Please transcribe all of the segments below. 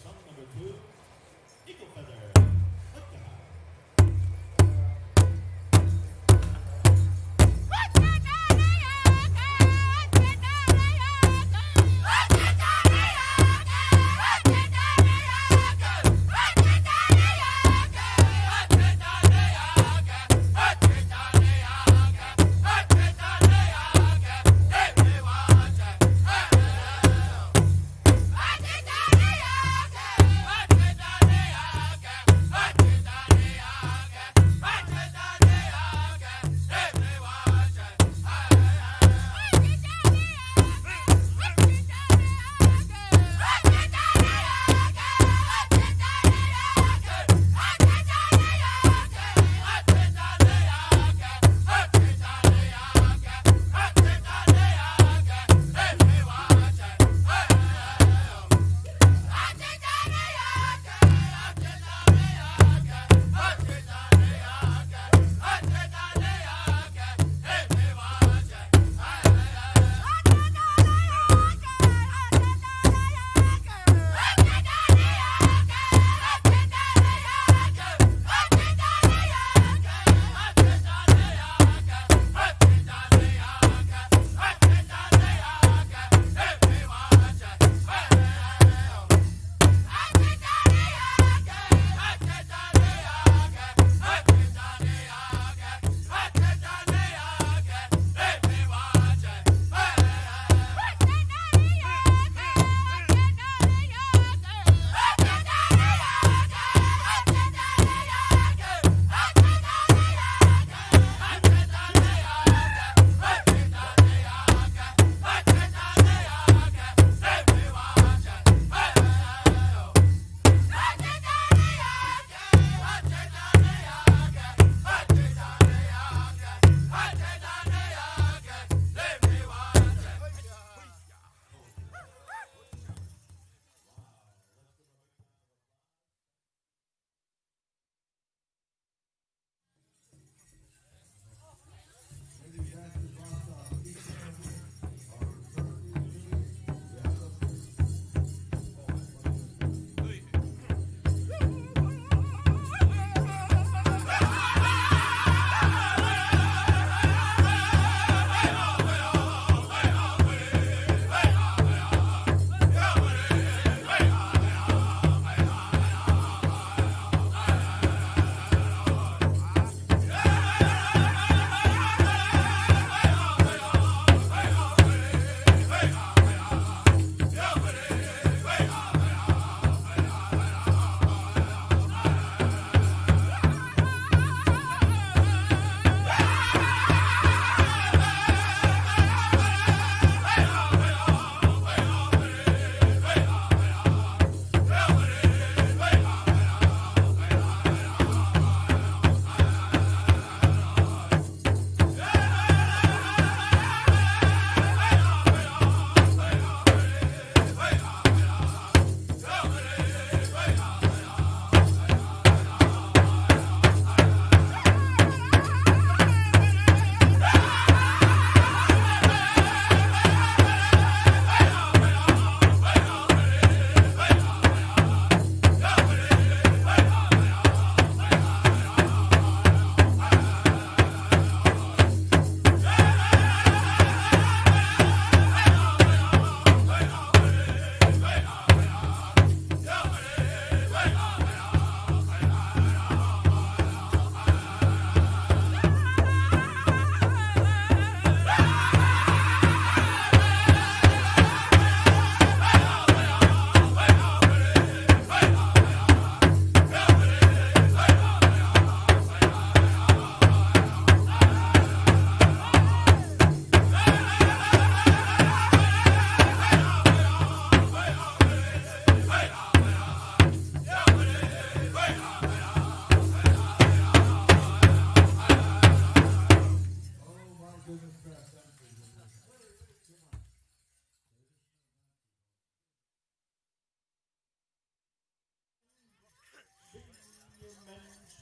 song number two, Eagle Feather. Up the high.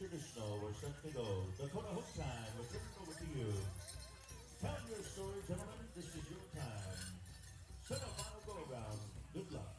Traditional, we're set to go. Dakota Hook time, we're turning it over to you. Tell your story, gentlemen. This is your time. Set up final go around. Good luck.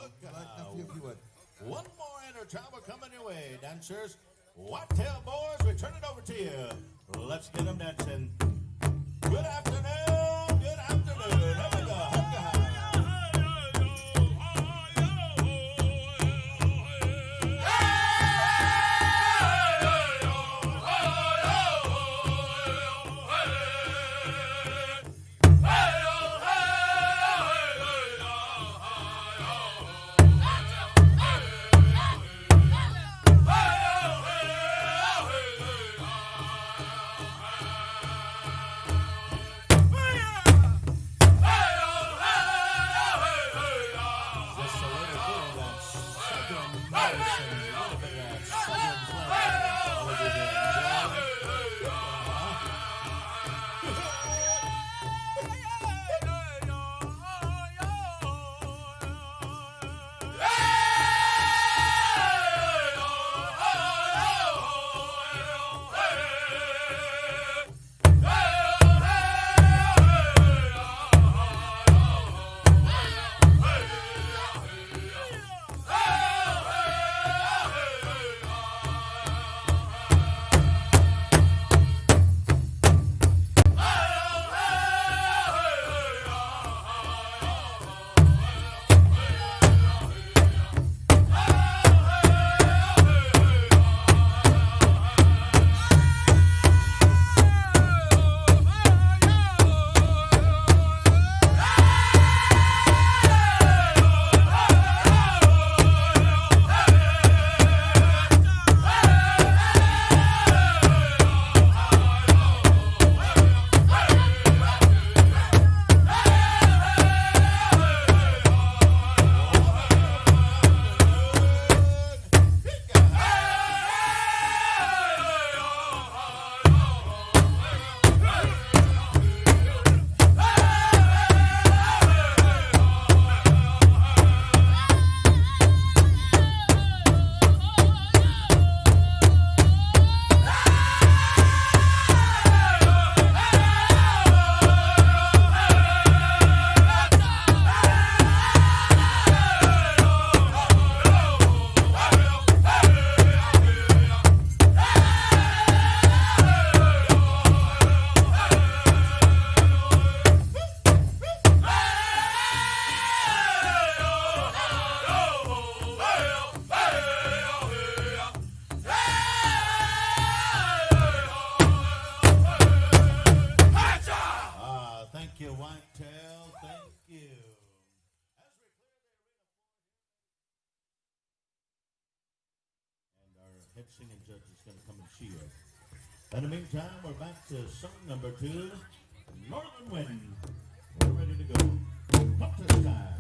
Nephew, if you would. One more intertribal coming your way, dancers. Whitetail boys, we turn it over to you. Let's get them dancing. Good afternoon, good afternoon. Here we go, here we go. head singing judge is going to come and see you. In the meantime, we're back to song number 2, Northern Wind. We're ready to go. Up this time.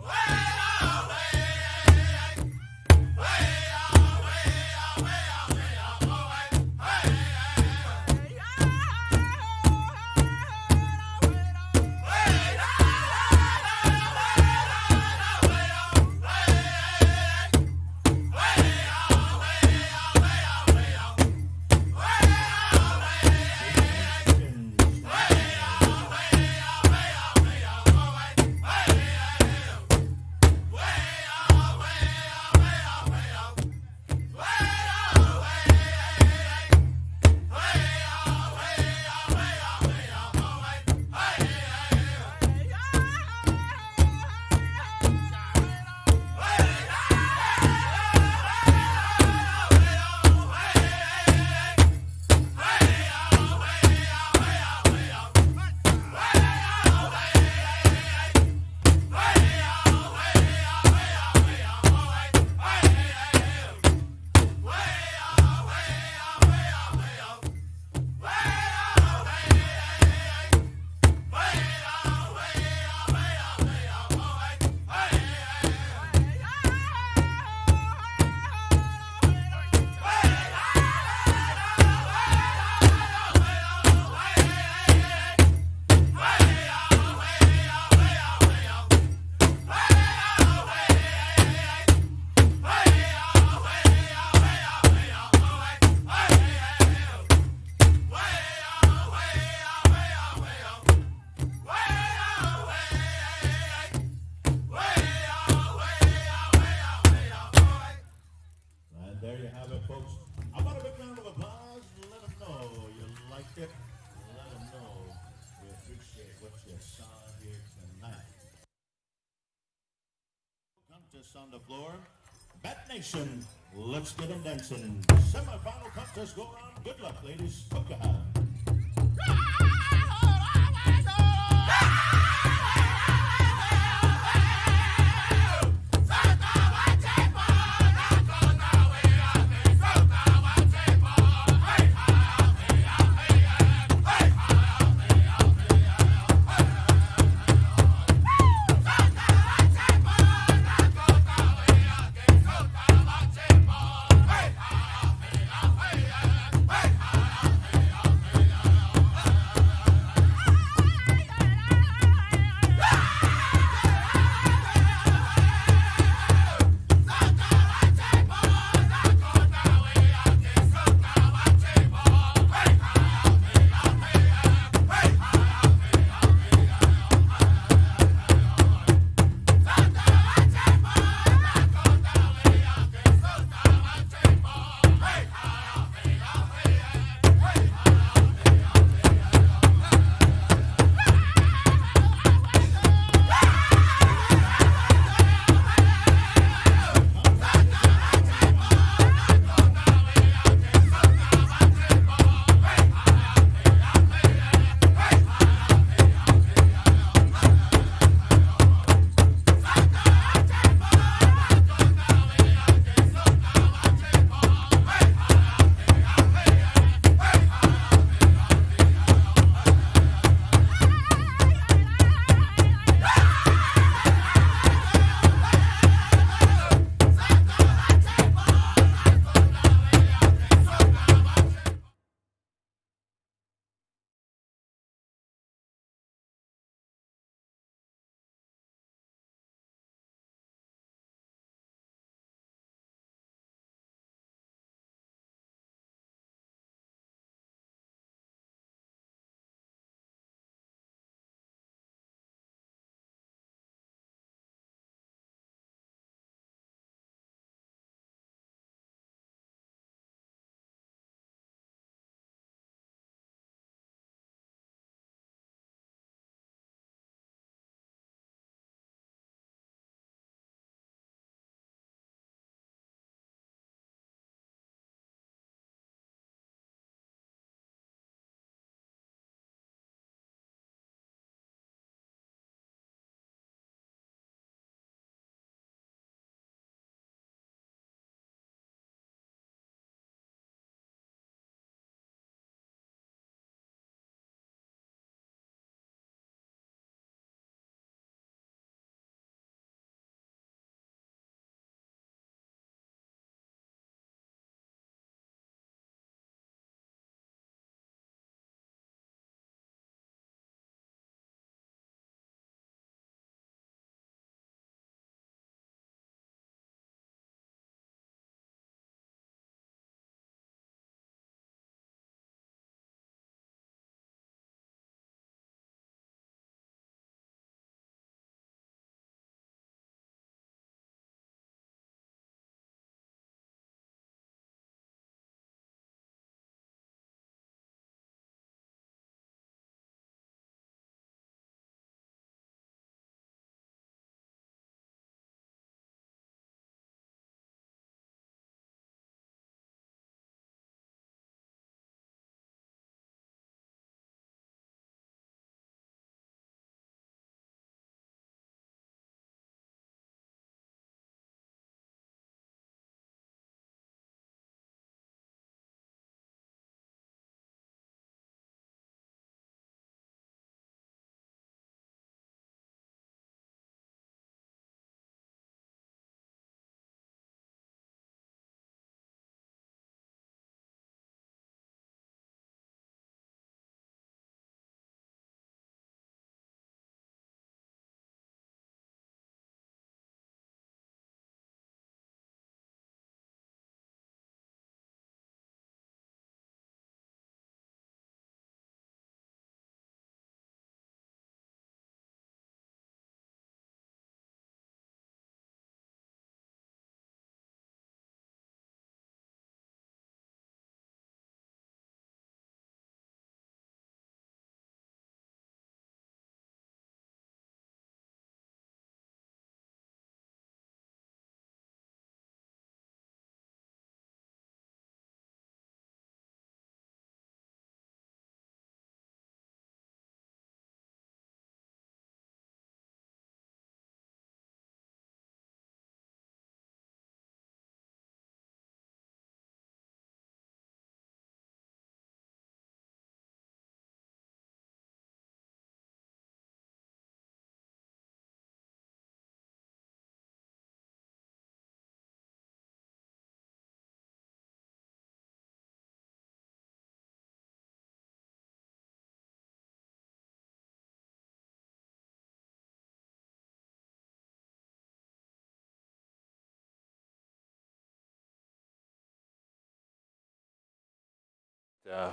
Way contest on the floor. Bat Nation, let's get them dancing. Semi-final contest go on. Good luck, ladies. Hookah.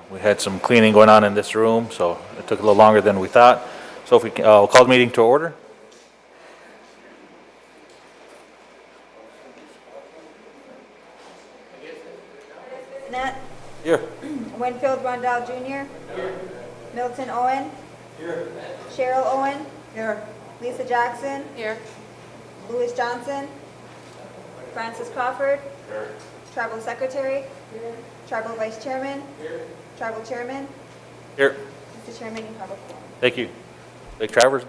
We had some cleaning going on in this room, so it took a little longer than we thought. So if we can, we'll call the meeting to order. Net, Here. Winfield Rondell Jr. Here. Milton Owen. Here. Cheryl Owen. Here. Lisa Jackson. Here. Louis Johnson. Francis Crawford. Here. Tribal Secretary. Here. Tribal Vice Chairman. Here. Tribal Chairman. Here. Mr. Chairman, you have a quorum. Thank you. Lake Travers.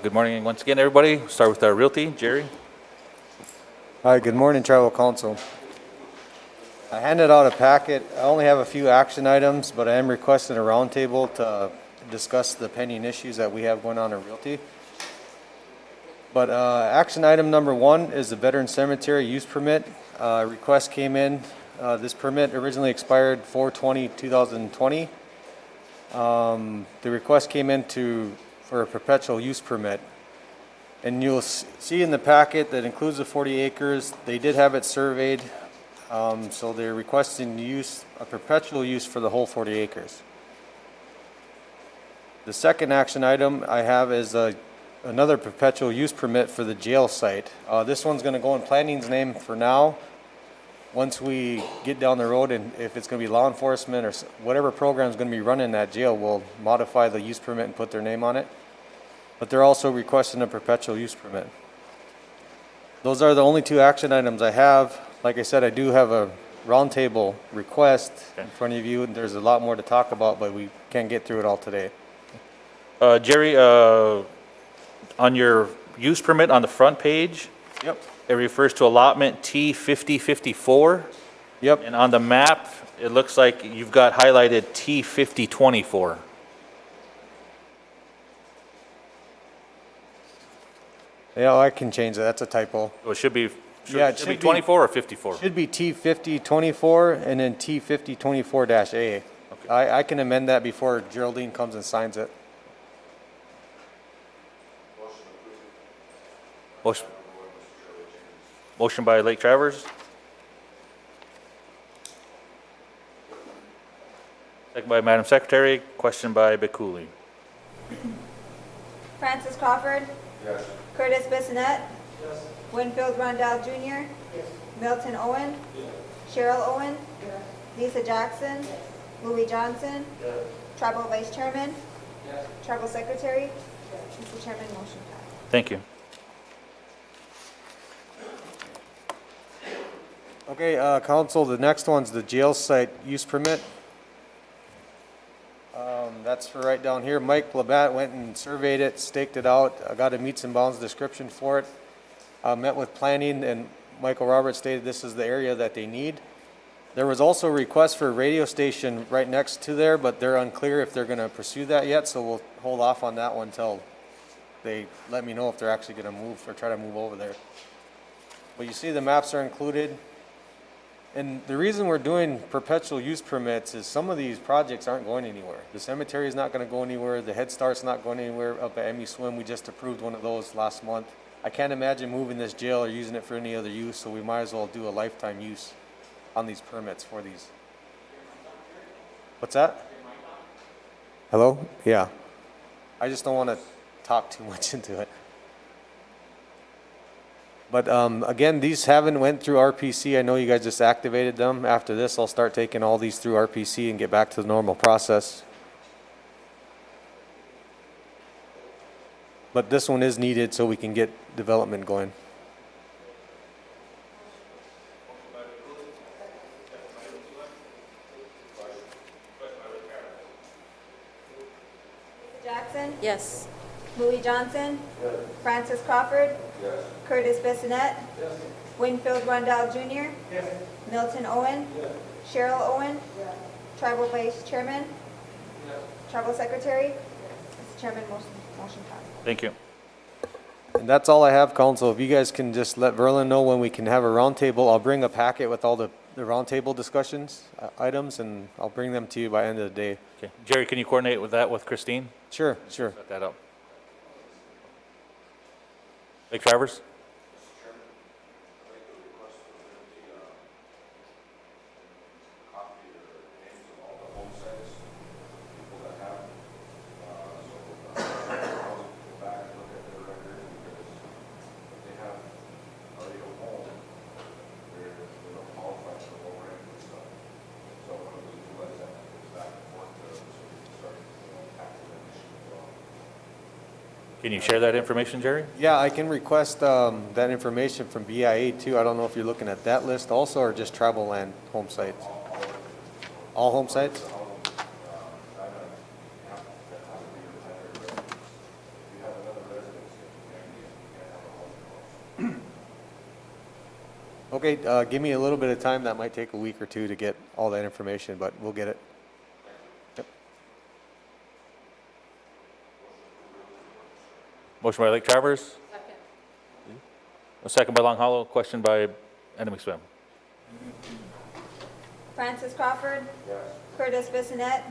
Good morning once again, everybody. We'll start with our Realty, Jerry. Hi, good morning, Tribal Council. I handed out a packet. I only have a few action items, but I am requesting a roundtable to discuss the pending issues that we have going on in Realty. But action item number 1 is the Veteran Cemetery Use Permit. Request came in. This permit originally expired 4/20/2020. The request came in for a perpetual use permit. And you'll see in the packet that includes the 40 acres. They did have it surveyed, so they're requesting a perpetual use for the whole 40 acres. The second action item I have is another perpetual use permit for the jail site. This one's going to go in planning's name for now. Once we get down the road, and if it's going to be law enforcement or whatever program is going to be running that jail, we'll modify the use permit and put their name on it. But they're also requesting a perpetual use permit. Those are the only 2 action items I have. Like I said, I do have a roundtable request in front of you, and there's a lot more to talk about, but we can't get through it all today. Jerry, on your use permit on the front page, Yep. it refers to allotment T5054. Yep. And on the map, it looks like you've got highlighted T5024. Yeah, I can change that. That's a typo. Well, it should be, Yeah, it should be should be- 24 or 54? Should be T5024 and then T5024-A. I can amend that before Geraldine comes and signs it. Motion by Lake Travers. Second by Madam Secretary. Question by Bikuli. Francis Crawford. Yes. Curtis Bissonette. Yes. Winfield Rondell Jr. Yes. Milton Owen. Yes. Cheryl Owen. Yes. Lisa Jackson. Louis Johnson. Yes. Tribal Vice Chairman. Yes. Tribal Secretary. Mr. Chairman, motion passed. Thank you. Okay, Council, the next one's the jail site use permit. That's for right down here. Mike Labatt went and surveyed it, staked it out. I got a meets and bounds description for it. Met with planning, and Michael Roberts stated this is the area that they need. There was also a request for a radio station right next to there, but they're unclear if they're going to pursue that yet, so we'll hold off on that one until they let me know if they're actually going to move or try to move over there. But you see the maps are included. And the reason we're doing perpetual use permits is some of these projects aren't going anywhere. The cemetery is not gonna go anywhere, the Head Start's not going anywhere. Up at MU Swim, we just approved one of those last month. I can't imagine moving this jail or using it for any other use, so we might as well do a lifetime use on these permits for these. What's that? Hello? Yeah. I just don't wanna talk too much into it. But again, these haven't went through RPC. I know you guys just activated them. After this, I'll start taking all these through RPC and get back to the normal process. But this one is needed so we can get development going. Jackson, Yes. Louis Johnson, Francis Crawford, Curtis Bissonette, Winfield Rondell Jr., Milton Owen, Cheryl Owen, Tribal Vice Chairman, Tribal Secretary. Mr. Chairman, motion passed. Thank you. And that's all I have, Council. If you guys can just let Verlin know when we can have a roundtable, I'll bring a packet with all the roundtable discussions, items, and I'll bring them to you by end of the day. Okay. Jerry, can you coordinate with that with Christine? Sure, sure. Set that up. Lake Travers? Can you share that information, Jerry? Yeah, I can request that information from BIA too. I don't know if you're looking at that list also or just tribal land home sites. All home sites? Okay, give me a little bit of time. That might take a week or two to get all that information, but we'll get it. Yep. Motion by Lake Travers? Second. A second by Long Hollow. Question by Enemy Swim. Francis Crawford. Curtis Bissonette.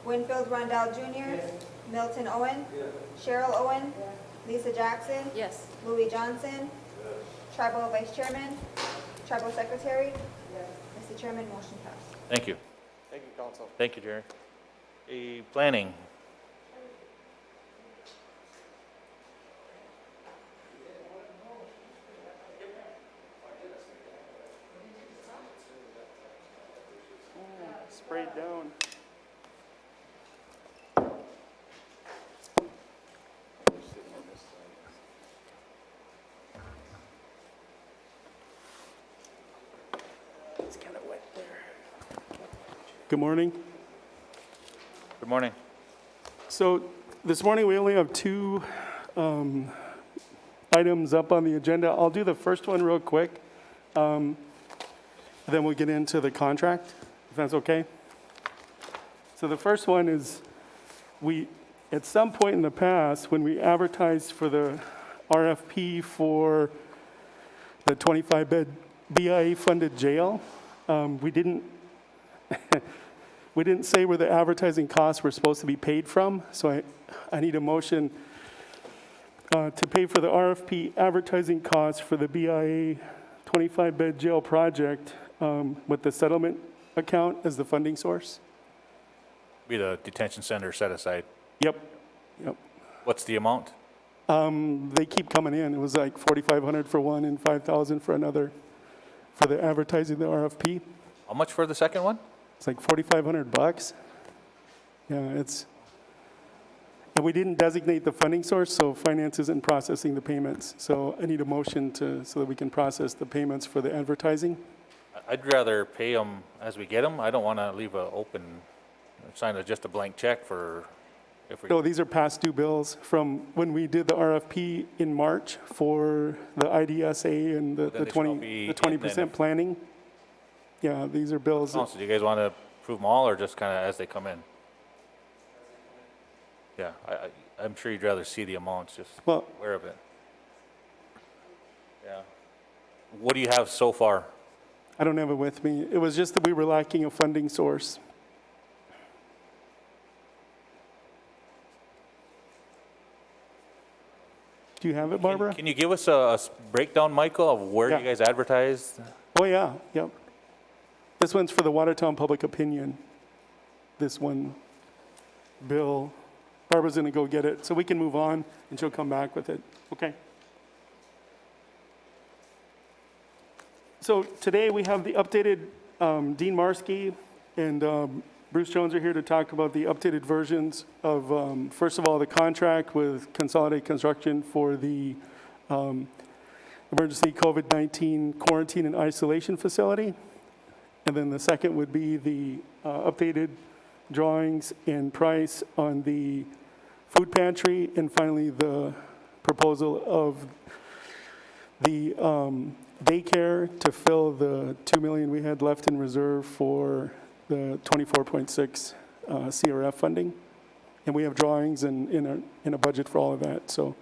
Winfield Rondell Jr. Milton Owen. Cheryl Owen. Lisa Jackson. Yes. Louis Johnson. Tribal Vice Chairman. Tribal Secretary. Mr. Chairman, motion passed. Thank you. Thank you, Council. Thank you, Jerry. Planning. Sprayed down. It's kind of wet there. Good morning. Good morning. So this morning we only have two items up on the agenda. I'll do the first one real quick. Then we'll get into the contract, if that's okay. So the first one is at some point in the past, when we advertised for the RFP for the 25-bed BIA-funded jail, we didn't say where the advertising costs were supposed to be paid from. So I need a motion to pay for the RFP advertising costs for the BIA 25-bed jail project with the settlement account as the funding source. Be the detention center set aside. Yep. What's the amount? They keep coming in. It was like $4,500 for one and $5,000 for another for the advertising the RFP. How much for the second one? It's like $4,500. Yeah, and we didn't designate the funding source, so finance isn't processing the payments. So I need a motion so that we can process the payments for the advertising. I'd rather pay them as we get them. I don't want to leave sign just a blank check for if we. No, these are past due bills from when we did the RFP in March for the IDSA and the Then they shall be 20% planning. Yeah, these are bills. So do you guys want to approve them all or just kind of as they come in? Yeah, I'm sure you'd rather see the amounts, just aware of it. Yeah. What do you have so far? I don't have it with me. It was just that we were lacking a funding source. Do you have it, Barbara? Can you give us a breakdown, Michael, of where Yeah. you guys advertised? Oh, yeah, yep. This one's for the Watertown Public Opinion. This one, Bill, Barbara's gonna go get it, so we can move on, and she'll come back with it, okay? So today we have the updated, Dean Marski and Bruce Jones are here to talk about the updated versions of, first of all, the contract with Consolidated Construction for the emergency COVID-19 quarantine and isolation facility. And then the second would be the updated drawings and price on the food pantry. And finally, the proposal of the daycare to fill the 2 million we had left in reserve for the 24.6 CRF funding. And we have drawings and in a budget for all of that. So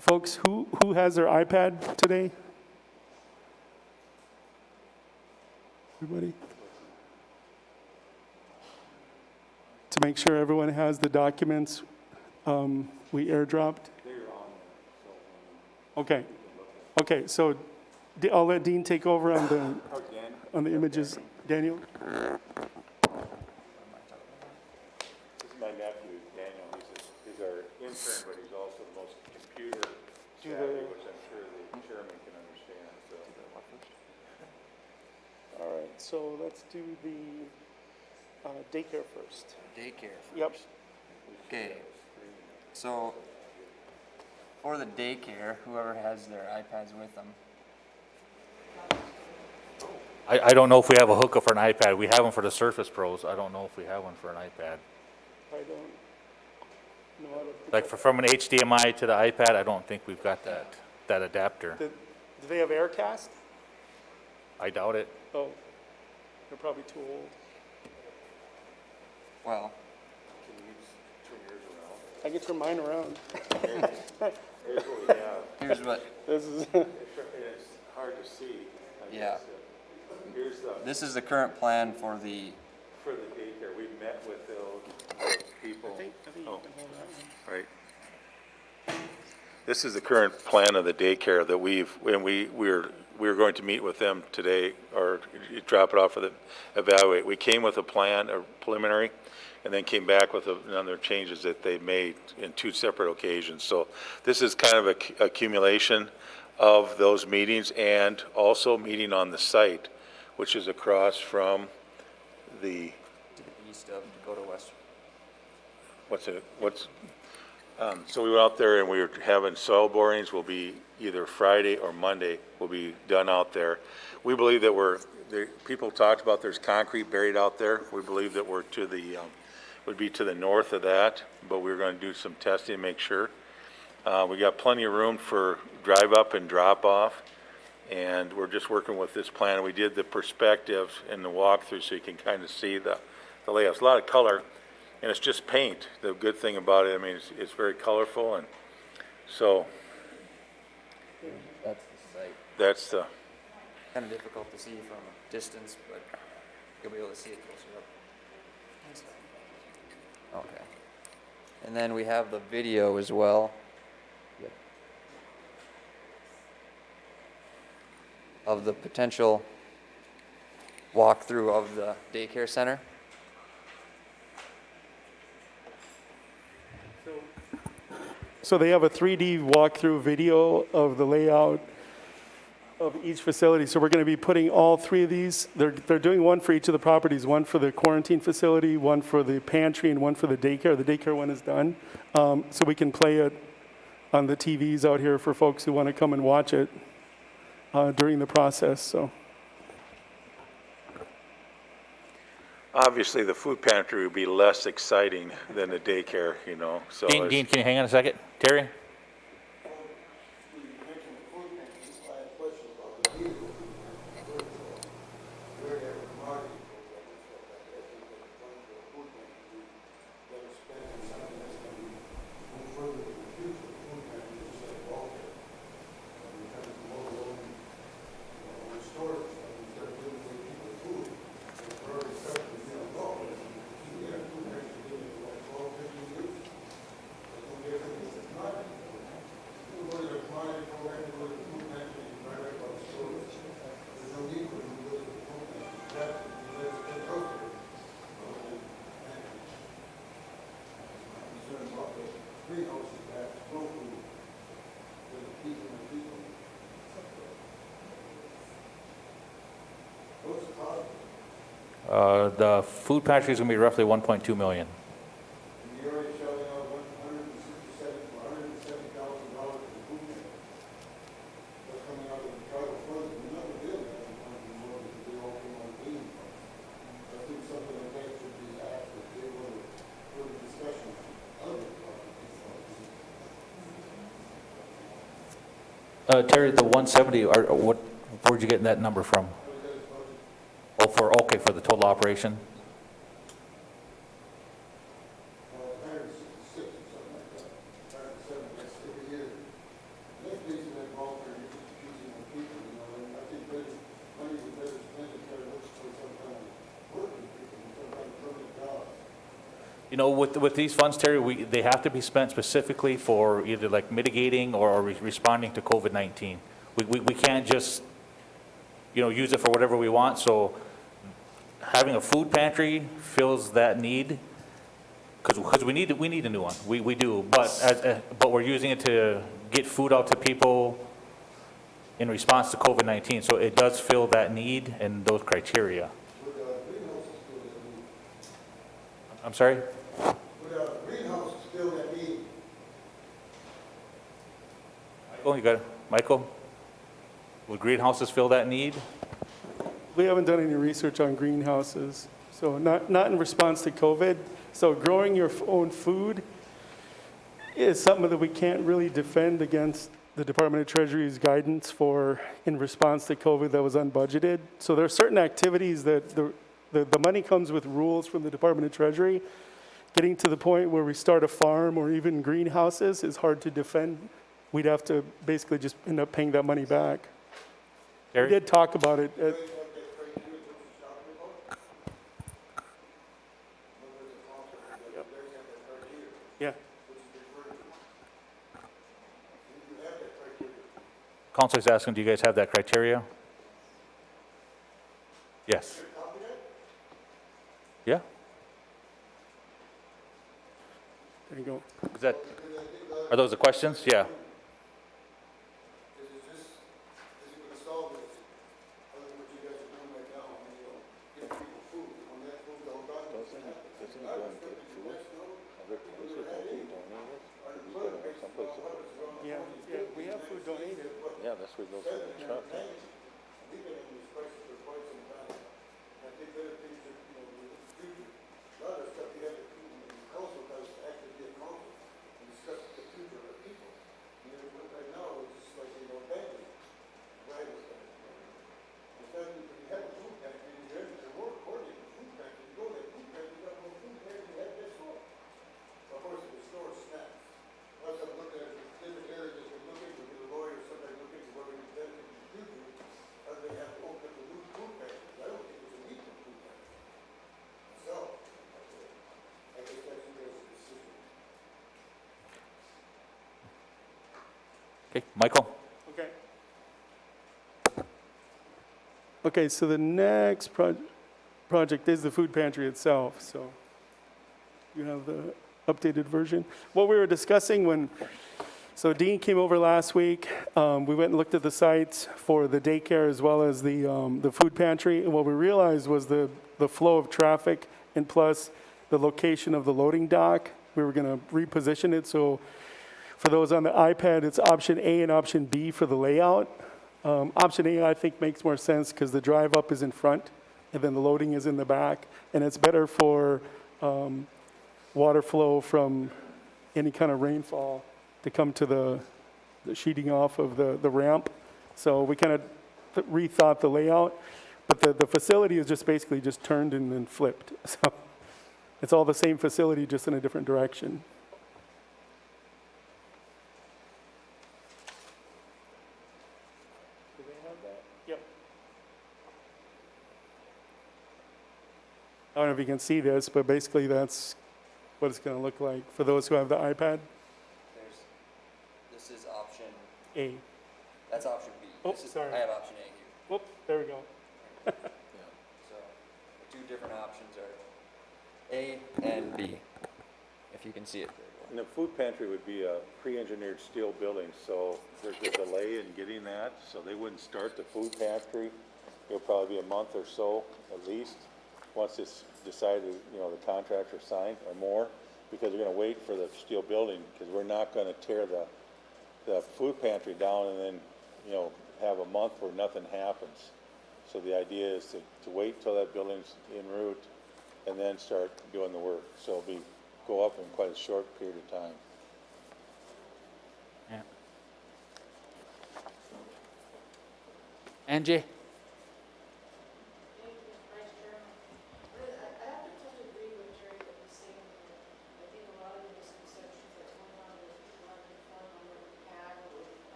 folks, who has their iPad today? Everybody? To make sure everyone has the documents we airdropped? Okay. Okay, so I'll let Dean take over on the images. Daniel? This is my nephew, Daniel. He's our intern, but he's also the most computer savvy, which I'm sure the chairman can understand, so. All right, so let's do the daycare first. Daycare. Yep. Okay, so for the daycare, whoever has their iPads with them, I don't know if we have a hookup for an iPad. We have them for the Surface Pros. I don't know if we have one for an iPad. I don't know how to. Like from an HDMI to the iPad, I don't think we've got that adapter. Do they have Aircast? I doubt it. Oh, they're probably too old. well, Can you turn yours around? I can turn mine around. Here's what we have. here's what, This is, It's hard to see. I Yeah. guess. Here's this is the current plan for the, for the daycare. We met with those people. I think you can hold that one. Right. This is the current plan of the daycare that we're going to meet with them today, or drop it off for the evaluate. We came with a plan, a preliminary, and then came back with another changes that they made in 2 separate occasions. So this is kind of a accumulation of those meetings, and also meeting on the site, which is across from the, to the east of Dakota West. so we went out there and we were having soil borings. Will be either Friday or Monday, will be done out there. We believe that people talked about there's concrete buried out there. We believe that we're would be to the north of that, but we're going to do some testing to make sure. We got plenty of room for drive up and drop off, and we're just working with this plan. We did the perspective in the walkthrough so you can kind of see the layouts. A lot of color, and it's just paint. The good thing about it, I mean, it's very colorful, and so That's the site. that's the, Kind of difficult to see from a distance, but you'll be able to see it closer up. Okay. And then we have the video as well. Of the potential walkthrough of the daycare center. So they have a 3D walkthrough video of the layout of each facility. So we're going to be putting all 3 of these. They're doing one for each of the properties, one for the quarantine facility, one for the pantry, and one for the daycare. The daycare one is done. So we can play it on the TVs out here for folks who want to come and watch it during the process. So obviously the food pantry would be less exciting than the daycare, so. Dean, can you hang on a second? Terry? The food pantry is gonna be roughly 1.2 million. You're already shelling out $170,000 for food bank. That's coming out of the tribal funds, we never did that in country more because they all came on game funds. I think something like that should be asked, if they were for the discussion of the Terry, the 170, where'd you get that number from? Oh, okay, for the total operation? 166 or something like that, 170, that's every year. And that's basically like welfare, you're just choosing the people, you know, and I think better, money is better spent if they're looking for some kind of working people, some kind of permanent job. You know, with these funds, Terry, they have to be spent specifically for either like mitigating or responding to COVID-19. We can't just, use it for whatever we want, so having a food pantry fills that need, because we need a new one, we do, but we're using it to get food out to people in response to COVID-19, so it does fill that need and those criteria. I'm sorry? Greenhouse is still that need. Michael, you got it? Michael? Would greenhouses fill that need? We haven't done any research on greenhouses, so not in response to COVID. So growing your own food is something that we can't really defend against the Department of Treasury's guidance for in response to COVID that was unbudgeted. So there are certain activities that the money comes with rules from the Department of Treasury. Getting to the point where we start a farm or even greenhouses is hard to defend. We'd have to basically just end up paying that money back. Terry? We did talk about it. Yeah. Counselor's asking, do you guys have that criteria? Yes. Yeah? There you go. Are those the questions? Yeah. Yeah, we have food donated. Yeah, that's where it goes to the truck. Okay, Michael? Okay. Okay, so the next project is the food pantry itself, so you have the updated version. What we were discussing so Dean came over last week, we went and looked at the sites for the daycare as well as the food pantry, and what we realized was the flow of traffic and plus the location of the loading dock. We were gonna reposition it, so for those on the iPad, it's option A and option B for the layout. Option A, I think, makes more sense because the drive up is in front and then the loading is in the back. And it's better for water flow from any kind of rainfall to come to the sheeting off of the ramp. So we kind of rethought the layout. But the facility is just basically just turned and then flipped. So it's all the same facility, just in a different direction. Yep. I don't know if you can see this, but basically that's what it's going to look like for those who have the iPad. This is option, A. that's option B. Oh, This is- sorry. I have option A here. Whoop, there we go. So the two different options are A and B, if you can see it. And the food pantry would be a pre-engineered steel building, so there's a delay in getting that, so they wouldn't start the food pantry. It'll probably be a month or so, at least, once it's decided, you know, the contracts are signed or more, because they're gonna wait for the steel building, because we're not gonna tear the food pantry down and then, you know, have a month where nothing happens. So the idea is to wait till that building's en route and then start doing the work. So it'll go up in quite a short period of time. Yeah. Angie?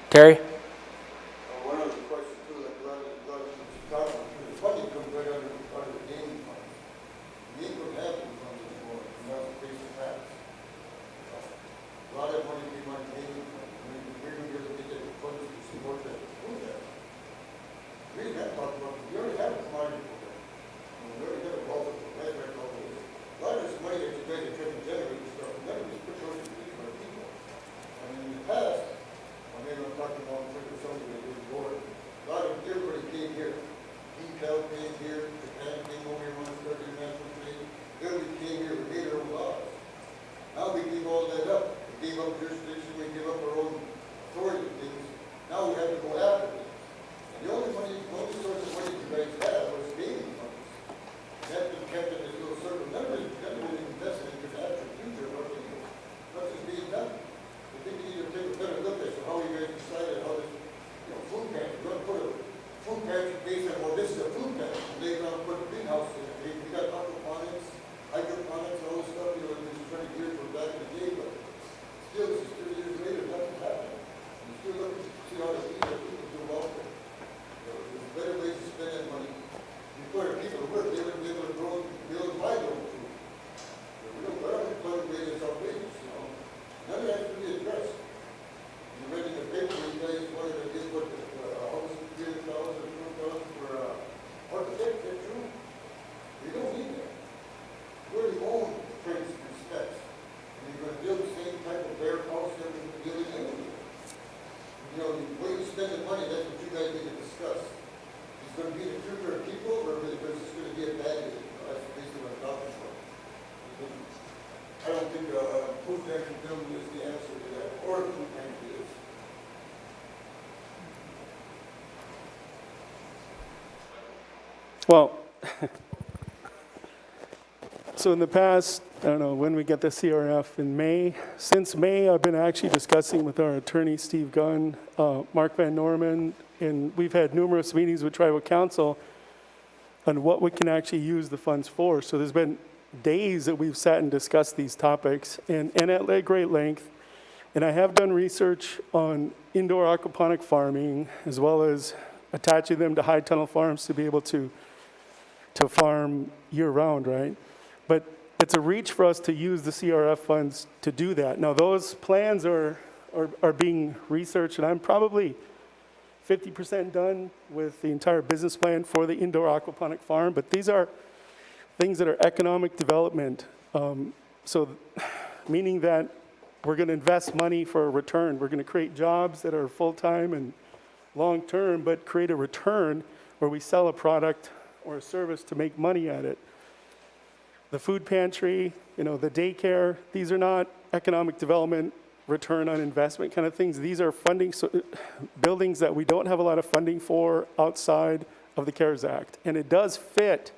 Terry? One other question too, like, a lot of the funding comes right under the gaming fund. The income having funds is more, and that's the basic tax. A lot of money came on gaming fund, I mean, we're gonna get the funds to support that, food there. We didn't have to talk about, we already have a commodity program. I mean, we already have a welfare program, right, all this. A lot of this money that you guys are trying to generate and stuff, none of this put towards the people. I mean, in the past, maybe I'm talking about something that didn't work. A lot of everybody came here. Detail came here, Japan came over here, one started national trade. Everybody came here, we made our own laws. Now we gave all that up. We gave up jurisdiction, we gave up our own authority and things. Now we have to go after it. And the only source of money you guys had was gaming funds. That's been kept in this little circle. None of it was invested in the actual future of what's being done. I think you need to take a better look at how you guys decided how this, you know, food pantry, you're gonna put a food pantry based on, well, this is a food pantry, and they're gonna put a greenhouse in it. We got aquaponics, hydroponics, all this stuff, you know, this is 20 years from back in the day, but still, this is 30 years later, nothing's happened. You still look to see how the people do welfare. There's better ways to spend that money. You put our people to work, they would be able to grow, build and buy their own food. We don't, I don't plug away this outrageous, you know. None of that has to be addressed. You read in the paper, you guys wanted to get what the house, $3,000 or $2,000 for architect, that's true. We don't need that. We already own prints and specs. And you're gonna build the same type of bare house that we're building anyway. You know, the way you spend the money, that's what you guys need to discuss. Is it gonna be the future of people, or is it just gonna be a bad day? That's basically what I'm talking about. I don't think food pantry building is the answer to that, or food pantry is. Well, so in the past, I don't know, when we get the CRF in May, since May, I've been actually discussing with our attorney, Steve Gunn, Mark Van Norman, and we've had numerous meetings with Tribal Council on what we can actually use the funds for. So there's been days that we've sat and discussed these topics and at great length. And I have done research on indoor aquaponic farming, as well as attaching them to high tunnel farms to be able to farm year round, right? But it's a reach for us to use the CRF funds to do that. Now those plans are being researched, and I'm probably 50% done with the entire business plan for the indoor aquaponic farm, but these are things that are economic development. So meaning that we're going to invest money for a return. We're going to create jobs that are full-time and long-term, but create a return where we sell a product or a service to make money at it. The food pantry, the daycare, these are not economic development, return on investment kind of things. These are funding buildings that we don't have a lot of funding for outside of the CARES Act. And it does fit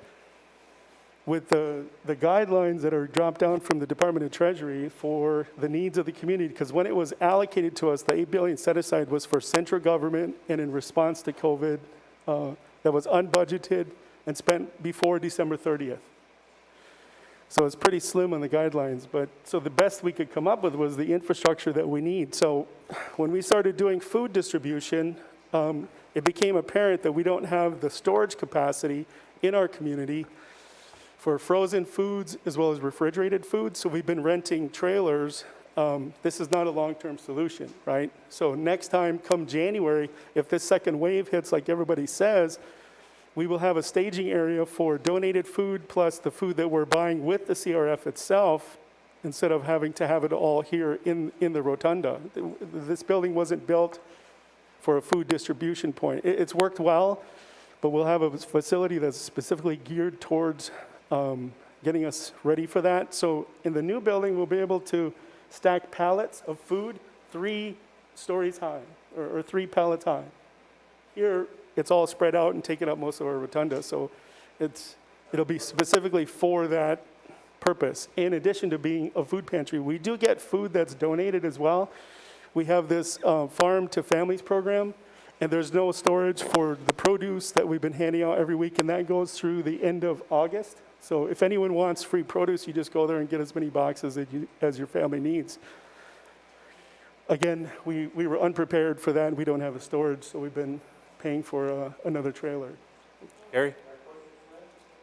with the guidelines that are dropped down from the Department of Treasury for the needs of the community, because when it was allocated to us, the $8 billion set aside was for central government and in response to COVID, that was unbudgeted and spent before December 30th. So it's pretty slim on the guidelines, but so the best we could come up with was the infrastructure that we need. So when we started doing food distribution, it became apparent that we don't have the storage capacity in our community for frozen foods as well as refrigerated foods. So we've been renting trailers. This is not a long-term solution, right? So next time, come January, if this second wave hits like everybody says, we will have a staging area for donated food plus the food that we're buying with the CRF itself, instead of having to have it all here in the rotunda. This building wasn't built for a food distribution point. It's worked well, but we'll have a facility that's specifically geared towards getting us ready for that. So in the new building, we'll be able to stack pallets of food 3 stories high, or 3 pallets high. Here, it's all spread out and taking up most of our rotunda, so it'll be specifically for that purpose. In addition to being a food pantry, we do get food that's donated as well. We have this Farm to Families program, and there's no storage for the produce that we've been handing out every week, and that goes through the end of August. So if anyone wants free produce, you just go there and get as many boxes as your family needs. Again, we were unprepared for that, and we don't have the storage, so we've been paying for another trailer. Terry?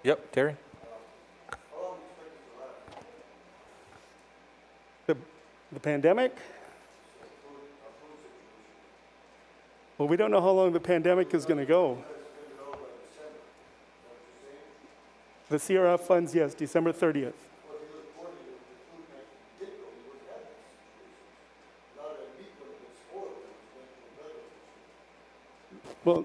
Yep, Terry? The pandemic? Well, we don't know how long the pandemic is going to go. The CRF funds, yes, December 30th. Well,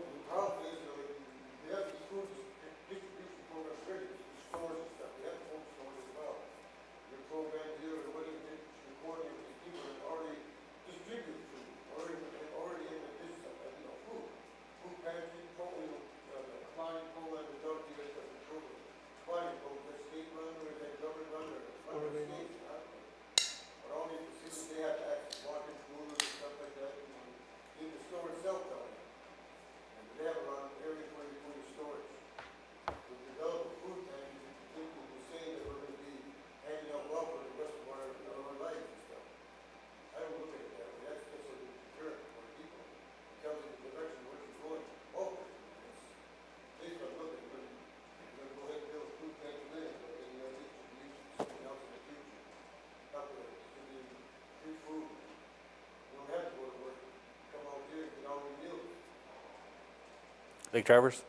Lake Travers?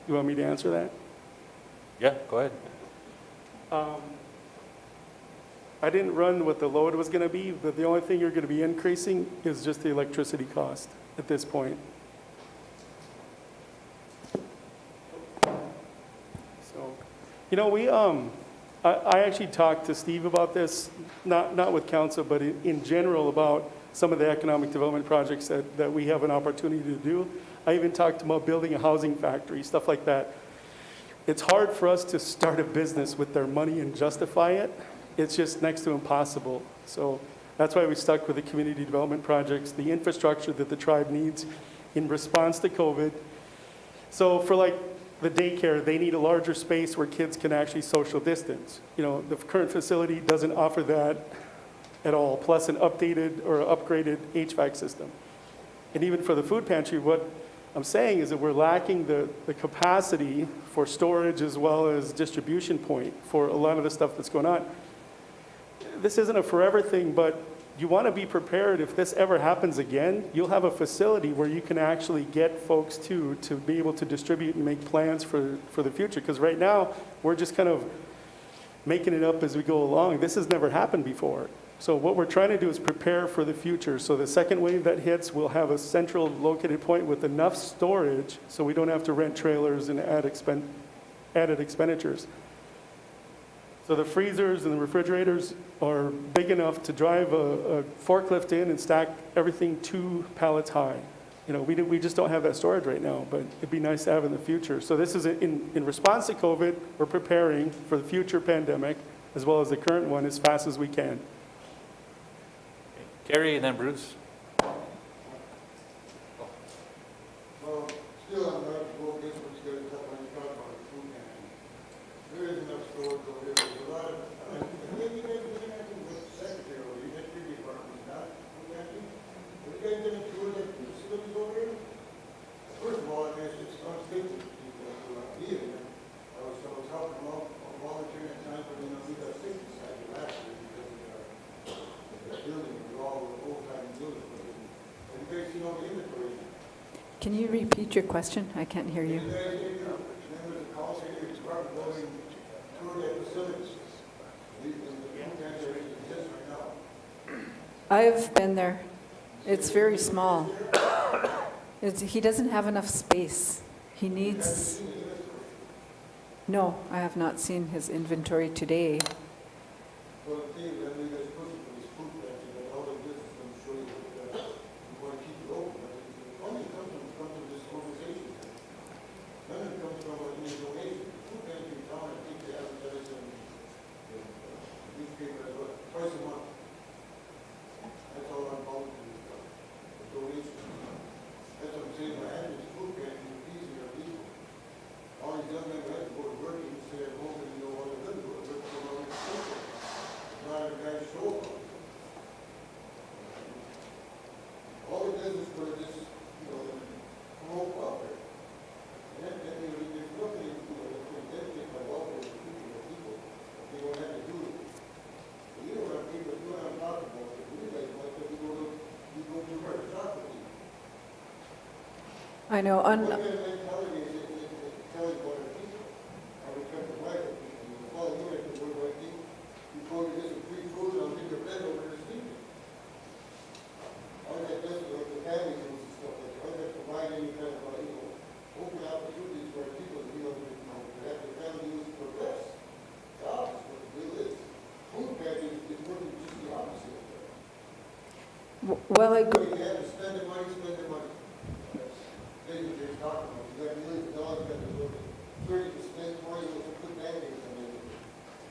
You want me to answer that? Yeah, go ahead. I didn't run what the load was going to be, but the only thing you're going to be increasing is just the electricity cost at this point. So, you know, I actually talked to Steve about this, not with council, but in general about some of the economic development projects that we have an opportunity to do. I even talked about building a housing factory, stuff like that. It's hard for us to start a business with their money and justify it. It's just next to impossible. So that's why we stuck with the community development projects, the infrastructure that the tribe needs in response to COVID. So for like the daycare, they need a larger space where kids can actually social distance. You know, the current facility doesn't offer that at all, plus an updated or upgraded HVAC system. And even for the food pantry, what I'm saying is that we're lacking the capacity for storage as well as distribution point for a lot of the stuff that's going on. This isn't a forever thing, but you want to be prepared if this ever happens again. You'll have a facility where you can actually get folks to be able to distribute and make plans for the future. Because right now, we're just kind of making it up as we go along. This has never happened before. So what we're trying to do is prepare for the future. So the second wave that hits, we'll have a central located point with enough storage so we don't have to rent trailers and added expenditures. So the freezers and the refrigerators are big enough to drive a forklift in and stack everything 2 pallets high. You know, we just don't have that storage right now, but it'd be nice to have in the future. So this is in response to COVID, we're preparing for the future pandemic as well as the current one as fast as we can. Gary and then Bruce. Well, still, I'm not to go against what you guys talk about the food pantry. There is enough storage over there. There's a lot of, maybe you guys are interacting with the secretary over there, that your department is not food pantry. Have you guys been into the facilities over there? First of all, I mean, it's unstable. I was helping them out, volunteering at times, but you know, we got safety side last year because of the building, we're all old-time buildings. Have you guys seen all the inventory? Can you repeat your question? I can't hear you. You guys, remember the call center department going toward their facilities? The food pantry exists right now. I've been there. It's very small. He doesn't have enough space. He needs... No, I have not seen his inventory today. Well, the thing is, I mean, there's pushing for this food pantry, but all of this is going to show you that you want to keep it open. But the funding comes from this organization. None of it comes from any donation. Food pantry in town, I think they advertise in the newspaper as well, twice a month. That's all I'm about to do, the donation. That's what I'm saying, my hand is food pantry, it's easier to people. All these young men have to go to work and stay at home and you know what they're going to do. Work for all these people. Not every guy show up. All the business for this, you know, promote welfare. And then, you know, there's nothing, you know, that's going to dedicate my welfare to people. They won't have to do it. You know what I mean, but you know what I'm talking about. If we like, you go to where to talk with you. I know. What kind of mentality is it telling what our people? How we come to white people? Well, you have to work like you. You go to this free food and I'll take your bed over to sleep. All that does is like the families and stuff like that. All that provide any kind of, you know, open opportunities for our people to be able to, you know, to have their families progress. The opposite, what the deal is. Food pantry is working just the opposite. Well, I You agree. have to spend the money, spend the money. That's what they're talking about. You got millions of dollars, you got to look at 30%, 20%, to put band-aids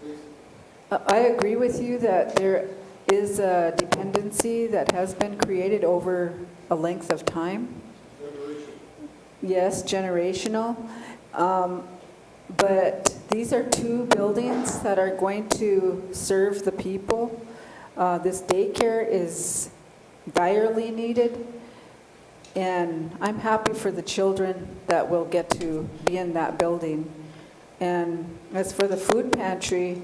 on it. I agree with you that there is a dependency that has been created over a length of time. Yes, generational. But these are 2 buildings that are going to serve the people. This daycare is direly needed. And I'm happy for the children that will get to be in that building. And as for the food pantry,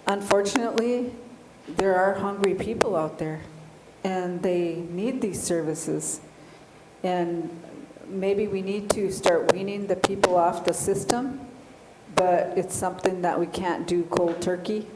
unfortunately, there are hungry people out there, and they need these services. And maybe we need to start weaning the people off the system, but it's something that we can't do cold turkey.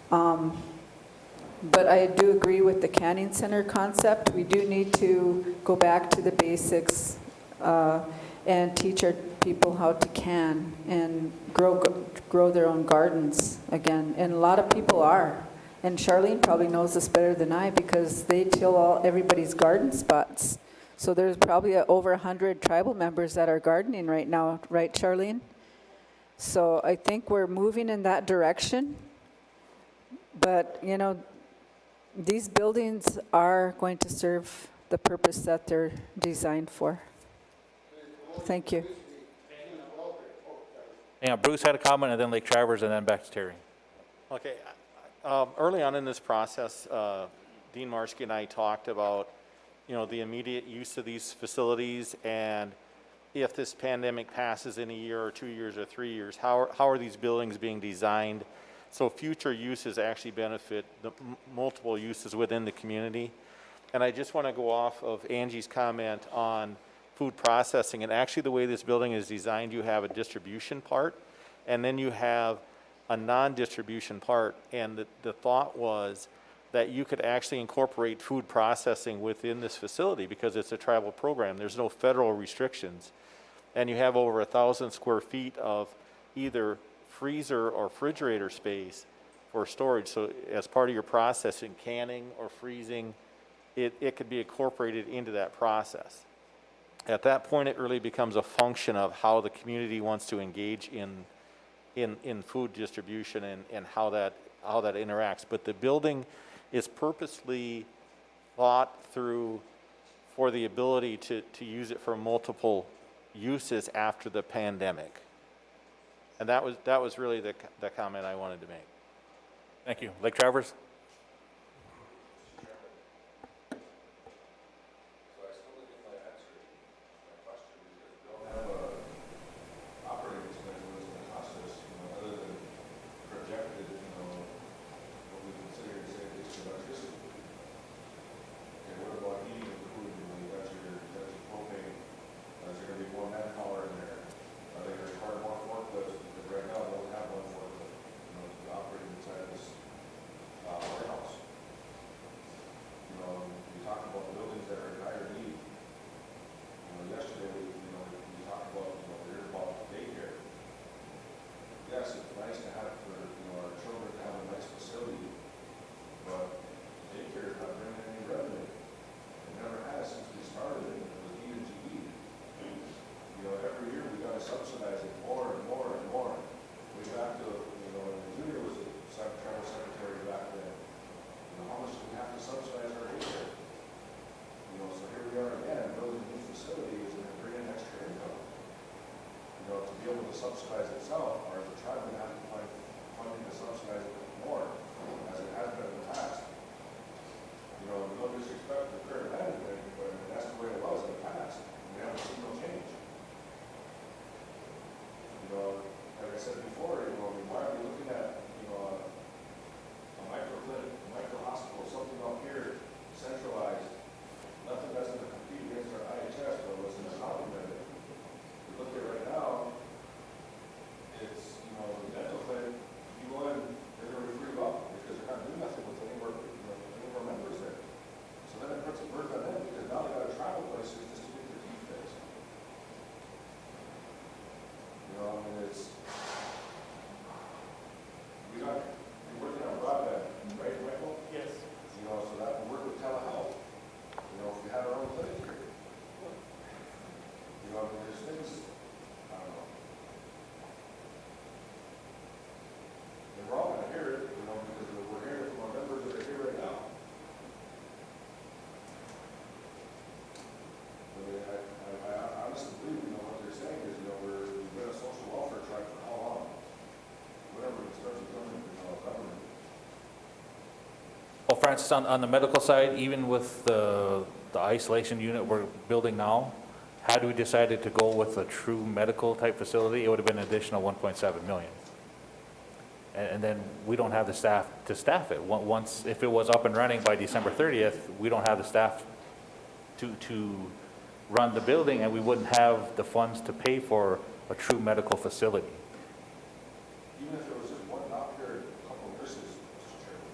But I do agree with the canning center concept. We do need to go back to the basics and teach our people how to can and grow their own gardens again. And a lot of people are. And Charlene probably knows this better than I because they till everybody's garden spots. So there's probably over 100 tribal members that are gardening right now, right, Charlene? So I think we're moving in that direction. But, you know, these buildings are going to serve the purpose that they're designed for. Thank you. Yeah, Bruce had a comment, and then Lake Travers, and then back to Terry. Okay, early on in this process, Dean Marski and I talked about, you know, the immediate use of these facilities, and if this pandemic passes in a year or 2 years or 3 years, how are these buildings being designed so future uses actually benefit the multiple uses within the community? And I just want to go off of Angie's comment on food processing, and actually the way this building is designed, you have a distribution part, and then you have a non-distribution part, and the thought was that you could actually incorporate food processing within this facility because it's a tribal program. There's no federal restrictions. And you have over 1,000 square feet of either freezer or refrigerator space for storage. So as part of your processing, canning or freezing, it could be incorporated into that process. At that point, it really becomes a function of how the community wants to engage in food distribution and how that interacts. But the building is purposely thought through for the ability to use it for multiple uses after the pandemic. And that was really the comment I wanted to make. Thank you. Lake Travers? Subsidize itself, or is the tribe going to have to find funding to subsidize it more, as it has been in the past? You know, no disrespect to the current management, but I mean, that's the way it was in the past. We haven't seen no change. You know, like I said before, you know, I mean, why are we looking at, you know, a microclinic, a micro hospital, something up here, centralized, nothing that's going to compete against our IHS, but what's in the supplement. We look at right now, it's, you know, the dental clinic, you go in, they're going to be free up because they're not doing nothing with any of our members there. So then it puts a burden on them because now they got to travel places just to get their teeth fixed. You know, I mean, it's, we're working on broadband, right, Michael? Yes. You know, so that will work with telehealth. You know, if we had our own clinic here. You know, I mean, there's things, I don't know. And we're all going to hear it, you know, because we're hearing it from our members that are here right now. I mean, I honestly believe, you know, what they're saying is, you know, we've been a social welfare tribe for how long? Whatever it starts becoming, you know, government. Well, Francis, on the medical side, even with the isolation unit we're building now, had we decided to go with a true medical type facility, it would have been an additional 1.7 million. And then we don't have the staff to staff it. Once, if it was up and running by December 30th, we don't have the staff to run the building, and we wouldn't have the funds to pay for a true medical facility. Even if there was just one doctor and a couple of nurses, Mr. Chairman,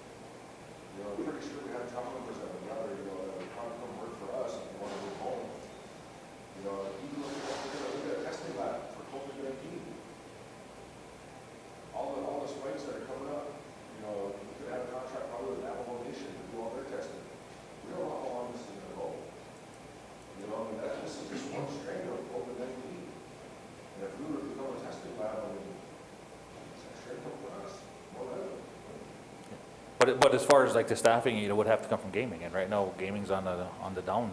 you know, I'm pretty sure we have travel members that would rather, you know, that would probably come work for us and want to move home. You know, even look at a testing lab for COVID-19. All the spikes that are coming up, you know, we could have a contract probably with Alamo Nation to do all their testing. We don't know how long this is going to go. You know, I mean, this is just one strain of COVID-19. And if we were to become a testing lab, I mean, it's a strain for us, more revenue. But as far as like the staffing, you know, would have to come from gaming, and right now, gaming's on the down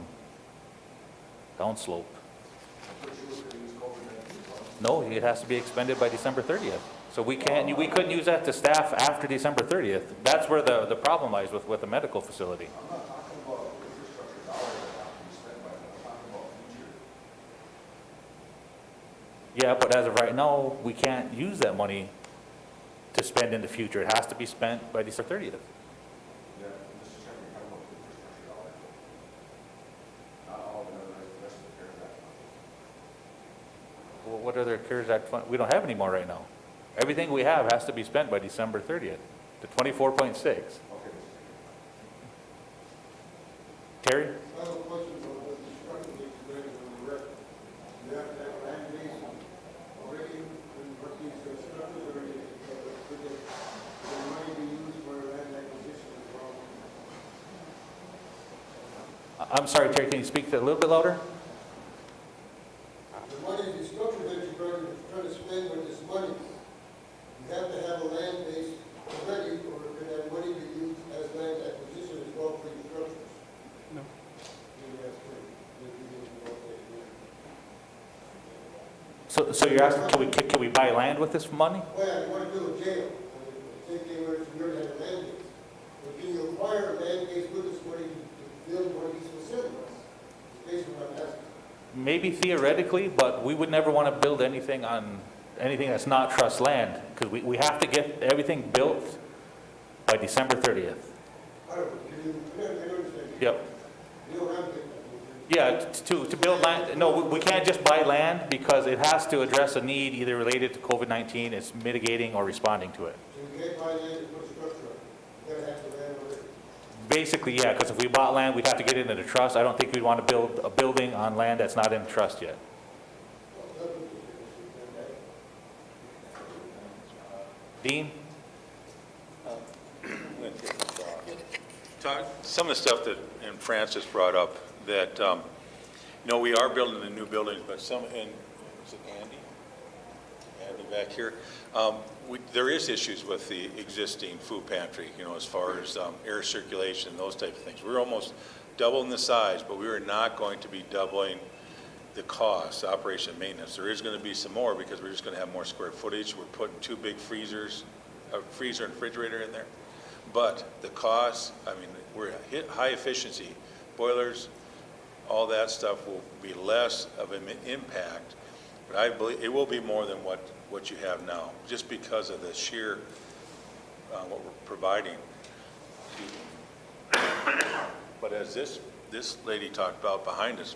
slope. I'm pretty sure we could use COVID-19 funds. No, it has to be expended by December 30th. So we couldn't use that to staff after December 30th. That's where the problem lies with the medical facility. I'm not talking about infrastructure dollars that have to be spent by them, I'm talking about future. Yeah, but as of right now, we can't use that money to spend in the future. It has to be spent by December 30th. Yeah, Mr. Chairman, you're talking about infrastructure dollars. Not all of the rest of the CARES Act money. Well, what other CARES Act fund? We don't have any more right now. Everything we have has to be spent by December 30th, the 24.6. Okay, Mr. Terry? I have a question about the construction needs to be ready when we're ready. You have to have land base already, and what these structures are ready, could the money be used for land acquisition as well? I'm sorry, Terry, can you speak a little bit louder? The money, the structure that you're trying to spend with this money, you have to have a land base already, or could that money be used as land acquisition as well for your structures? No. Maybe that's great. So you're asking, can we buy land with this money? Well, you want to build a jail, think they were, you already have a land base. But can you acquire a land base with this money to build one of these facilities? It's basically what I'm asking. Maybe theoretically, but we would never want to build anything that's not trust land, because we have to get everything built by December 30th. I don't know, I don't understand. Yep. You don't have to. Yeah, to build land, no, we can't just buy land because it has to address a need either related to COVID-19, it's mitigating or responding to it. So you can't buy land and put a structure on it. You gotta have the land already. Basically, yeah, because if we bought land, we'd have to get it into trust. I don't think we'd want to build a building on land that's not in trust yet. Dean? Some of the stuff that, and Francis brought up, that, you know, we are building the new buildings, but some, and, is it Andy? Andy back here? There is issues with the existing food pantry, you know, as far as air circulation, those type of things. We're almost doubling the size, but we are not going to be doubling the cost, operation and maintenance. There is going to be some more because we're just going to have more square footage. We're putting 2 big freezers, a freezer and refrigerator in there. But the cost, I mean, we're hit high efficiency, boilers, all that stuff will be less of an impact. But I believe it will be more than what you have now, just because of the sheer, what we're providing. But as this lady talked about behind us,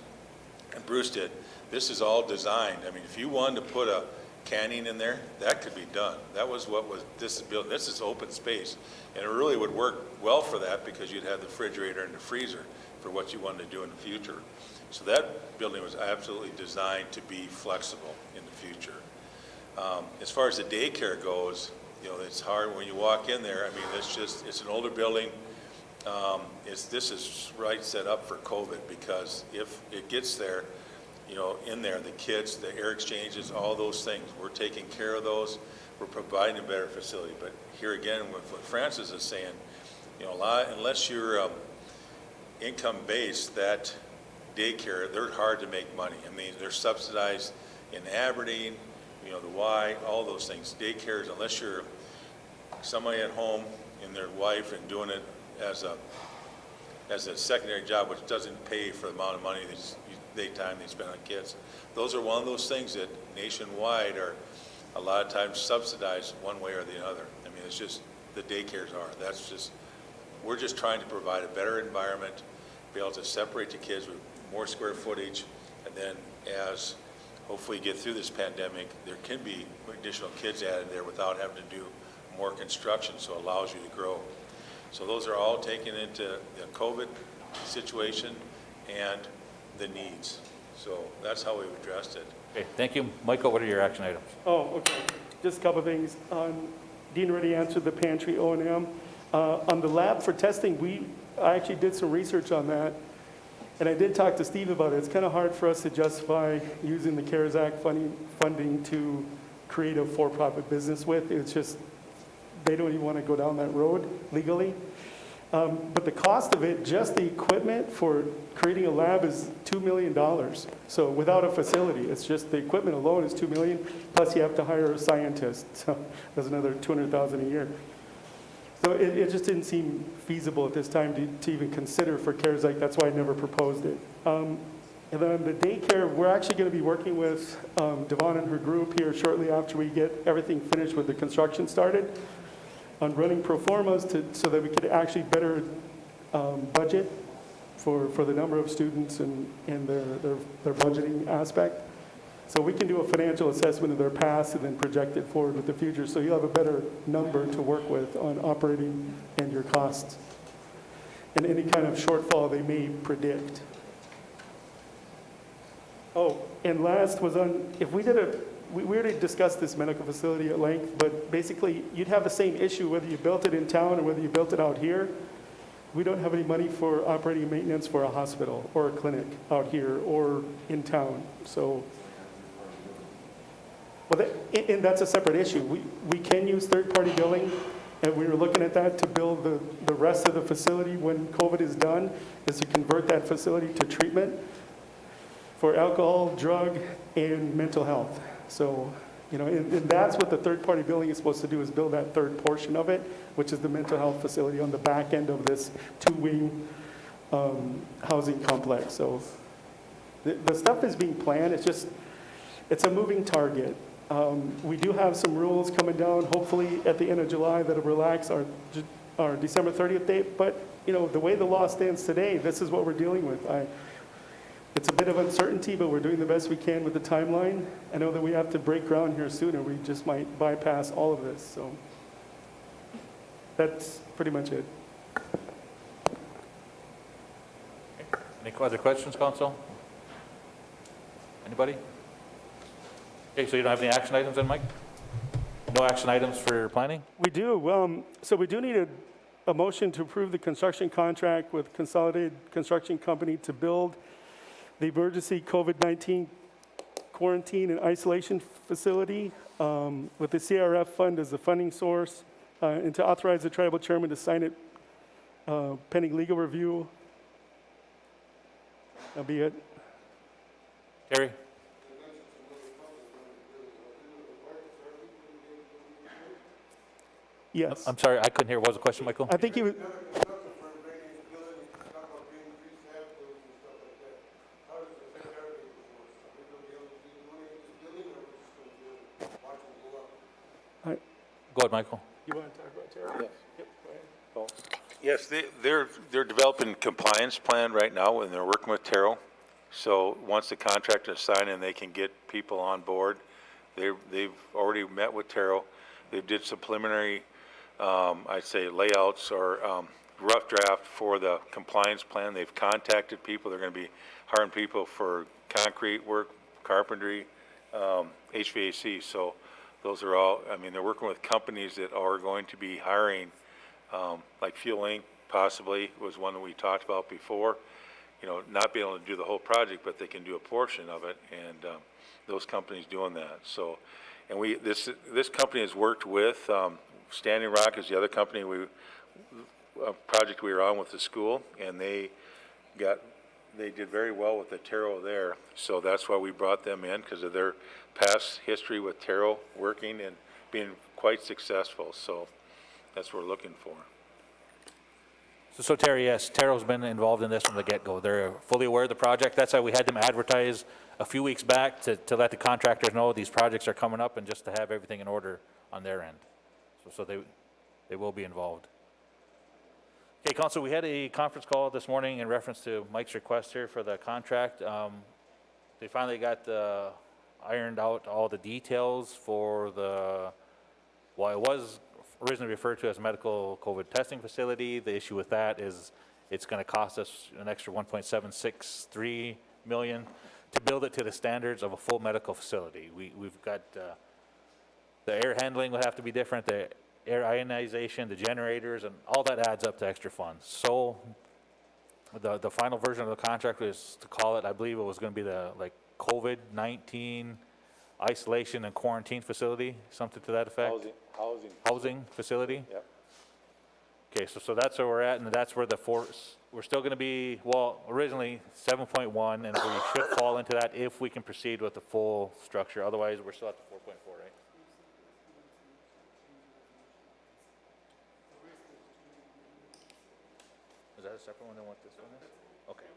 and Bruce did, this is all designed. I mean, if you wanted to put a canning in there, that could be done. That was what was, this is built, this is open space. And it really would work well for that because you'd have the refrigerator and the freezer for what you wanted to do in the future. So that building was absolutely designed to be flexible in the future. As far as the daycare goes, you know, it's hard when you walk in there. I mean, it's an older building. This is right set up for COVID because if it gets there, you know, in there, the kids, the air exchanges, all those things, we're taking care of those. We're providing a better facility. But here again, what Francis is saying, you know, unless you're income-based, that daycare, they're hard to make money. I mean, they're subsidized in Aberdeen, you know, the Y, all those things. Daycares, unless you're somebody at home and their wife and doing it as a secondary job, which doesn't pay for the amount of money daytime they spend on kids. Those are one of those things that nationwide are a lot of times subsidized one way or the other. I mean, it's just the daycares are. That's just, we're just trying to provide a better environment, be able to separate the kids with more square footage, And then as hopefully get through this pandemic, there can be additional kids added there without having to do more construction, so it allows you to grow. So those are all taken into the COVID situation and the needs. So that's how we've addressed it. Okay, thank you. Michael, what are your action items? Oh, okay. Just a couple of things. Dean already answered the pantry O&M. On the lab for testing, I actually did some research on that, and I did talk to Steve about it. It's kind of hard for us to justify using the CARES Act funding to create a for-profit business with. It's just, they don't even want to go down that road legally. But the cost of it, just the equipment for creating a lab is $2 million. So without a facility, it's just the equipment alone is $2 million, plus you have to hire a scientist. So that's another $200,000 a year. So it just didn't seem feasible at this time to even consider for CARES Act. That's why I never proposed it. And then the daycare, we're actually going to be working with Devon and her group here shortly after we get everything finished with the construction started on running pro formas so that we could actually better budget for the number of students and their budgeting aspect. So we can do a financial assessment of their past and then project it forward with the future. So you'll have a better number to work with on operating and your costs and any kind of shortfall they may predict. Oh, and last was on, if we did we already discussed this medical facility at length, but basically you'd have the same issue whether you built it in town or whether you built it out here. We don't have any money for operating and maintenance for a hospital or a clinic out here or in town. So, well, and that's a separate issue. We can use third-party billing, and we were looking at that to build the rest of the facility when COVID is done, is to convert that facility to treatment for alcohol, drug, and mental health. So, and that's what the third-party billing is supposed to do, is build that third portion of it, which is the mental health facility on the back end of this two-wing housing complex. So the stuff is being planned. It's a moving target. We do have some rules coming down, hopefully at the end of July, that'll relax our December 30th date. But, the way the law stands today, this is what we're dealing with. It's a bit of uncertainty, but we're doing the best we can with the timeline. I know that we have to break ground here soon, or we just might bypass all of this. So that's pretty much it. Any other questions, Council? Anybody? Okay, so you don't have any action items then, Mike? No action items for planning? We do. So we do need a motion to approve the construction contract with Consolidated Construction Company to build the emergency COVID-19 quarantine and isolation facility with the CRF fund as the funding source, and to authorize the tribal chairman to sign it pending legal review. That'll be it. Terry? Yes. I'm sorry, I couldn't hear. What was the question, Michael? I think he was. Go ahead, Michael. You want to talk about Terry? Yes. Yep, go ahead. Yes, they're developing compliance plan right now, and they're working with Terrell. So once the contract is signed and they can get people on board, they've already met with Terrell. They did some preliminary, I'd say, layouts or rough draft for the compliance plan. They've contacted people. They're going to be hiring people for concrete work, carpentry, HVAC. So those are all, they're working with companies that are going to be hiring, like Fuel Inc. possibly was one that we talked about before. Not being able to do the whole project, but they can do a portion of it, and those companies doing that. So, and this company has worked with Standing Rock is the other company a project we were on with the school, and they did very well with the Terrell there. So that's why we brought them in, because of their past history with Terrell working and being quite successful. So that's what we're looking for. So Terry, yes, Terrell's been involved in this from the get-go. They're fully aware of the project. That's why we had them advertise a few weeks back to let the contractors know these projects are coming up and just to have everything in order on their end. So they will be involved. Okay, Council, we had a conference call this morning in reference to Mike's request here for the contract. They finally got ironed out all the details for well, it was originally referred to as a medical COVID testing facility. The issue with that is it's going to cost us an extra 1.763 million to build it to the standards of a full medical facility. We've got the air handling will have to be different, the air ionization, the generators, and all that adds up to extra funds. So the final version of the contract was to call it, I believe it was going to be the COVID-19 isolation and quarantine facility, something to that effect. Housing facility. Yep. Okay, so that's where we're at, and that's where we're still going to be, well, originally 7.1, and we should fall into that if we can proceed with the full structure. Otherwise, we're still at the 4.4, right? Is that a separate one than what this one is? Okay.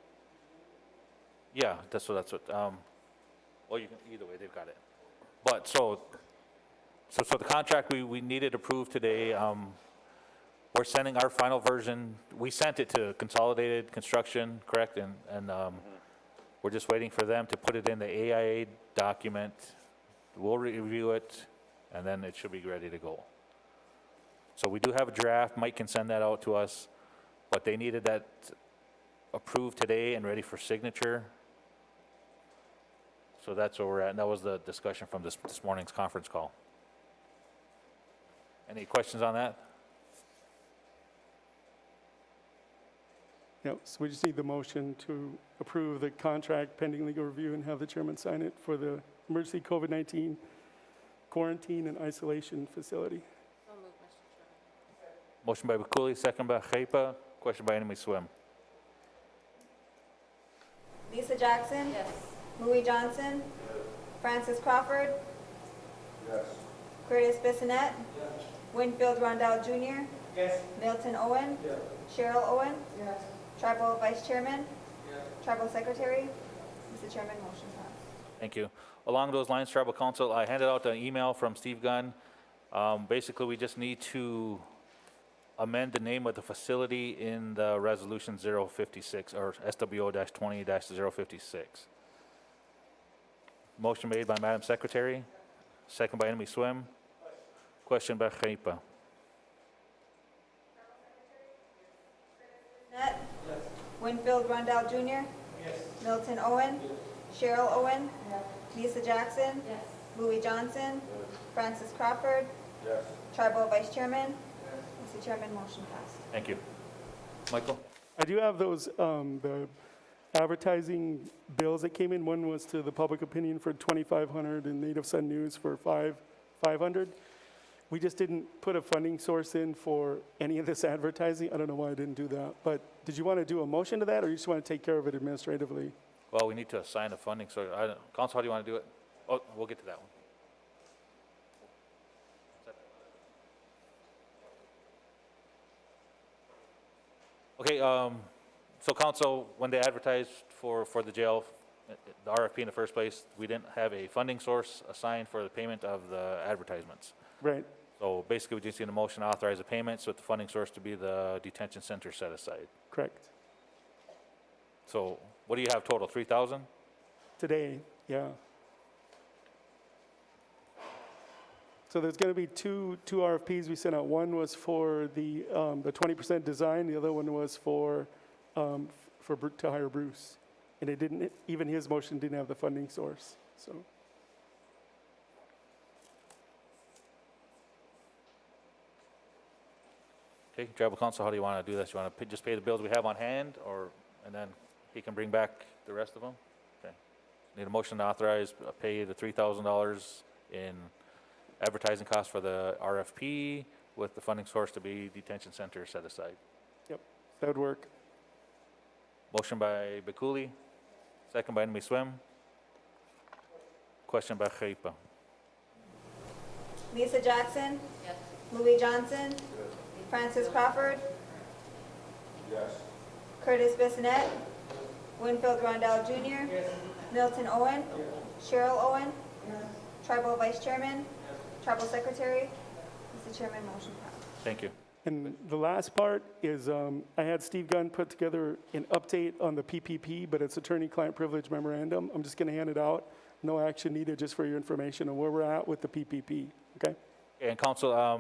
Yeah, that's what, well, you can, either way, they've got it. But, so the contract we needed approved today, we're sending our final version, we sent it to Consolidated Construction, correct? And we're just waiting for them to put it in the AIA document. We'll review it, and then it should be ready to go. So we do have a draft, Mike can send that out to us, but they needed that approved today and ready for signature. So that's where we're at, and that was the discussion from this morning's conference call. Any questions on that? Yep, so we just need the motion to approve the contract pending legal review and have the chairman sign it for the emergency COVID-19 quarantine and isolation facility. Motion by Bakuli, second by Chaipa. Question by Enemy Swim. Lisa Jackson? Yes. Louis Johnson? Francis Crawford? Yes. Curtis Bissonette? Yes. Winfield Rondell Jr.? Yes. Milton Owen? Yes. Cheryl Owen? Yes. Tribal Vice Chairman? Yes. Tribal Secretary? Mr. Chairman, motion passed. Thank you. Along those lines, Tribal Council, I handed out an email from Steve Gunn. Basically, we just need to amend the name of the facility in the resolution 056 or SWO-20-056. Motion made by Madam Secretary, second by Enemy Swim. Question by Chaipa. Net? Yes. Winfield Rondell Jr.? Yes. Milton Owen? Yes. Cheryl Owen? Yes. Lisa Jackson? Yes. Louis Johnson? Yes. Francis Crawford? Yes. Tribal Vice Chairman? Mr. Chairman, motion passed. Thank you. Michael? I do have those, the advertising bills that came in. One was to the public opinion for 2,500 and Native Sun News for 500. We just didn't put a funding source in for any of this advertising. I don't know why I didn't do that. But did you want to do a motion to that, or you just want to take care of it administratively? Well, we need to assign a funding source. Council, how do you want to do it? Oh, we'll get to that one. Okay, so council, when they advertised for the jail, the RFP in the first place, we didn't have a funding source assigned for the payment of the advertisements. Right. So basically, we just need a motion to authorize the payments with the funding source to be the detention center set aside. Correct. So what do you have total, 3,000? Today, yeah. So there's going to be two RFPs we sent out. One was for the 20% design. The other one was to hire Bruce. And it didn't, even his motion didn't have the funding source, so. Okay, tribal council, how do you want to do this? You want to just pay the bills we have on hand, and then he can bring back the rest of them? Okay. Need a motion to authorize, pay the $3,000 in advertising costs for the RFP with the funding source to be detention center set aside. Yep, that would work. Motion by Bakuli, second by Enemy Swim. Question by Chaipa. Lisa Jackson? Yes. Louis Johnson? Yes. Francis Crawford? Yes. Curtis Bissonette? Winfield Rondell Jr.? Yes. Milton Owen? Yes. Cheryl Owen? Yes. Tribal Vice Chairman? Tribal Secretary? Mr. Chairman, motion passed. Thank you. And the last part is, I had Steve Gunn put together an update on the PPP, but it's attorney-client privilege memorandum. I'm just going to hand it out. No action needed, just for your information on where we're at with the PPP, okay? And council, I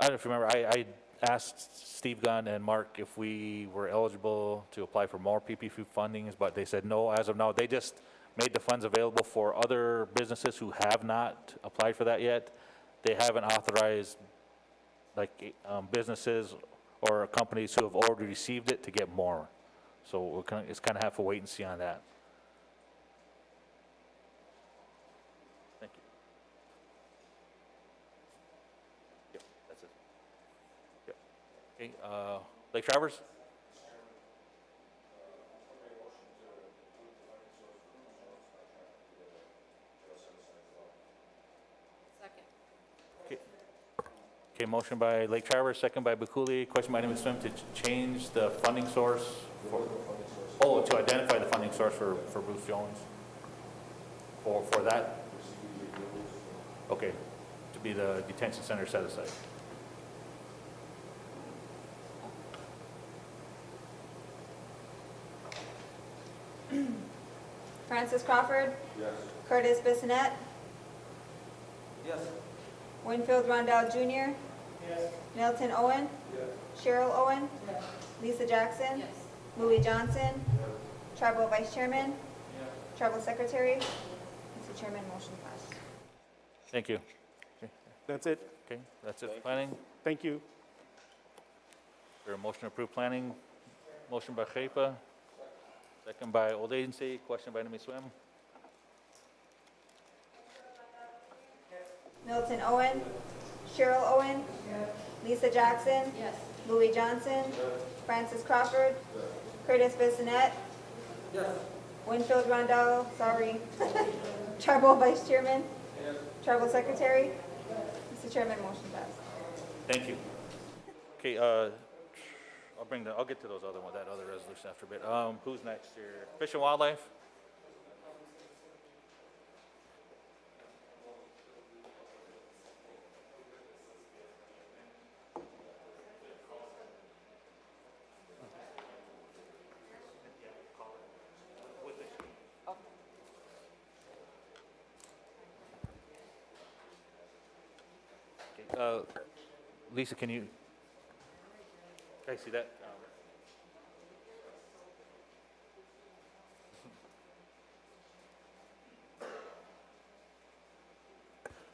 don't know if you remember, I asked Steve Gunn and Mark if we were eligible to apply for more PPP fundings, but they said no as of now. They just made the funds available for other businesses who have not applied for that yet. They haven't authorized like businesses or companies who have already received it to get more. So it's kind of have to wait and see on that. Thank you. Yep, that's it. Yep. Okay, Lake Travers? Okay, motion by Lake Travers, second by Bakuli. Question by Swim to change the funding source for, to identify the funding source for Bruce Jones. For that? Okay, to be the detention center set aside. Francis Crawford. Yes. Curtis Bissonette. Yes. Winfield Rondell Jr. Yes. Milton Owen. Yes. Cheryl Owen. Yes. Lisa Jackson. Yes. Louis Johnson. Tribal Vice Chairman. Yes. Tribal Secretary. Mr. Chairman, motion passed. Thank you. Okay, That's it. okay, that's it for planning. Thank you. Is there a motion to approve planning? Motion by Gepa, second by Old Agency. Question by Swim. Milton Owen. Cheryl Owen. Lisa Jackson. Yes. Louis Johnson. Francis Crawford. Curtis Bissonette. Winfield Rondell, sorry. Tribal Vice Chairman. Tribal Secretary. Mr. Chairman, motion passed. Thank you. Okay, I'll get to those other one, that other resolution after a bit. Who's next here? Fish and Wildlife? Lisa, can you see that?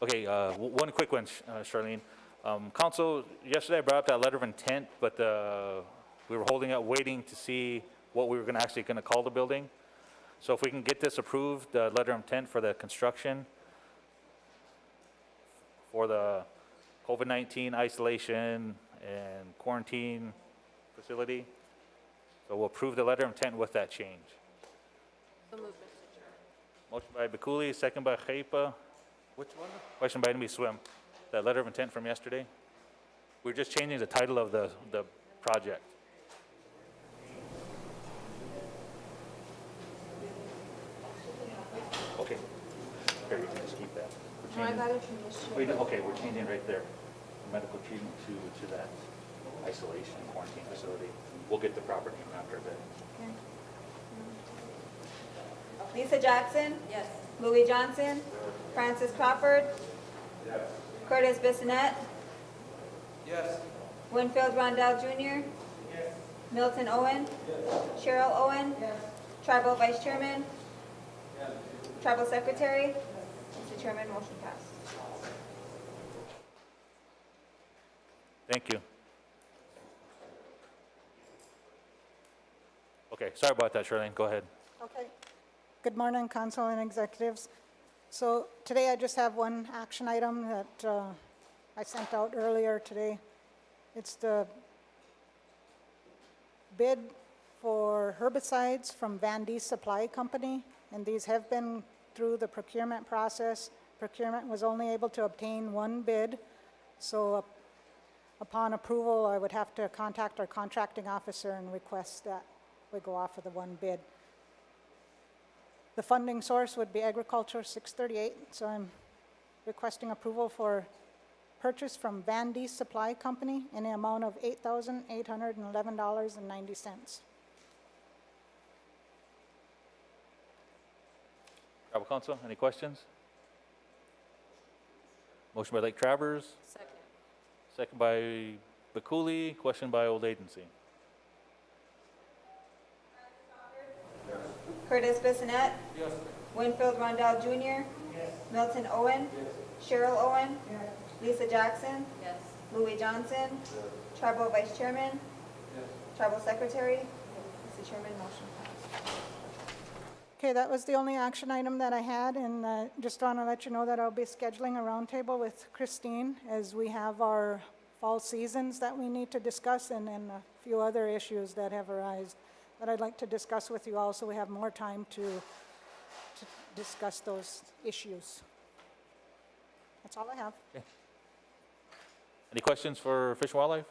Okay, one quick one, Charlene. Council, yesterday I brought up that letter of intent, but we were holding out, waiting to see what we were actually going to call the building. So if we can get this approved, the letter of intent for the construction for the COVID-19 isolation and quarantine facility. So we'll approve the letter of intent with that change. So moved, Mr. Chair. Motion by Bakuli, second by Gepa. Which one? Question by Swim. That letter of intent from yesterday. We're just changing the title of the project. Okay. Here, you can just keep that. No, I got it from yesterday. Wait, okay, we're changing right there. Medical treatment to that isolation quarantine facility. We'll get the proper name after that. Lisa Jackson. Yes. Louis Johnson. Francis Crawford. Curtis Bissonette. Yes. Winfield Rondell Jr. Milton Owen. Cheryl Owen. Tribal Vice Chairman. Tribal Secretary. Mr. Chairman, motion passed. Thank you. Okay, sorry about that, Charlene. Go ahead. Okay. Good morning, council and executives. So today I just have one action item that I sent out earlier today. It's the bid for herbicides from Van D Supply Company, and these have been through the procurement process. Procurement was only able to obtain one bid, so upon approval, I would have to contact our contracting officer and request that we go off of the one bid. The funding source would be Agriculture 638, so I'm requesting approval for purchase from Van D Supply Company in the amount of $8,811.90. Tribal Council, any questions? Motion by Lake Travers, Second. second by Bakuli, question by Old Agency. Curtis Bissonette. Yes. Winfield Rondell Jr. Milton Owen. Cheryl Owen. Lisa Jackson. Yes. Louis Johnson. Tribal Vice Chairman. Tribal Secretary. Mr. Chairman, motion passed. Okay, that was the only action item that I had, and just want to let you know that I'll be scheduling a roundtable with Christine as we have our fall seasons that we need to discuss, and then a few other issues that have arisen that I'd like to discuss with you all, so we have more time to discuss those issues. That's all I have. Any questions for Fish and Wildlife?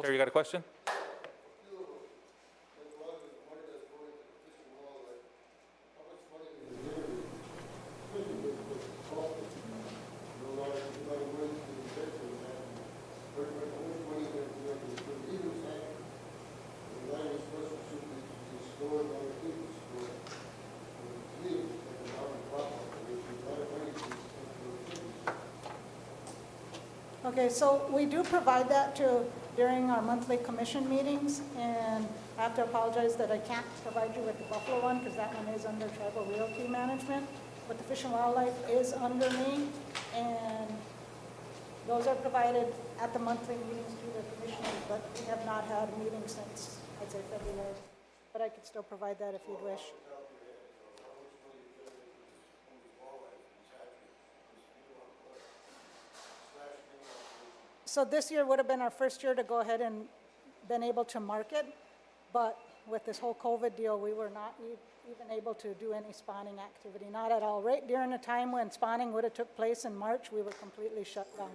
Terry, you got a question? Okay, so we do provide that during our monthly commission meetings, and I have to apologize that I can't provide you with the Buffalo one, because that one is under Tribal Realty Management, but the Fish and Wildlife is under me, and those are provided at the monthly meetings to the commissioners, but we have not had a meeting since, I'd say, February. But I could still provide that if you'd wish. So this year would have been our first year to go ahead and been able to market, but with this whole COVID deal, we were not even able to do any spawning activity, not at all. Right during the time when spawning would have took place in March, we were completely shut down.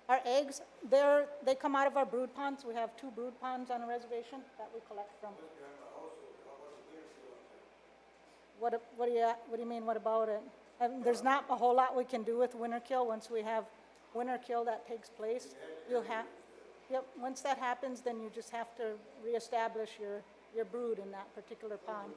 Our eggs, they come out of our brood ponds. We have 2 brood ponds on a reservation that we collect from. What do you mean, what about it? There's not a whole lot we can do with winter kill. Once we have winter kill that takes place, once that happens, then you just have to reestablish your brood in that particular pond.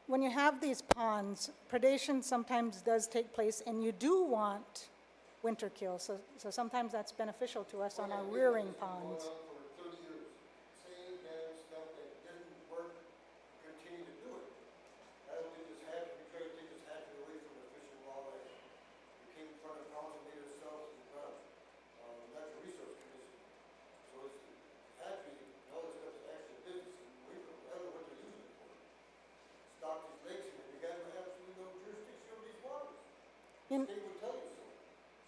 When you have these ponds, predation sometimes does take place, and you do want winter kill. So sometimes that's beneficial to us on our rearing ponds. In- They would tell you so.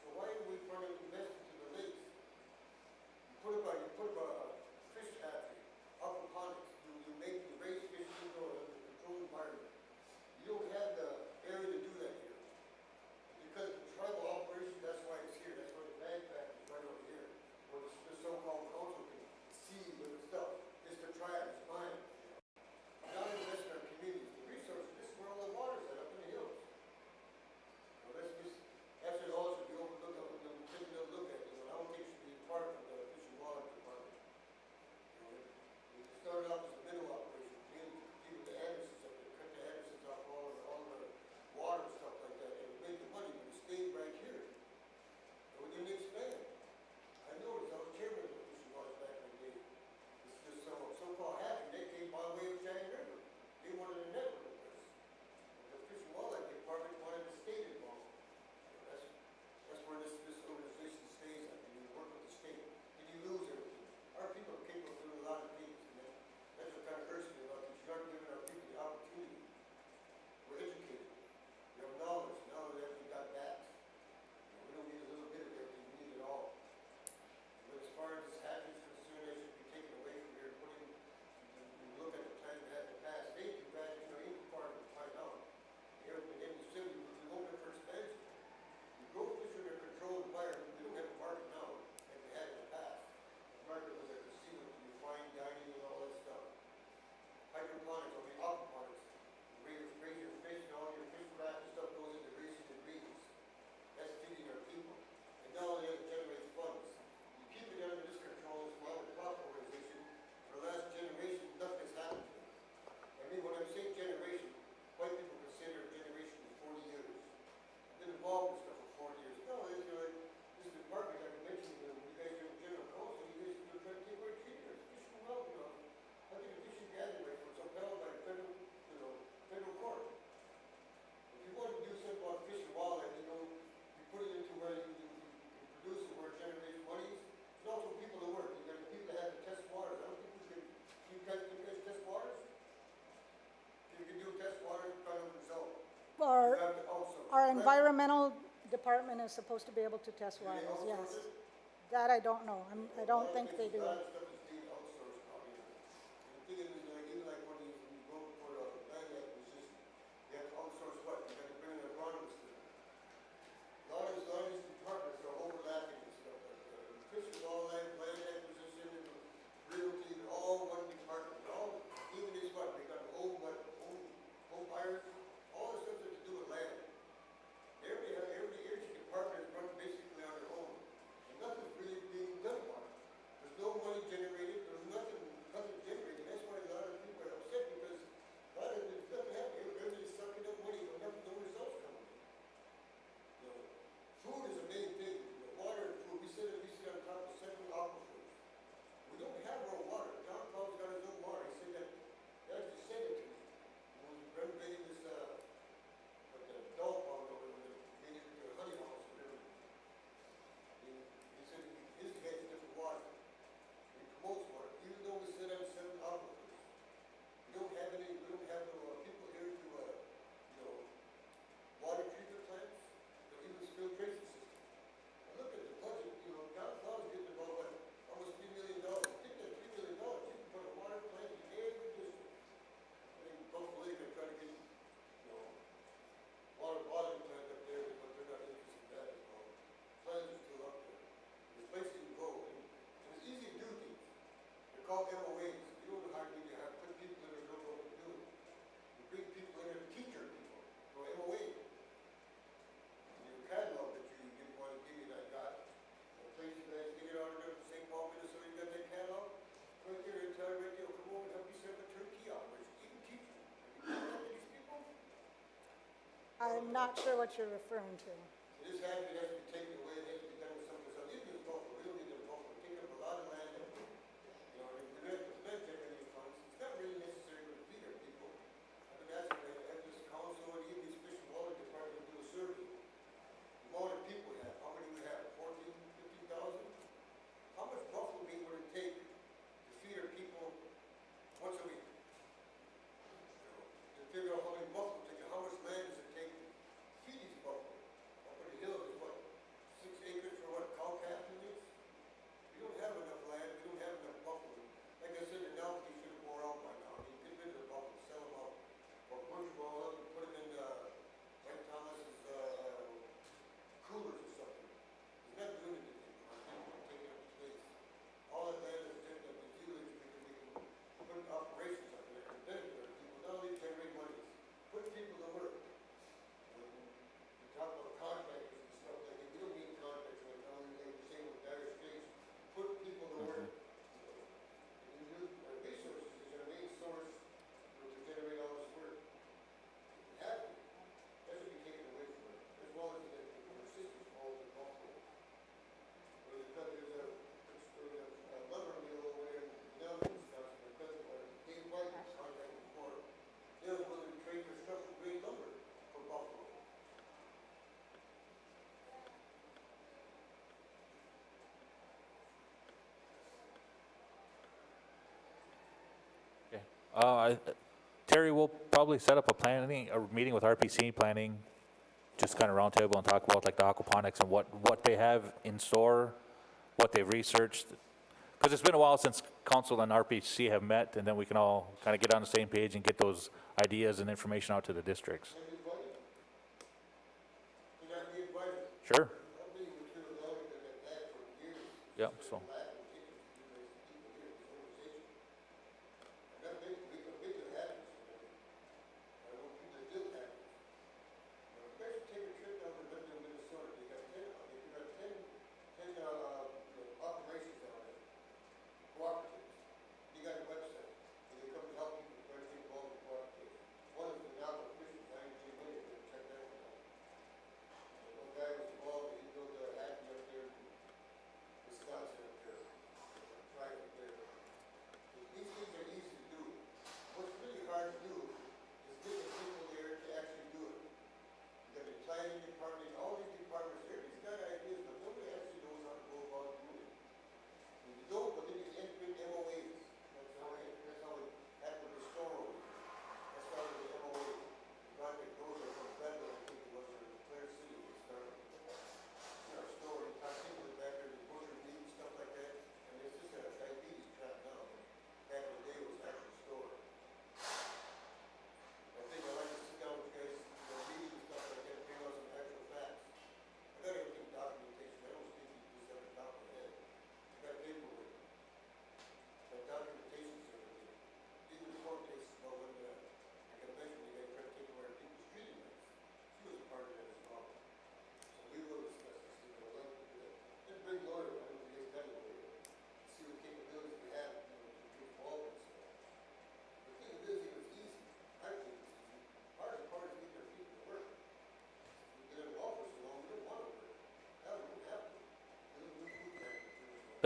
So why do we try to invest into the lakes? You put it by environmental department is supposed to be able to test waters, yes. That I don't know. I don't think they do. A lot of stuff is being outsourced now, you know. The thing is, like, even like when you go for a land acquisition, you have to outsource what? You have to bring an agronomist in. A lot of these departments are overlapping and stuff like that. And Chris is all land acquisition and realty, and all one department, all, even these what, they got home buyers, all the stuff that to do with land. Every department is run basically on their own, and nothing's really being done on it. There's no money generated, there's nothing generated. That's why a lot of people are upset, because a lot of there's nothing happening. Everybody's sucking up money, but no results coming. You know, food is a main thing. You know, water and food. We sit on top of 7 aquifers. We don't have our own water. John Paul's got his own water. He said that. He actually said it to me. When we were renovating this, like the dog pond over there, made it into a honey house and everything. He said his has different water. He promotes water. Even though we sit on 7 aquifers, we don't have no people here to, you know, water treatment plants, or even filtration system. I look at the budget, you know, John Paul's getting about, what, almost $3 million. Take that $3 million, you can put a water plant in every district. I think Buffalo Lake are trying to get, you know, water bottling plant up there, but they're not interested in that at all. Plans are still up there. There's places to go, and it's easy to do things. They're called MOAs. You don't know how to put people in there who don't know what to do. You bring people in there to teach your people. So MOA. Your catalog that you didn't want to give you that got. A place you guys get it out of St. Paul, Minnesota, you got that catalog? Right there, and tell you right there, come over and help you set up a turnkey operation. You can teach them. Have you talked to these people? I'm not sure what you're referring to. This has to be taken away, it has to be done with something. So even in Buffalo, we don't need to Buffalo, take up a lot of land. You know, if we're not generating funds, it's not really necessary to feed our people. I've been asking at this council and even these fish and water department to do a survey. The amount of people we have, how many we have, 14, 15,000? How much buffalo meat would it take to feed our people once a week? You know, to figure out how many buffalo, how much land does it take to feed these buffalo? Up on the hill is what, 6 acres for what, cow calf units? We don't have enough land, we don't have enough buffalo. Like I said, the Realty should have wore out by now. I mean, get rid of the buffalo, sell them out. Or push them all up and put them in, Mike Thomas's, coolers or something. He's not doing anything. He's taking up space. All that land is taken up in village, we can put operations up there and benefit our people. Not only generate money, put people to work. We talk about contractors and stuff like that. We don't need contractors like now, like you're saying with dire straits. Put people to work. And you use resources as your main source to generate all this work. You have to. That should be taken away from it. As well as the systems all the Buffalo. There's a lumber mill over there in Nellis, because of our Dave White contract before. They're willing to trade construction grade lumber for Buffalo. Terry, we'll probably set up a meeting with RPC planning, just kind of roundtable and talk about like the aquaponics and what they have in store, what they've researched. Because it's been a while since council and RPC have met, and then we can all kind of get on the same page and get those ideas and information out to the districts. Can you invited? Can I be invited? Sure. I've been with you alone and that for years. Yep, so. Operations down there, cooperatives. You got a website, and they come to help you with everything involved with cooperatives. One of them now, officials, I ain't getting money, but check that one out. And one guy was involved, he built a happy up there in Wisconsin up there.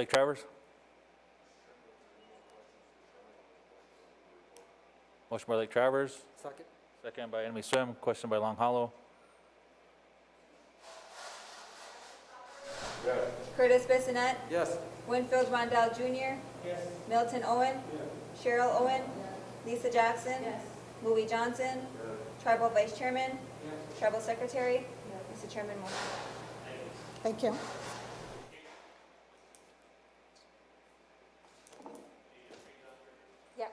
Lake Travers? Motion by Lake Travers, Second. second by Enemy Swim, question by Long Hollow. Curtis Bissonette. Yes. Winfield Rondell Jr. Milton Owen. Cheryl Owen. Lisa Jackson. Louis Johnson. Tribal Vice Chairman. Tribal Secretary. Mr. Chairman, motion. Thank you. Yeah.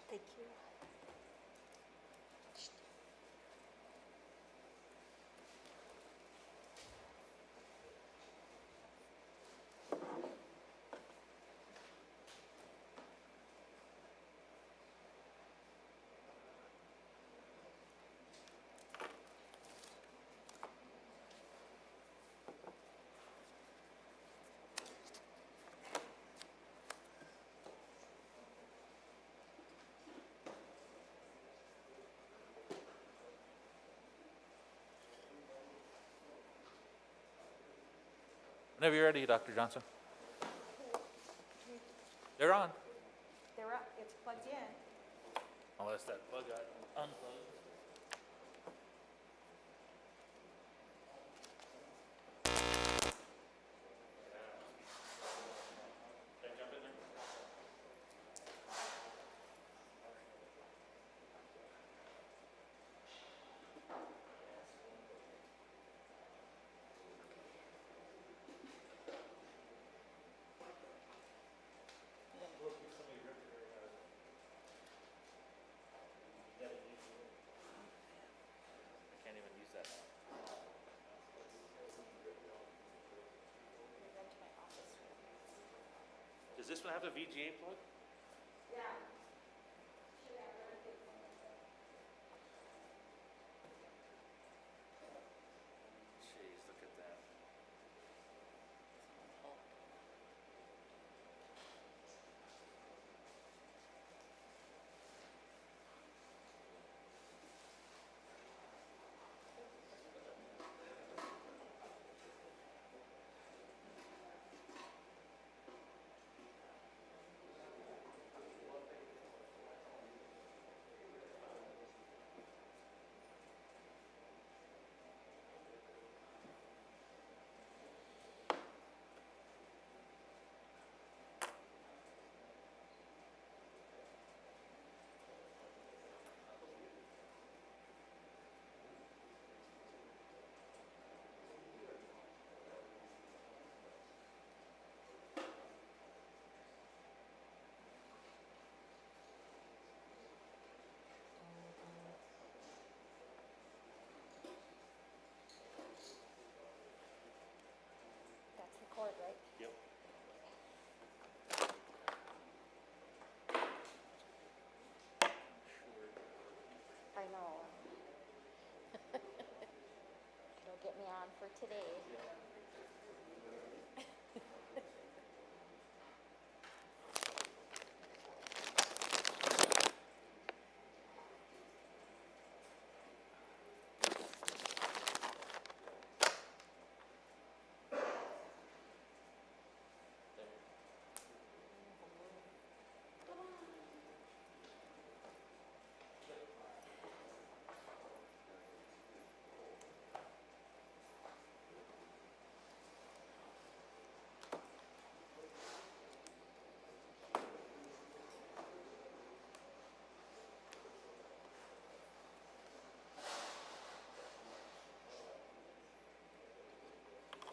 Thank you. Whenever you're ready, Dr. Johnson. They're on. They're up. It's plugged in. Unless that plug got unplugged. Can I jump in there? I can't even use that now. Does this one have a VGA plug? Jeez, look at that. That's record, right? Yep. I know. It'll get me on for today.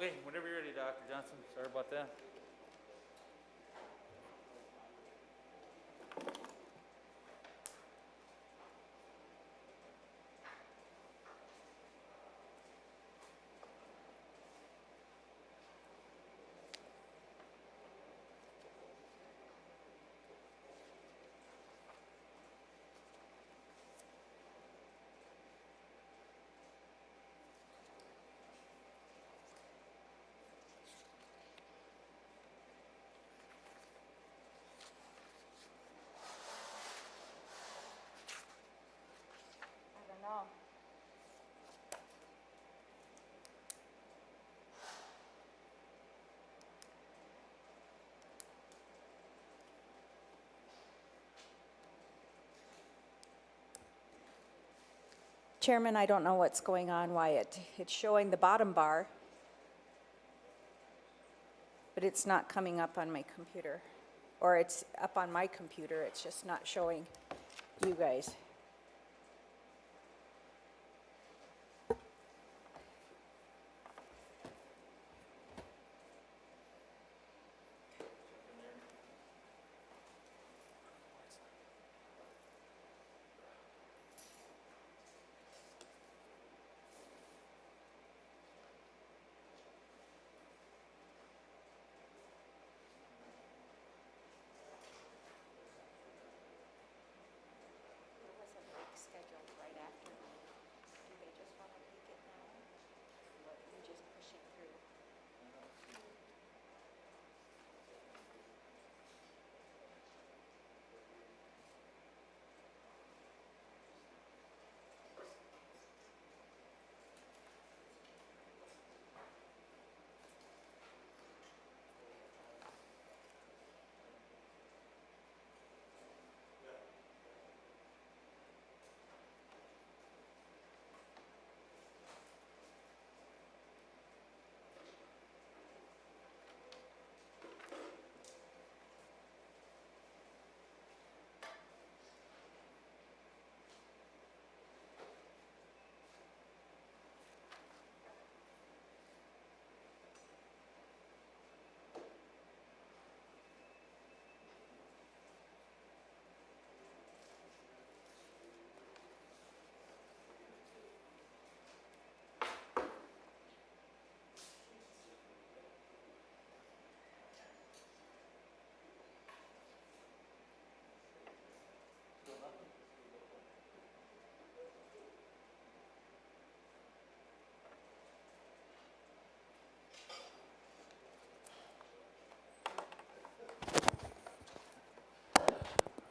Okay, whenever you're ready, Dr. Johnson. Sorry about that. I don't know. Chairman, I don't know what's going on, why it's showing the bottom bar, but it's not coming up on my computer. Or it's up on my computer, it's just not showing you guys. Scheduled right after. Do they just want to take it now? Or are we just pushing through?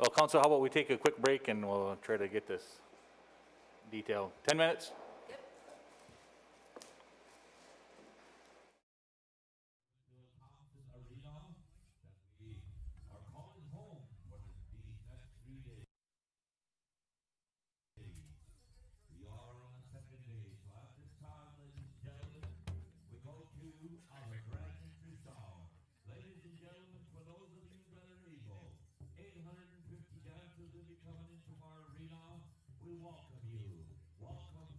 Well, Council, how about we take a quick break and we'll try to get this detailed. 10 minutes? Arena that we are calling home for these next 3 days. We are on the second day, so at this time, ladies and gentlemen, we go to our grand entry song. Ladies and gentlemen, for those of you that are able, 850 dancers will be coming into our arena. We welcome you. Welcome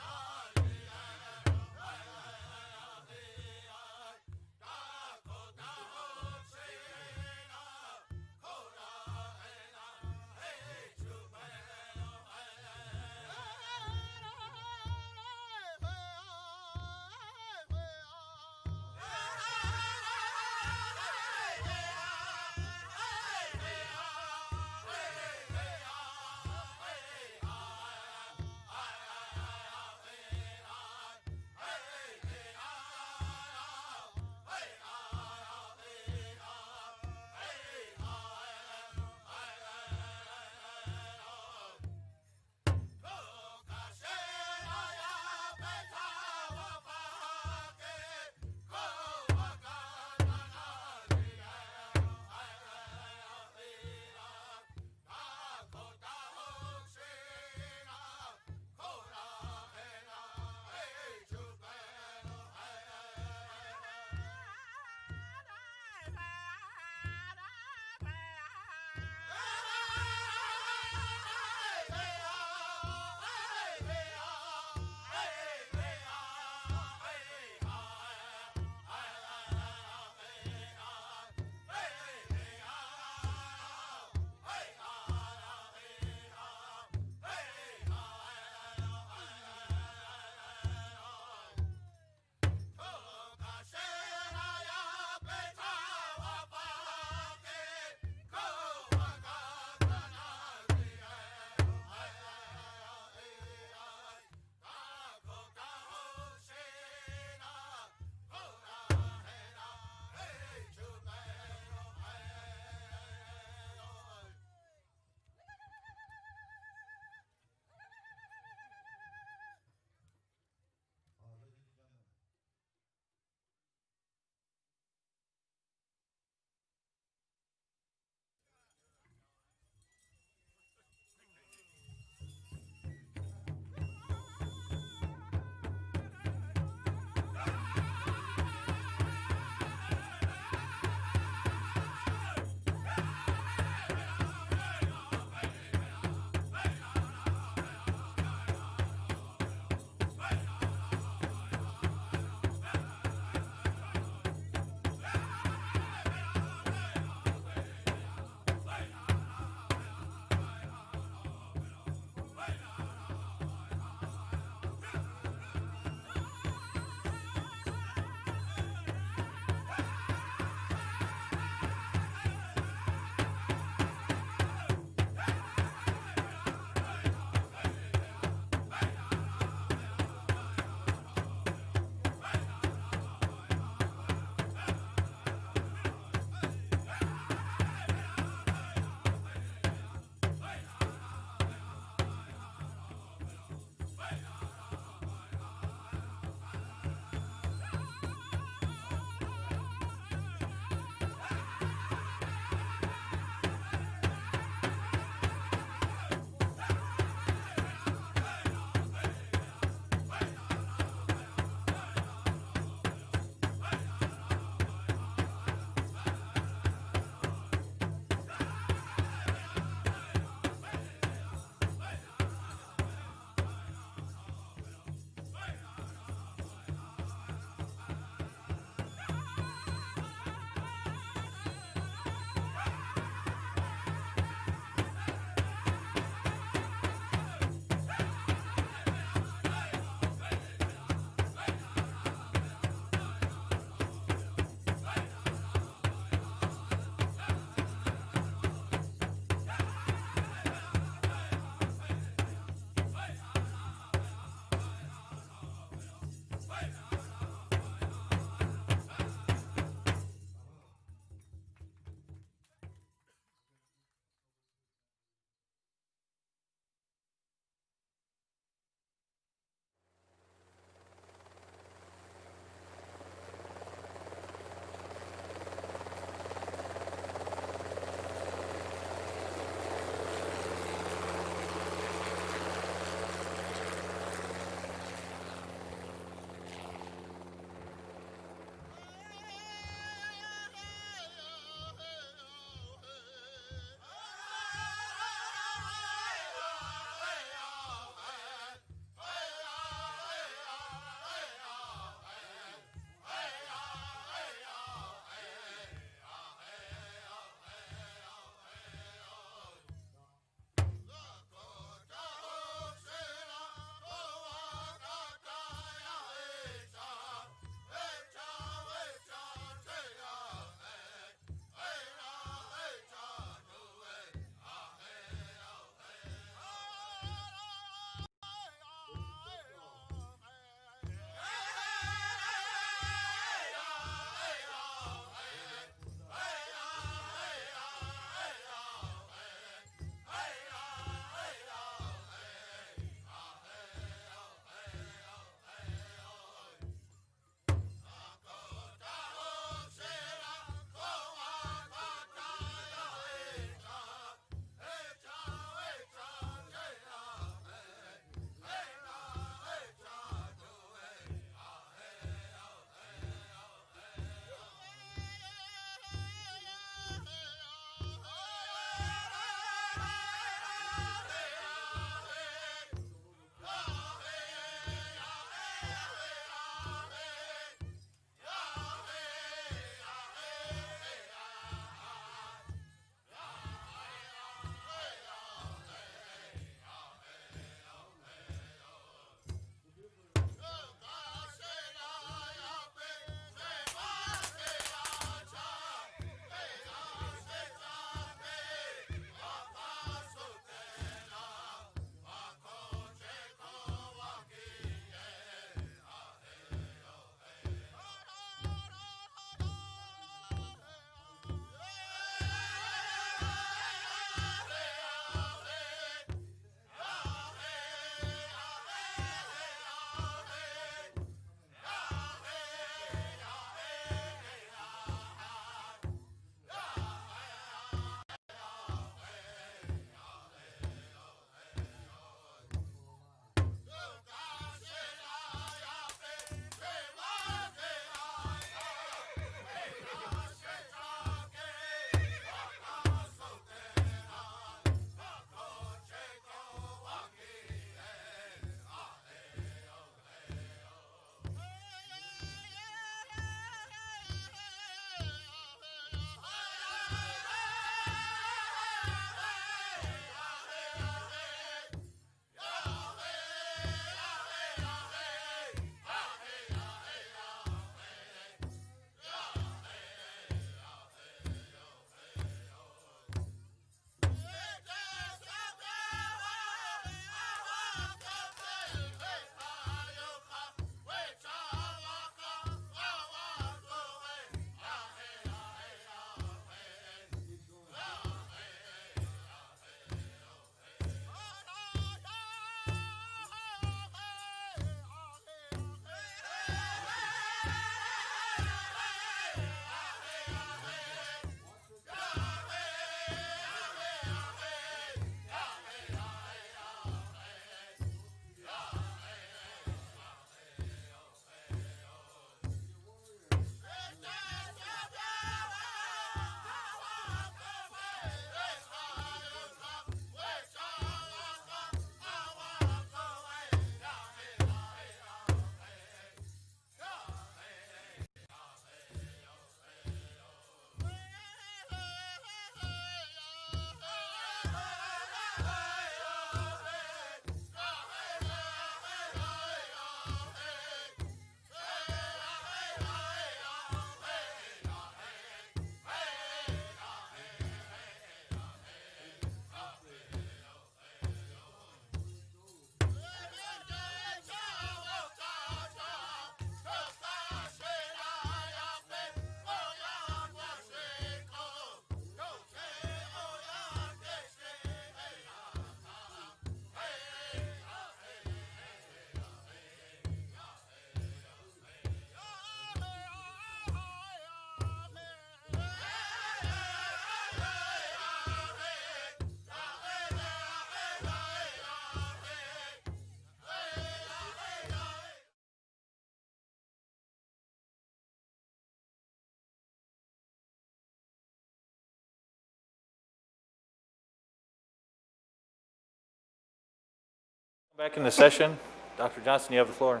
Back in the session. Dr. Johnson, you have the floor.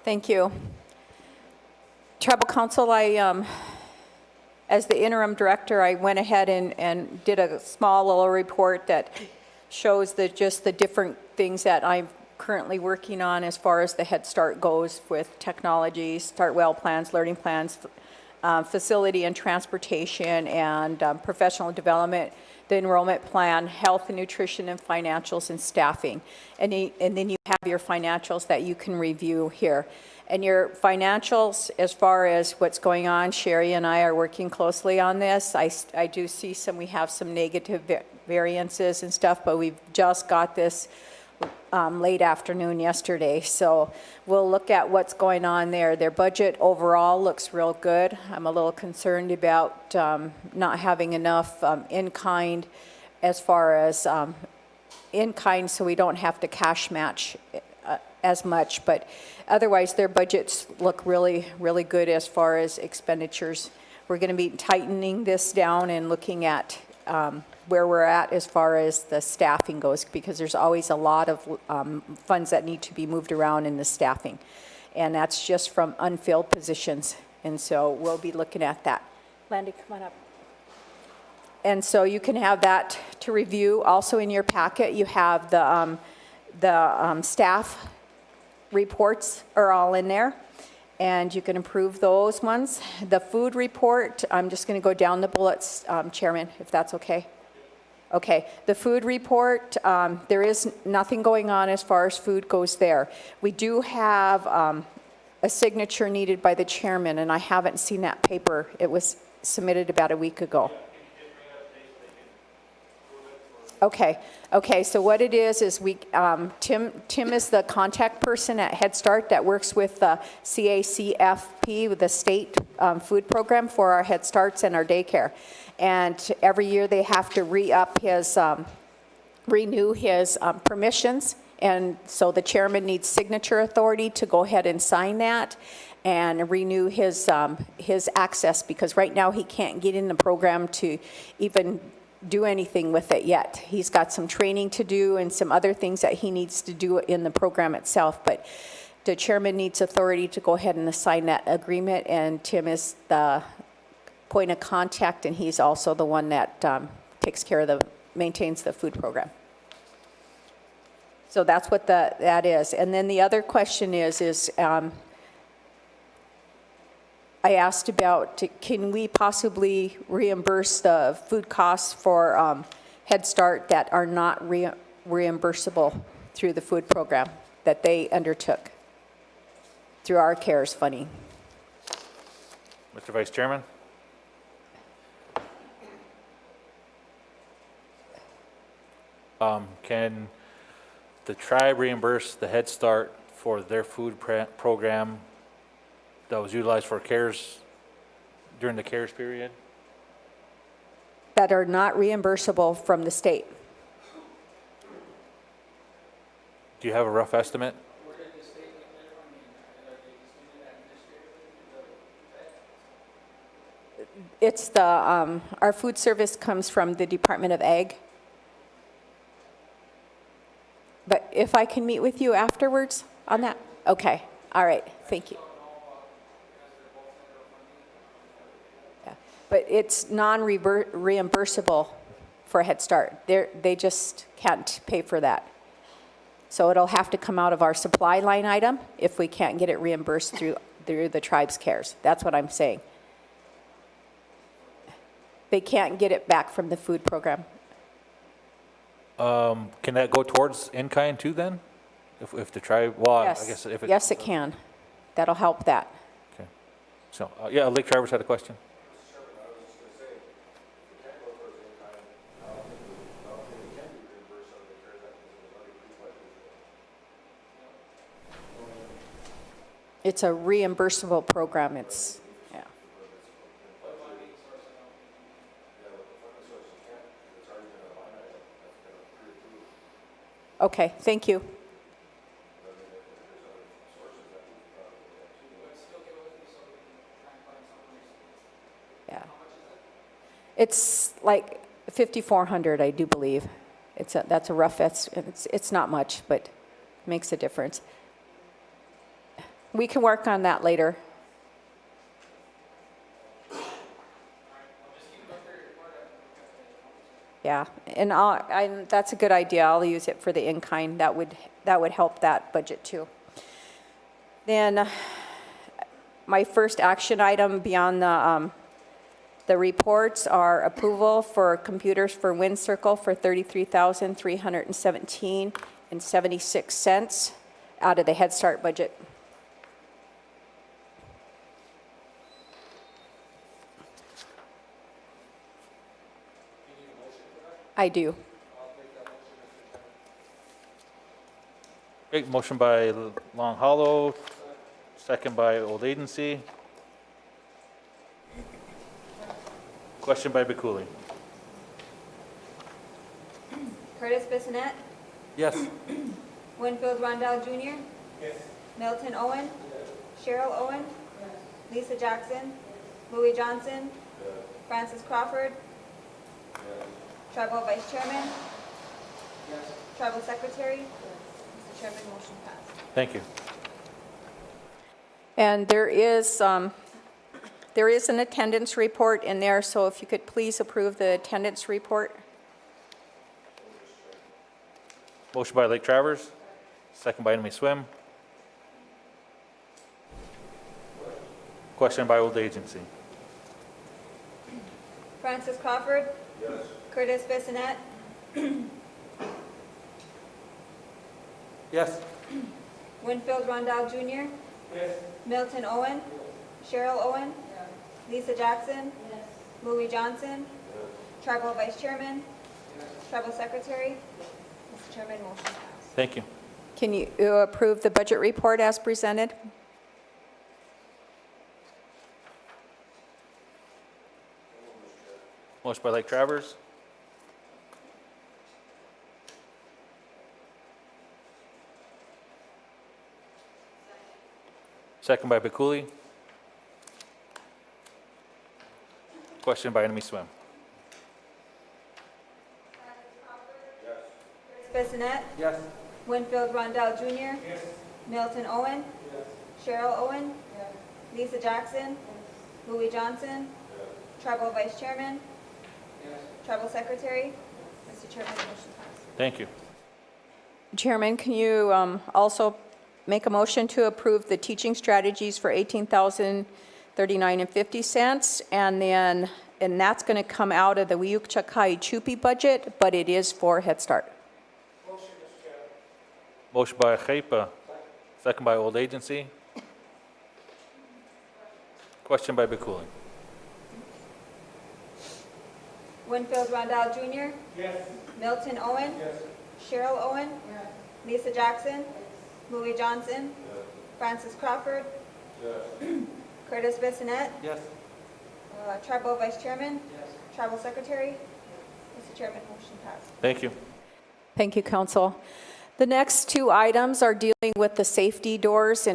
Thank you. Tribal Council, as the interim director, I went ahead and did a small little report that shows just the different things that I'm currently working on as far as the Head Start goes with technology, start well plans, learning plans, facility and transportation, and professional development, the enrollment plan, health and nutrition and financials and staffing. And then you have your financials that you can review here. And your financials, as far as what's going on, Sherry and I are working closely on this. I do see we have some negative variances and stuff, but we've just got this late afternoon yesterday. So we'll look at what's going on there. Their budget overall looks real good. I'm a little concerned about not having enough in-kind as far as in-kind, so we don't have to cash match as much, but otherwise their budgets look really, really good as far as expenditures. We're going to be tightening this down and looking at where we're at as far as the staffing goes, because there's always a lot of funds that need to be moved around in the staffing, and that's just from unfilled positions, and so we'll be looking at that. Landy, come on up. And so you can have that to review. Also in your packet, you have the staff reports are all in there, and you can approve those ones. The food report, I'm just going to go down the bullets, Chairman, if that's okay. Okay, the food report, there is nothing going on as far as food goes there. We do have a signature needed by the chairman, and I haven't seen that paper. It was submitted about a week ago. Okay, so what it is we, Tim is the contact person at Head Start that works with the CACFP, with the state food program for our Head Starts and our daycare. And every year they have to renew his permissions. And so the chairman needs signature authority to go ahead and sign that and renew his access, because right now he can't get in the program to even do anything with it yet. He's got some training to do and some other things that he needs to do in the program itself, but the chairman needs authority to go ahead and sign that agreement, and Tim is the point of contact, and he's also the one that takes care of maintains the food program. So that's what that is. And then the other question is I asked about, can we possibly reimburse the food costs for Head Start that are not reimbursable through the food program that they undertook through our CARES funding? Mr. Vice Chairman? Can the tribe reimburse the Head Start for their food program that was utilized for CARES during the CARES period? That are not reimbursable from the state. Do you have a rough estimate? It's the, our food service comes from the Department of Ag. But if I can meet with you afterwards on that? Okay, all right, thank you. Yeah. But it's non-reimbursable for Head Start. They just can't pay for that. So it'll have to come out of our supply line item if we can't get it reimbursed through the tribe's CARES. That's what I'm saying. They can't get it back from the food program. Can that go towards in-kind too then? If the tribe, well, Yes. I guess if it. Yes, it can. That'll help that. Okay. So, yeah, Lake Travers had a question. It's a reimbursable program. It's, yeah. Okay, thank you. Yeah. It's like 5,400, I do believe. That's a rough, it's not much, but makes a difference. We can work on that later. Yeah, and that's a good idea. I'll use it for the in-kind. That would help that budget too. Then my first action item beyond the reports are approval for computers for Wind Circle for $33,317.76 out of the Head Start budget. I do. Great, motion by Long Hollow, second by Old Agency. Question by Bacouli. Curtis Bissonette, Yes. Winfield Rondell Jr. Yes. Milton Owen. Cheryl Owen. Lisa Jackson. Louis Johnson. Francis Crawford. Tribal Vice Chairman. Tribal Secretary. Mr. Chairman, motion passed. Thank you. And there is an attendance report in there, so if you could please approve the attendance report. Motion by Lake Travers, second by Enemy Swim. Question by Old Agency. Francis Crawford. Yes. Curtis Bissonette. Yes. Winfield Rondell Jr. Yes. Milton Owen. Cheryl Owen. Yes. Lisa Jackson. Yes. Louis Johnson. Yes. Tribal Vice Chairman. Yes. Tribal Secretary. Yes. Mr. Chairman, motion passed. Thank you. Can you approve the budget report as presented? Motion by Lake Travers. Second by Bacouli. Question by Enemy Swim. Curtis Bissonette. Yes. Winfield Rondell Jr. Yes. Milton Owen. Yes. Cheryl Owen. Yes. Lisa Jackson. Yes. Louis Johnson. Yes. Tribal Vice Chairman. Yes. Tribal Secretary. Yes. Mr. Chairman, motion passed. Thank you. Chairman, can you also make a motion to approve the teaching strategies for $18,039.50, and that's going to come out of the Wiyukchakai Chupi budget, but it is for Head Start. Motion by Chaipa, second by Old Agency. Question by Bacouli. Winfield Rondell Jr. Yes. Milton Owen. Yes. Cheryl Owen. Yes. Lisa Jackson. Yes. Louis Johnson. Yes. Francis Crawford. Yes. Curtis Bissonette. Yes. Tribal Vice Chairman. Yes. Tribal Secretary. Yes. Mr. Chairman, motion passed. Thank you. Thank you, Council. The next two items are dealing with the safety doors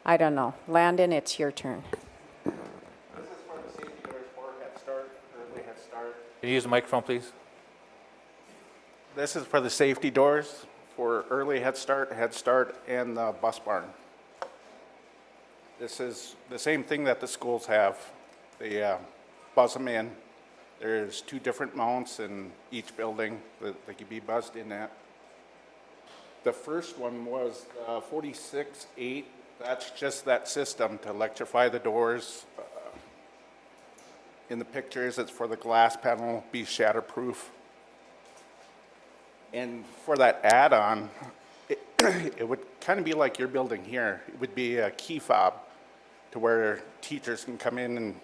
I don't know, Landon, it's your turn. This is for the safety doors for Head Start, early Head Start. Can you use the microphone, please? This is for the safety doors for early Head Start, and the bus barn. This is the same thing that the schools have. They buzz them in. There's two different mounts in each building that they could be buzzed in at. The first one was 46.8. That's just that system to electrify the doors. In the pictures, it's for the glass panel, be shatterproof. And for that add-on, it would kind of be like your building here. It would be a key fob to where teachers can come in and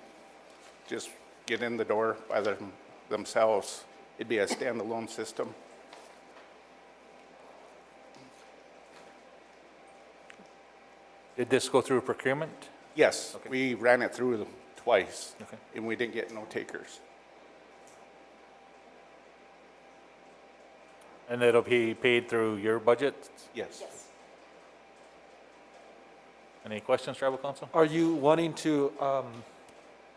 just get in the door by themselves. It'd be a standalone system. Did this go through procurement? Yes, Okay. we ran it through twice, Okay. and we didn't get no takers. And it'll be paid through your budget? Yes. Any questions, Tribal Council? Are you wanting to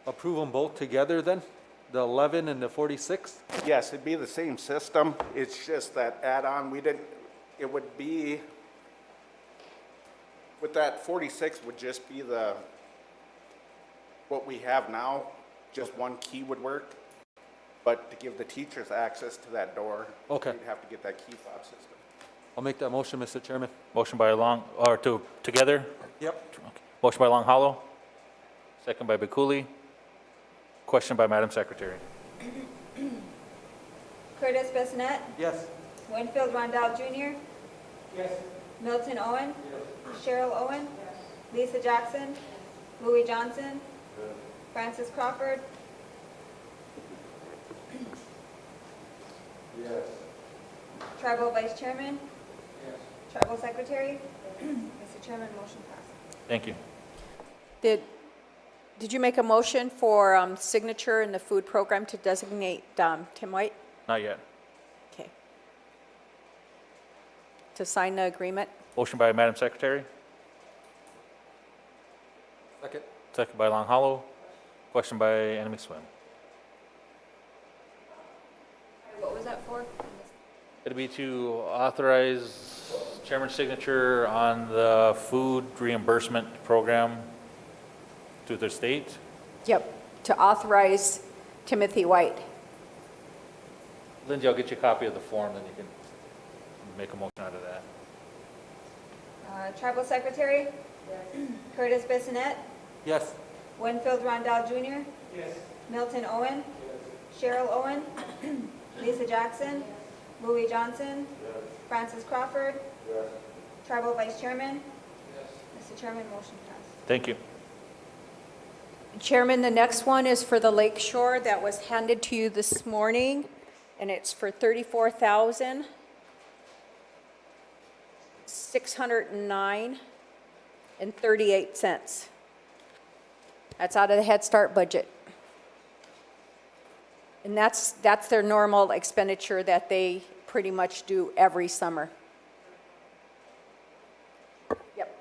approve them both together then? the 11 and the 46? Yes, it'd be the same system. It's just that add-on, it would be, with that 46 would just be what we have now, just one key would work. But to give the teachers access to that door, Okay. we'd have to get that key fob system. I'll make that motion, Mr. Chairman. Motion by together? Yep. Okay. Motion by Long Hollow, second by Bakuli. Question by Madam Secretary. Curtis Bissonnette, Yes. Winfield Rondell Jr., Yes. Milton Owen, Cheryl Owen, Lisa Jackson, Louis Johnson, Francis Crawford, Yes. Tribal Vice Chairman, Yes. Tribal Secretary. Mr. Chairman, motion passed. Thank you. Did you make a motion for signature in the food program to designate Tim White? Not yet. Okay. To sign the agreement? Motion by Madam Secretary, Second. second by Long Hollow. Question by Enemy Swim. What was that for? It'll be to authorize chairman's signature on the food reimbursement program to the state. Yep, to authorize Timothy White. Lindsay, I'll get you a copy of the form, then you can make a motion out of that. Tribal Secretary, Curtis Bissonnette, Yes. Winfield Rondell Jr., Yes. Milton Owen, Cheryl Owen, Lisa Jackson, Louis Johnson, Francis Crawford, Tribal Vice Chairman. Mr. Chairman, motion passed. Thank you. Chairman, the next one is for the Lake Shore that was handed to you this morning, and it's for $34,609.38. That's out of the Head Start budget. And that's their normal expenditure that they pretty much do every summer. Yep.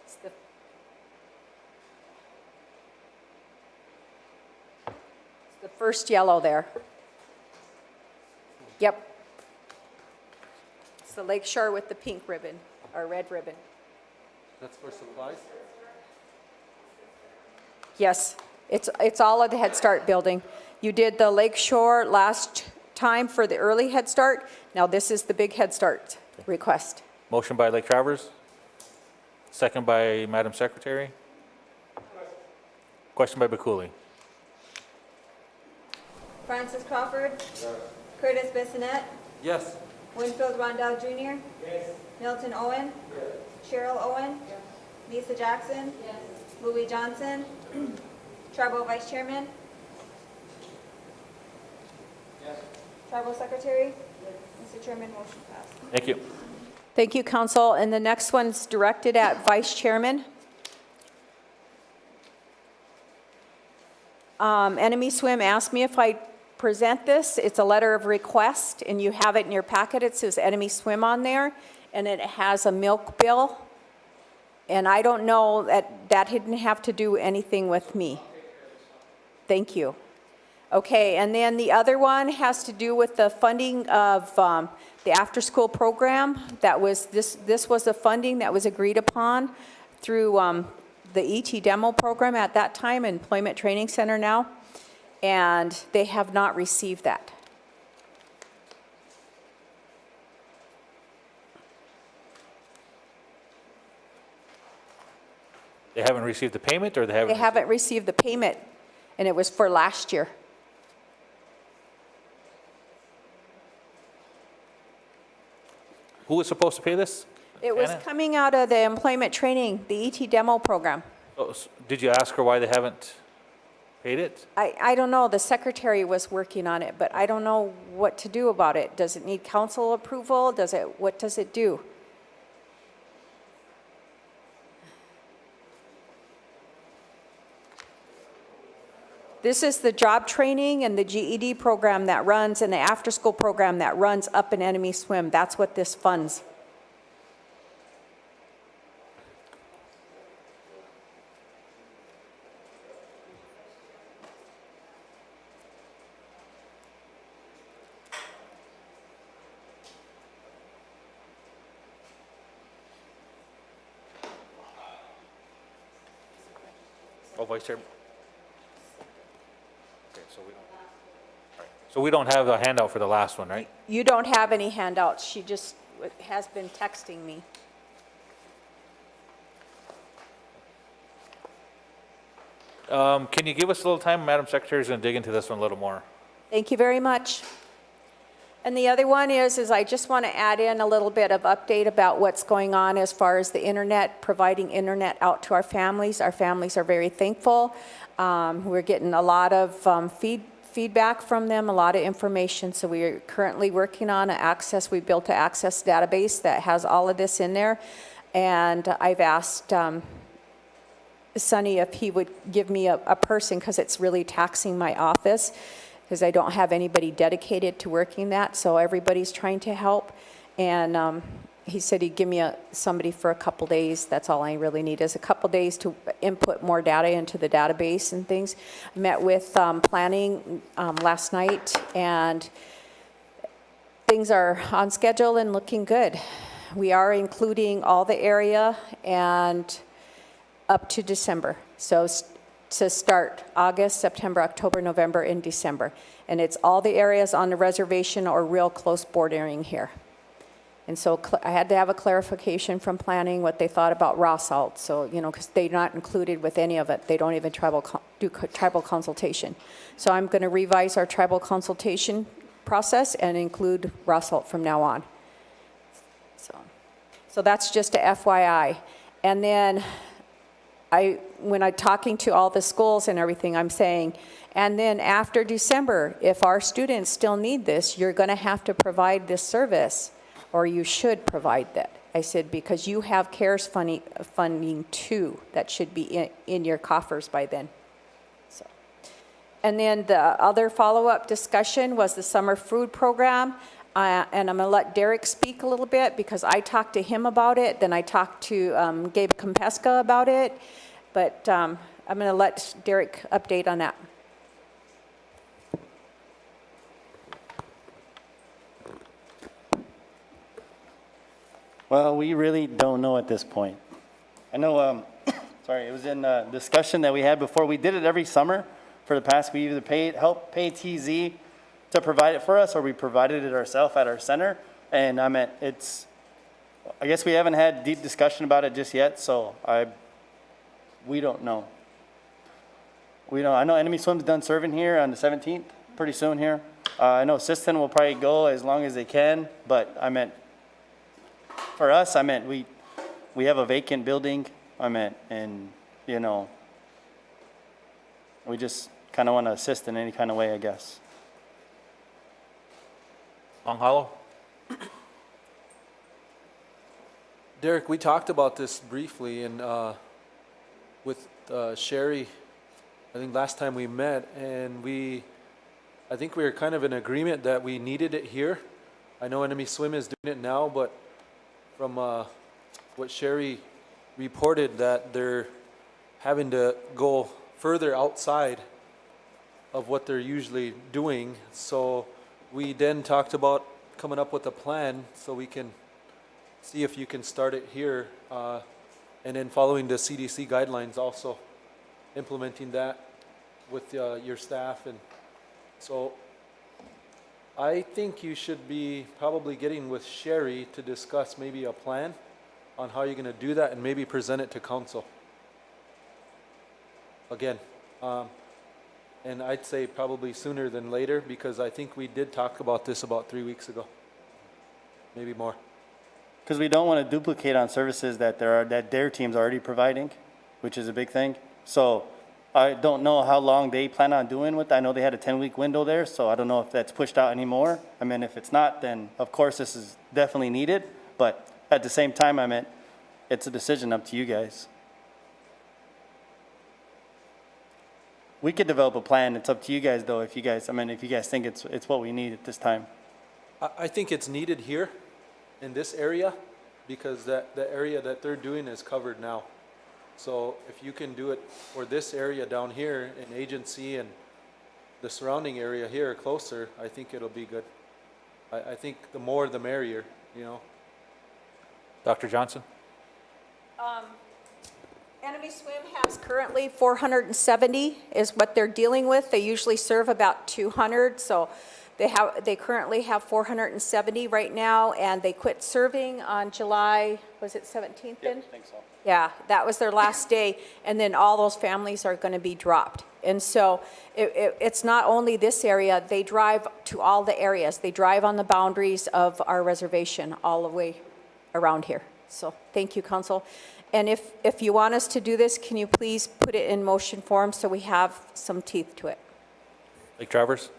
It's the first yellow there. Yep. It's the Lake Shore with the pink ribbon, or red ribbon. That's for supplies? Yes, it's all of the Head Start building. You did the Lake Shore last time for the early Head Start. Now this is the big Head Start request. Motion by Lake Travers, second by Madam Secretary. Question by Bakuli. Francis Crawford, Curtis Bissonnette, Yes. Winfield Rondell Jr., Milton Owen, Cheryl Owen, Lisa Jackson, Louis Johnson, Tribal Vice Chairman, Tribal Secretary. Mr. Chairman, motion passed. Thank you. Thank you, Council. And the next one's directed at Vice Chairman. Enemy Swim asked me if I present this. It's a letter of request, and you have it in your packet. It says Enemy Swim on there, and it has a milk bill. And I don't know, that didn't have to do anything with me. Thank you. Okay, and then the other one has to do with the funding of the after-school program. That was, this was the funding that was agreed upon through the ET demo program at that time, Employment Training Center now, and they have not received that. They haven't received the payment, or they haven't? They haven't received the payment, and it was for last year. Who was supposed to pay this? It was Anna? coming out of the employment training, the ET demo program. Oh, did you ask her why they haven't paid it? I don't know, the secretary was working on it, but I don't know what to do about it. Does it need council approval? What does it do? This is the job training and the GED program that runs and the after-school program that runs up in Enemy Swim. That's what this funds. Oh, Vice Chair. Okay, so we don't, all right. So we don't have a handout for the last one, right? You don't have any handouts. She just has been texting me. Can you give us a little time? Madam Secretary is going to dig into this one a little more. Thank you very much. And the other one is I just want to add in a little bit of update about what's going on as far as the internet, providing internet out to our families. Our families are very thankful. We're getting a lot of feedback from them, a lot of information. So we are currently working on we built an access database that has all of this in there. And I've asked Sonny if he would give me a person, because it's really taxing my office, because I don't have anybody dedicated to working that, so everybody's trying to help. And he said he'd give me somebody for a couple days. That's all I really need, is a couple days to input more data into the database and things. I met with planning last night, and things are on schedule and looking good. We are including all the area and up to December. So to start August, September, October, November, and December. And it's all the areas on the reservation or real close bordering here. And so I had to have a clarification from planning what they thought about raw salt. So, because they're not included with any of it. They don't even do tribal consultation. So I'm going to revise our tribal consultation process and include raw salt from now on. So that's just a FYI. And then when I'm talking to all the schools and everything, I'm saying, and then after December, if our students still need this, you're going to have to provide this service, or you should provide that. I said, because you have CARES funding too, that should be in your coffers by then. So, and then the other follow-up discussion was the summer food program. And I'm going to let Derek speak a little bit, because I talked to him about it. Then I talked to Gabe Kompeska about it. But I'm going to let Derek update on that. Well, we really don't know at this point. I know, sorry, it was in a discussion that we had before. We did it every summer for the past. We either helped pay TZ to provide it for us, or we provided it ourselves at our center. And I guess we haven't had deep discussion about it just yet, so we don't know. I know Enemy Swim's done serving here on the 17th, pretty soon here. I know Siston will probably go as long as they can, but for us, we have a vacant building, and we just kind of want to assist in any kind of way, I guess. Long Hollow? Derek, we talked about this briefly and with Sherry, I think last time we met, and I think we were kind of in agreement that we needed it here. I know Enemy Swim is doing it now, but from what Sherry reported, that they're having to go further outside of what they're usually doing. So we then talked about coming up with a plan so we can see if you can start it here, and then following the CDC guidelines, also implementing that with your staff. And so I think you should be probably getting with Sherry to discuss maybe a plan on how you're going to do that, and maybe present it to council again. And I'd say probably sooner than later, because I think we did talk about this about 3 weeks ago, maybe more. Because we don't want to duplicate on services that their team's already providing, which is a big thing. So I don't know how long they plan on doing with. I know they had a 10-week window there, so I don't know if that's pushed out anymore. If it's not, then of course this is definitely needed. But at the same time, it's a decision up to you guys. We could develop a plan. It's up to you guys, though. If you guys think it's what we need at this time. I think it's needed here in this area, because the area that they're doing is covered now. So if you can do it for this area down here in Agency and the surrounding area here closer, I think it'll be good. I think the more the merrier, Dr. Johnson? Enemy Swim has currently 470 is what they're dealing with. They usually serve about 200, so they currently have 470 right now, and they quit serving on July, was it 17th then? I think so. Yeah, that was their last day, and then all those families are going to be dropped. And so it's not only this area, they drive to all the areas. They drive on the boundaries of our reservation all the way around here. So thank you, Council. And if you want us to do this, can you please put it in motion form so we have some teeth to it? Lake Travers?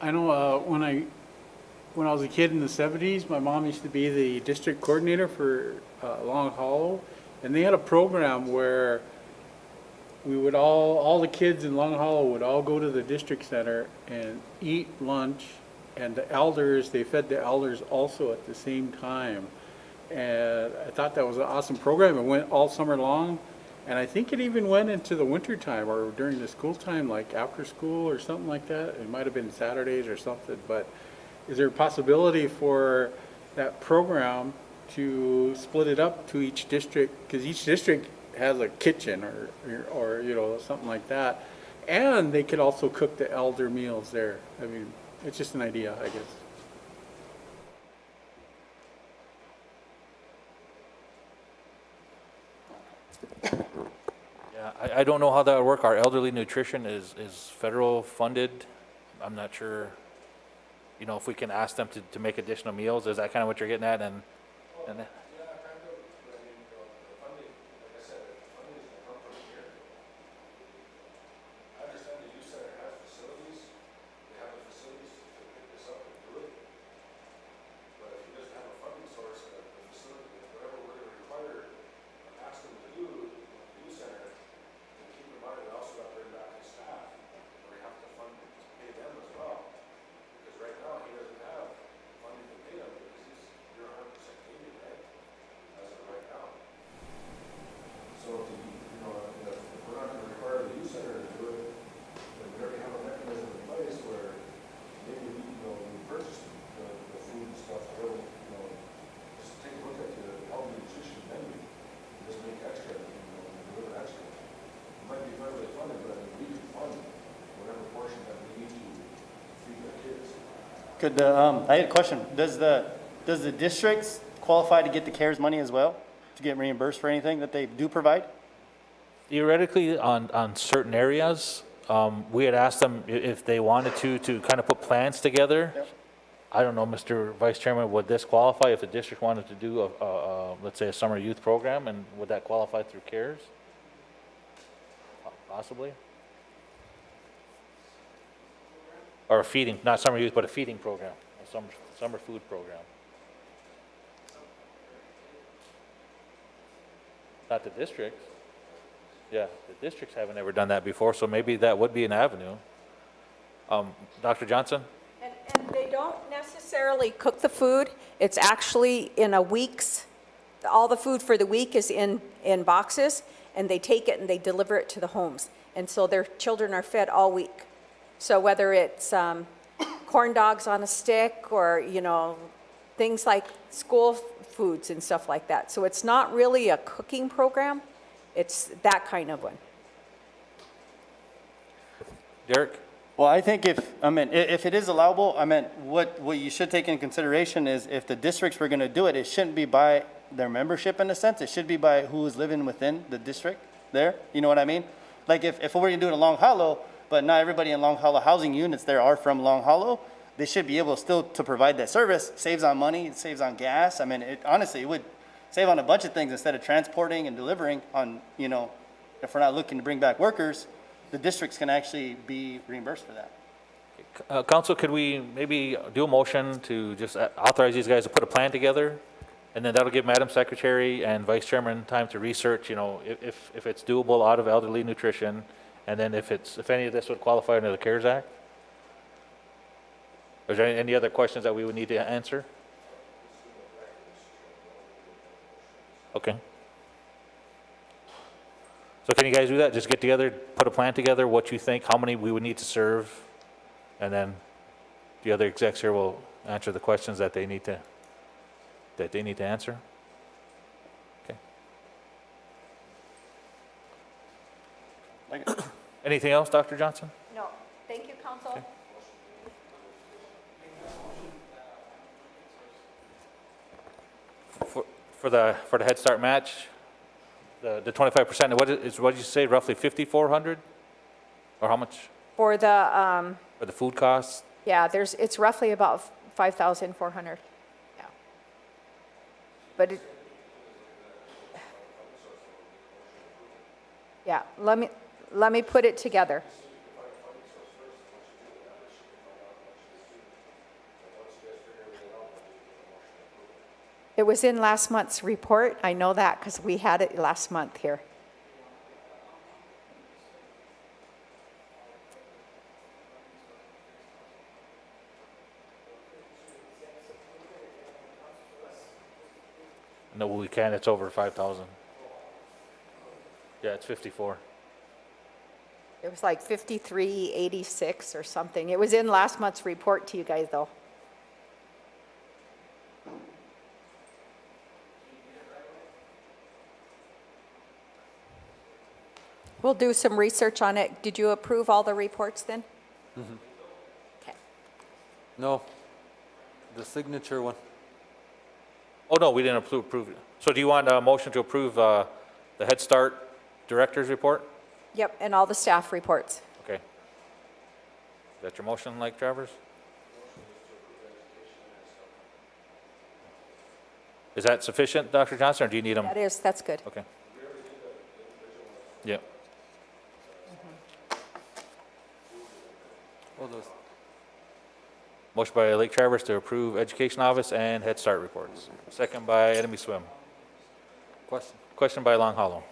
I know when I was a kid in the 70s, my mom used to be the district coordinator for Long Hollow, and they had a program where we would all the kids in Long Hollow would all go to the district center and eat lunch, and they fed the elders also at the same time. And I thought that was an awesome program. It went all summer long. And I think it even went into the winter time or during the school time, like after school or something like that. It might have been Saturdays or something, but is there a possibility for that program to split it up to each district? Because each district has a kitchen or you know, something like that. And they could also cook the elder meals there. I mean, it's just an idea, I guess. I don't know how that would work. Our elderly nutrition is federal funded. I'm not sure, you know, if we can ask them to make additional meals. Is that kind of what you're getting at? And Could, I had a question. Does the districts qualify to get the CARES money as well, to get reimbursed for anything that they do provide? theoretically, on certain areas, we had asked them if they wanted to kind of put plans together. Yep. I don't know, Mr. Vice Chairman, would this qualify if the district wanted to do let's say a summer youth program, and would that qualify through CARES? Possibly. Or a feeding, not summer youth, but a feeding program, a summer food program. Not the districts. Yeah, the districts haven't ever done that before, so maybe that would be an avenue. Dr. Johnson? And they don't necessarily cook the food. It's actually in a week's, all the food for the week is in boxes, and they take it and they deliver it to the homes. And so their children are fed all week. So whether it's corn dogs on a stick or, you know, things like school foods and stuff like that. So it's not really a cooking program. It's that kind of one. Derek? Well, I think if it is allowable, what you should take into consideration is if the districts were gonna do it, it shouldn't be by their membership in a sense, it should be by who is living within the district there, you know what I mean? Like if we're gonna do it in Long Hollow, but not everybody in Long Hollow housing units there are from Long Hollow, they should be able still to provide that service, saves on money, it saves on gas, honestly, it would save on a bunch of things instead of transporting and delivering on, if we're not looking to bring back workers, the districts can actually be reimbursed for that. Council, could we maybe do a motion to just authorize these guys to put a plan together? And then that'll give Madam Secretary and Vice Chairman time to research, if it's doable out of elderly nutrition, and then if any of this would qualify under the CARES Act? Is there any other questions that we would need to answer? Okay. So can you guys do that? Just get together, put a plan together, what you think, how many we would need to serve, and then the other execs here will answer the questions that they need to answer? Okay. Anything else, Dr. Johnson? No, thank you, Council. Okay. For the Head Start match, the 25%, what did you say, roughly 5,400? Or how much? For the, For the food costs? yeah, it's roughly about 5,400. Yeah. But yeah, let me put it together. It was in last month's report. I know that because we had it last month here. No, we can't, it's over 5,000. Yeah, it's 54. It was like 5386 or something. It was in last month's report to you guys, though. We'll do some research on it. Did you approve all the reports then? Mhm. Okay. No, the signature one. Oh, no, we didn't approve it. So do you want a motion to approve the Head Start Director's report? Yep, and all the staff reports. Okay. Is that your motion, Lake Travers? Is that sufficient, Dr. Johnson, or do you need them? That is, that's good. Okay. Yeah. All those. Motion by Lake Travers to approve Education Office and Head Start reports. Second by Enemy Swim. Question. Question by Long Hollow.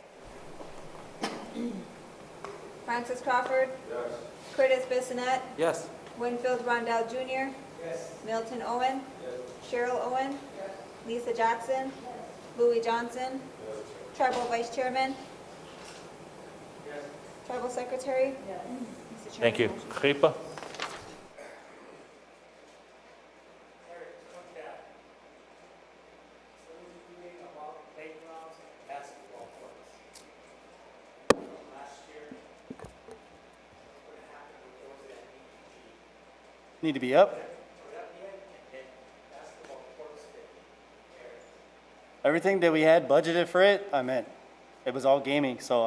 Francis Crawford. Yes. Curtis Bissonette. Yes. Winfield Rondell Jr. Yes. Milton Owen. Yes. Cheryl Owen. Yes. Lisa Jackson. Yes. Louis Johnson. Yes. Tribal Vice Chairman. Yes. Tribal Secretary. Yes. Thank you. Gripa? Need to be up. Everything that we had budgeted for it, it was all gaming, so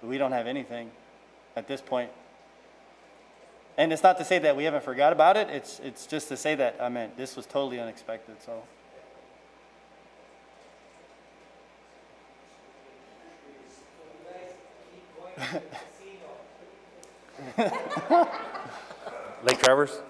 we don't have anything at this point. And it's not to say that we haven't forgot about it, it's just to say that, this was totally unexpected, so. Lake Travers?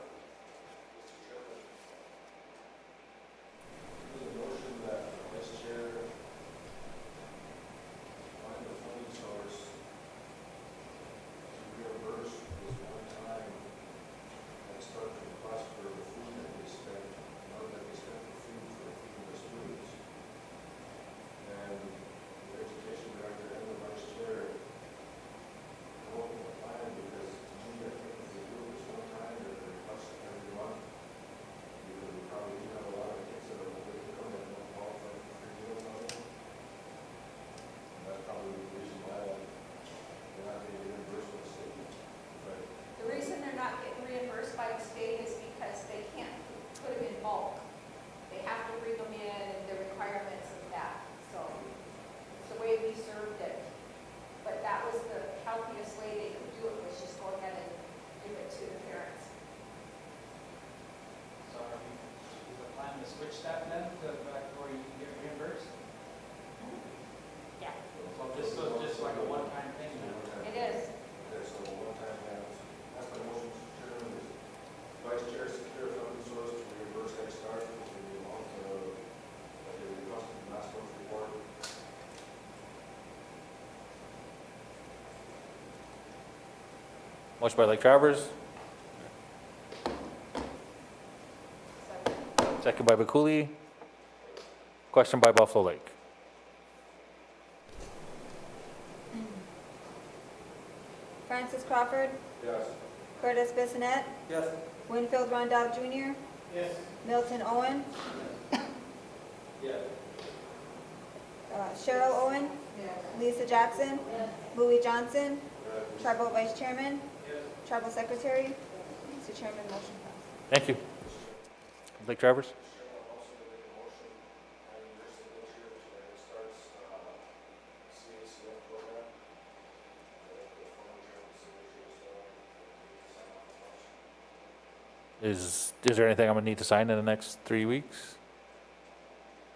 Motion by Lake Travers. Second by Bakuli. Question by Buffalo Lake. Francis Crawford. Yes. Curtis Bissonette. Yes. Winfield Rondell Jr. Yes. Milton Owen. Yes. Cheryl Owen. Lisa Jackson. Louis Johnson. Tribal Vice Chairman. Tribal Secretary. Mr. Chairman, motion passed. Thank you. Lake Travers. Is there anything I'm gonna need to sign in the next 3 weeks?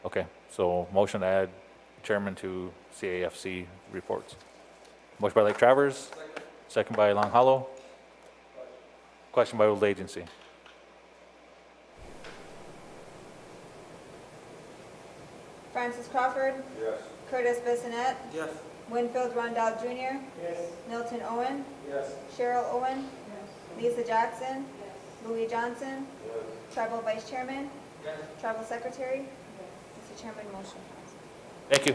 Okay, so motion to add chairman to CAFC reports. Motion by Lake Travers, second by Long Hollow. Question by Old Agency. Francis Crawford. Yes. Curtis Bissonette. Yes. Winfield Rondell Jr. Yes. Milton Owen. Yes. Cheryl Owen. Lisa Jackson. Louis Johnson. Tribal Vice Chairman. Tribal Secretary. Mr. Chairman, motion passed. Thank you.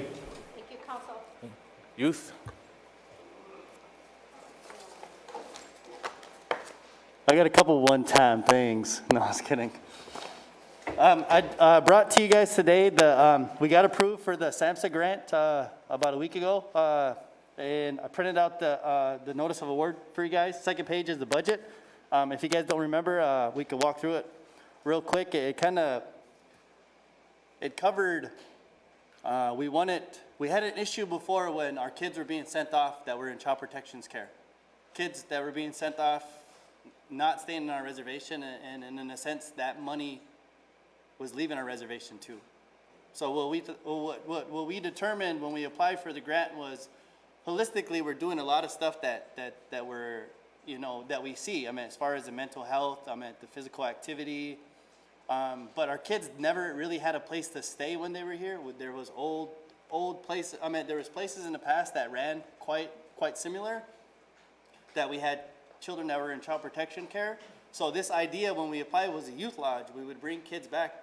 Thank you, Council. Youth? I got a couple one-time things. No, I was kidding. I brought to you guys today we got approved for the SAMHSA grant about a week ago, and I printed out the notice of award for you guys. Second page is the budget. If you guys don't remember, we could walk through it real quick. It covered. We had an issue before when our kids were being sent off that were in child protection's care. Kids that were being sent off, not staying in our reservation, and in a sense, that money was leaving our reservation too. So what we determined when we applied for the grant was, holistically, we're doing a lot of stuff that we're, that we see. I mean, as far as the mental health, I mean, the physical activity, but our kids never really had a place to stay when they were here. There was old places. I mean, there was places in the past that ran quite similar, that we had children that were in child protection care. So this idea when we applied was a youth lodge. We would bring kids back,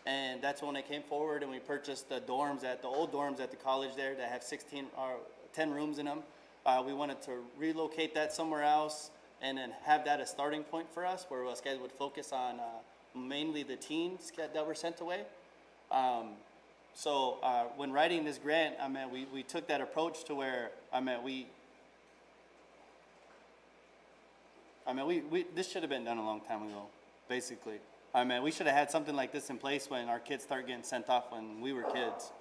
and that's when they came forward and we purchased the old dorms at the college there that have 10 rooms in them. We wanted to relocate that somewhere else and then have that a starting point for us, where us guys would focus on mainly the teens that were sent away. So when writing this grant, I mean, we took that approach to where, this should have been done a long time ago, basically. We should have had something like this in place when our kids start getting sent off when we were kids,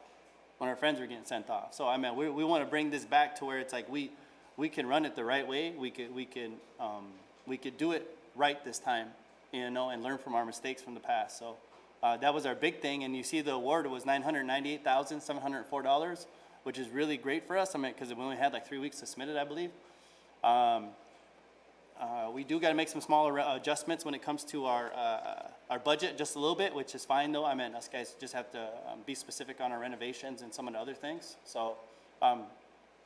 when our friends were getting sent off. So we want to bring this back to where it's like we can run it the right way. We could do it right this time, and learn from our mistakes from the past. So that was our big thing. And you see the award was $998,704, which is really great for us. Because we only had like 3 weeks to submit it, I believe. We do got to make some smaller adjustments when it comes to our budget, just a little bit, which is fine though. Us guys just have to be specific on our renovations and some of the other things. So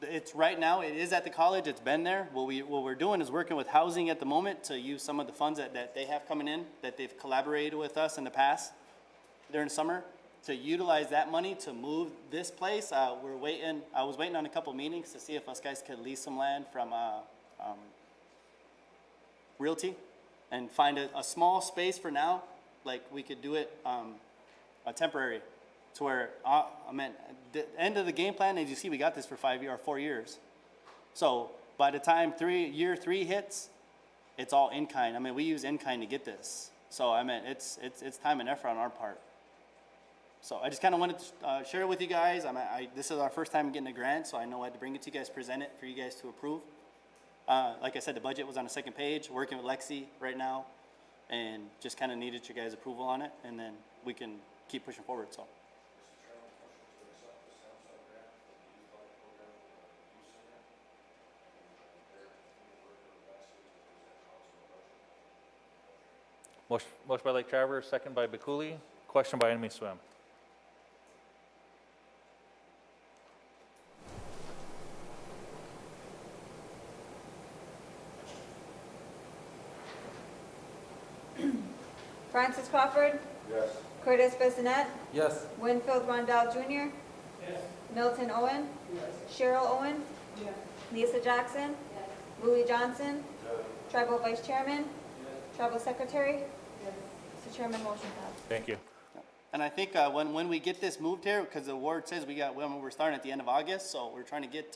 it's right now, it is at the college, it's been there. What we're doing is working with housing at the moment to use some of the funds that they have coming in, that they've collaborated with us in the past during summer, to utilize that money to move this place. I was waiting on a couple meetings to see if us guys could lease some land from Realty and find a small space for now. Like we could do it a temporary, to where the end of the game plan, as you see, we got this for 4 years. So by the time year three hits, it's all in kind. We use in kind to get this. So it's time and effort on our part. So I just kind of wanted to share it with you guys. This is our first time getting a grant, so I know I had to bring it to you guys, present it for you guys to approve. Like I said, the budget was on the second page, working with Lexi right now, and just kind of needed your guys' approval on it, and then we can keep pushing forward, so. Motion by Lake Travers, second by Bakuli. Question by Enemy Swim. Francis Crawford, Yes. Curtis Bissonette, Yes. Winfield Rondell Jr., Milton Owen, Cheryl Owen, Lisa Jackson, Louis Johnson, Tribal Vice Chairman, Tribal Secretary. Mr. Chairman, motion passed. Thank you. And I think when we get this moved here, because the ward says we're starting at the end of August, so we're trying to get,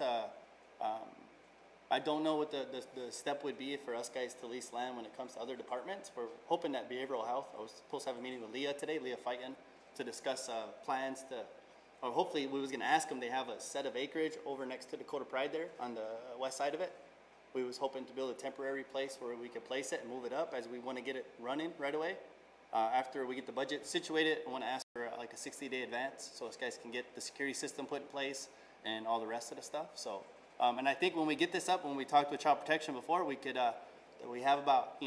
I don't know what the step would be for us guys to lease land when it comes to other departments. We're hoping that behavioral health, I was supposed to have a meeting with Leah today, Leah Fighton, to discuss plans to, or hopefully we was gonna ask them, they have a set of acreage over next to Dakota Pride there on the west side of it. We was hoping to build a temporary place where we could place it and move it up as we want to get it running right away. After we get the budget situated, I want to ask for like a 60-day advance so us guys can get the security system put in place and all the rest of the stuff. So, and I think when we get this up, when we talked with child protection before, we could, we have about,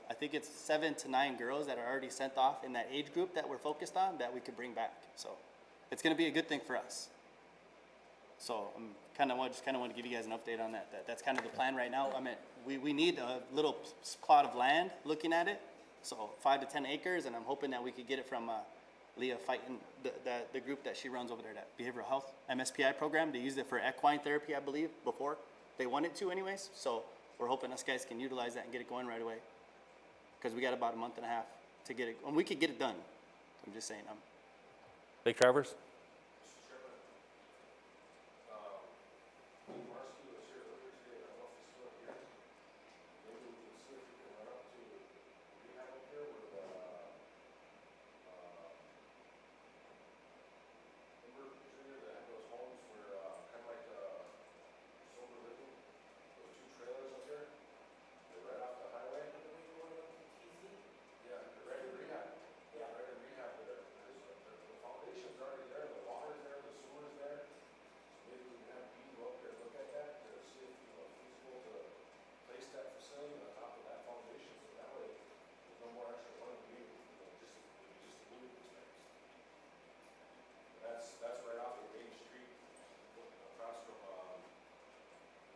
I think it's 7 to 9 girls that are already sent off in that age group that we're focused on that we could bring back. So it's going to be a good thing for us. So I'm just kind of want to give you guys an update on that. That's kind of the plan right now. I mean, we need a little plot of land looking at it. So 5 to 10 acres, and I'm hoping that we could get it from Leah Fighton, the group that she runs over there, that behavioral health MSPI program. They used it for equine therapy, I believe, before. They wanted to anyways. So we're hoping us guys can utilize that and get it going right away. Because we got about a month and a half to get it, and we could get it done. I'm just saying. Lake Travers? That's right off of Main Street, across from,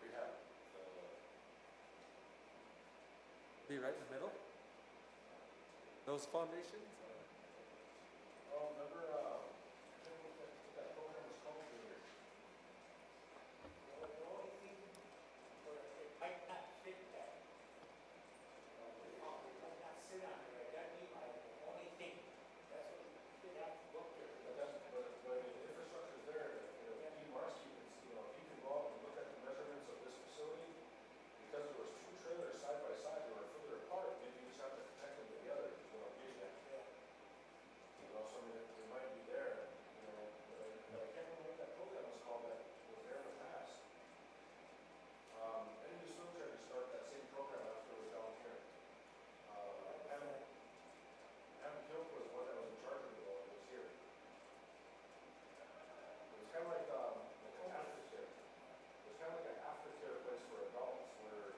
rehab. Be right in the middle? Those foundations? Oh, remember, I think what that program was called here. The only thing, it might not fit that. It might not sit on there, that'd be my only thing. That's what you'd have to look there. But the infrastructure's there, Dean Marcy, if you can go out and look at the measurements of this facility, because there was 2 trailers side by side, they were further apart, maybe you just have to connect them together, is what I'm getting at. So I mean, it might be there, but I can't remember what that program was called that was there in the past. Any still trying to start that same program after it was down here. Adam Kilp was one that was in charge of it while it was here. It was kind of like an aftercare. It was kind of like an aftercare place for adults where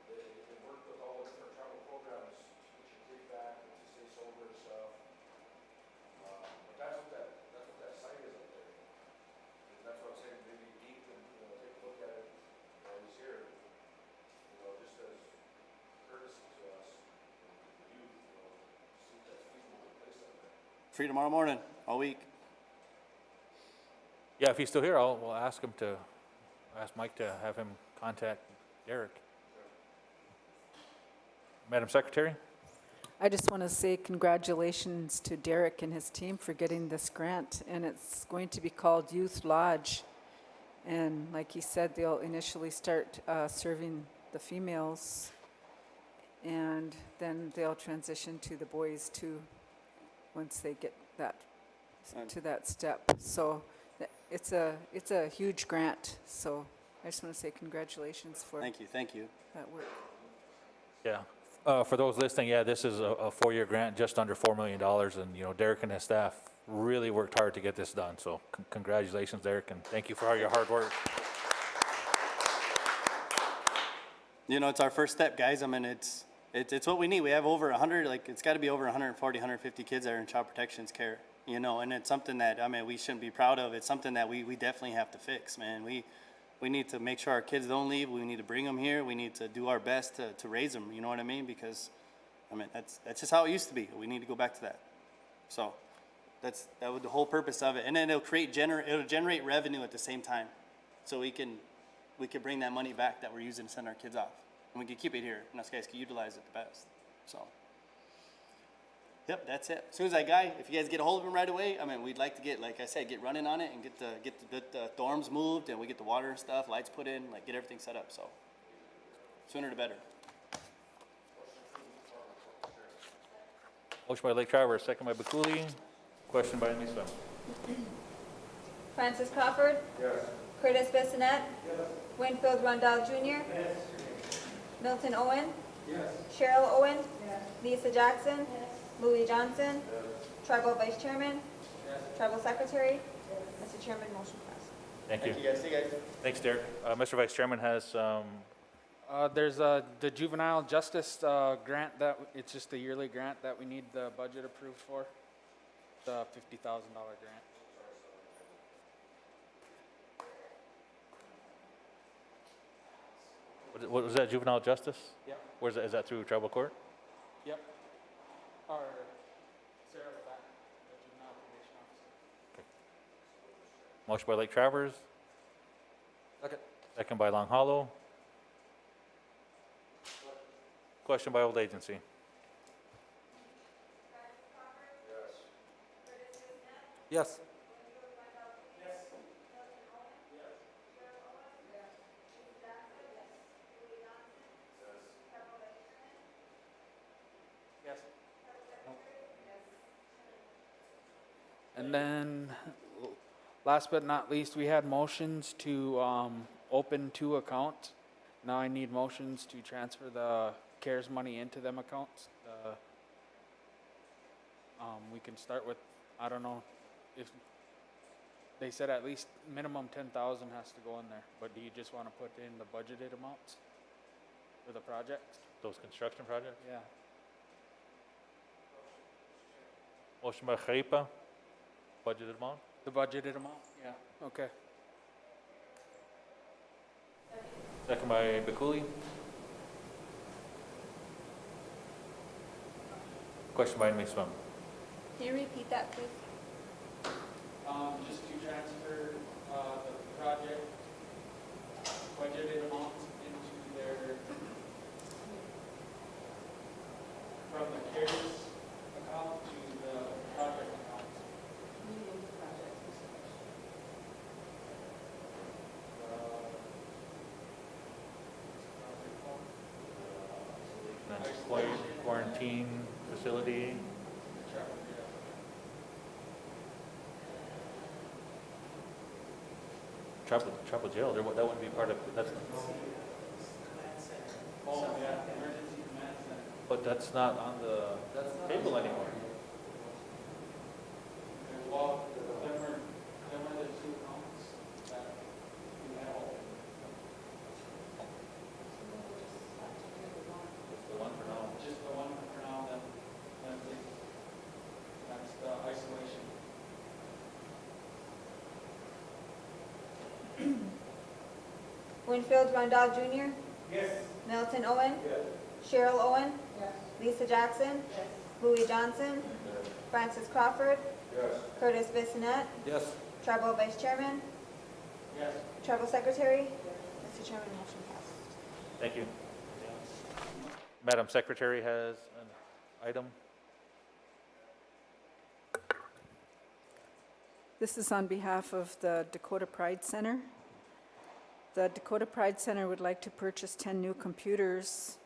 they worked with all the different travel programs to get your kid back and to stay sober and stuff. But that's what that site is up there. And that's what I'm saying, maybe Dean can, take a look at it while he's here. Just as courtesy to us, and the youth, see if that's feasible to place up there. Free tomorrow morning, all week. Yeah, if he's still here, we'll ask Mike to have him contact Derek. Madam Secretary? I just want to say congratulations to Derek and his team for getting this grant, and it's going to be called Youth Lodge. And like he said, they'll initially start serving the females, and then they'll transition to the boys too, once they get to that step. So it's a huge grant, so I just want to say congratulations for Thank you. that work. Yeah. For those listening, yeah, this is a 4-year grant, just under $4 million, and, Derek and his staff really worked hard to get this done. So congratulations, Derek, and thank you for all your hard work. It's our first step, guys. I mean, it's what we need. We have over 100, it's got to be over 140, 150 kids that are in child protection's care, and it's something that, we shouldn't be proud of. It's something that we definitely have to fix, man. We need to make sure our kids don't leave. We need to bring them here. We need to do our best to raise them, you know what I mean? Because I mean, that's just how it used to be. We need to go back to that. So that was the whole purpose of it. And then it'll generate revenue at the same time. So we can bring that money back that we're using to send our kids off. And we can keep it here, and us guys can utilize it the best. So, yep, that's it. As soon as that guy, if you guys get a hold of him right away, I mean, we'd like to get, like I said, get running on it and get the dorms moved, and we get the water and stuff, lights put in, like get everything set up. So, sooner the better. Motion by Lake Travers, second by Bacouli. Question by Ms. Swam. Francis Crawford. Yes. Curtis Bissonette. Winfield Rondell Jr. Milton Owen. Yes. Cheryl Owen. Lisa Jackson. Louis Johnson. Tribal Vice Chairman. Tribal Secretary. Mr. Chairman, motion passed. Thank you. Thank you guys. See you guys. Thanks, Derek. Mr. Vice Chairman has There's the juvenile justice grant that, it's just a yearly grant that we need the budget approved for, the $50,000 grant. what was that, juvenile justice? Yep. Where's that, is that through tribal court? Yep. Or Sarah Levac, the juvenile probation officer. Motion by Lake Travers. Second by Long Hollow. Question by Old Agency. Yes. And then, last but not least, we had motions to open 2 accounts. Now I need motions to transfer the CARES money into them accounts. We can start with, I don't know, if they said at least minimum 10,000 has to go in there, but do you just want to put in the budgeted amounts for the project? Those construction projects? Yeah. Motion by Khalipa. Budgeted amount. The budgeted amount? Yeah, okay. Second by Bacouli. Question by Ms. Swam. Can you repeat that, please? Just to transfer the project budgeted amounts into their, from the CARES account to the project account. Quarantine facility. Tribal jail, that wouldn't be part of, that's, Oh, yeah, emergency command center. but that's not on the table anymore. Well, them are the 2 accounts that we have open. The one for now. Just the one for now, then that's the isolation. Winfield Rondell Jr. Yes. Milton Owen. Yes. Cheryl Owen. Lisa Jackson. Louis Johnson. Francis Crawford. Yes. Curtis Bissonette. Yes. Tribal Vice Chairman. Yes. Tribal Secretary. Mr. Chairman, motion passed. Thank you. Madam Secretary has an item. This is on behalf of the Dakota Pride Center. The Dakota Pride Center would like to purchase 10 new computers.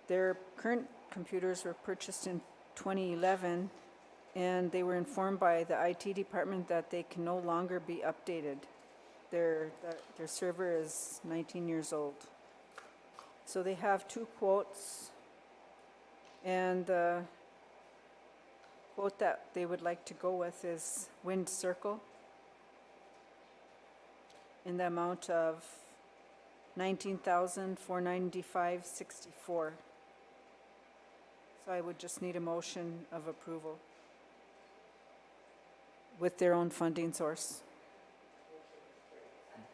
Their current computers were purchased in 2011, and they were informed by the IT department that they can no longer be updated. Their server is 19 years old. So they have 2 quotes, and the quote that they would like to go with is Wind Circle in the amount of $19,495.64. So I would just need a motion of approval with their own funding source.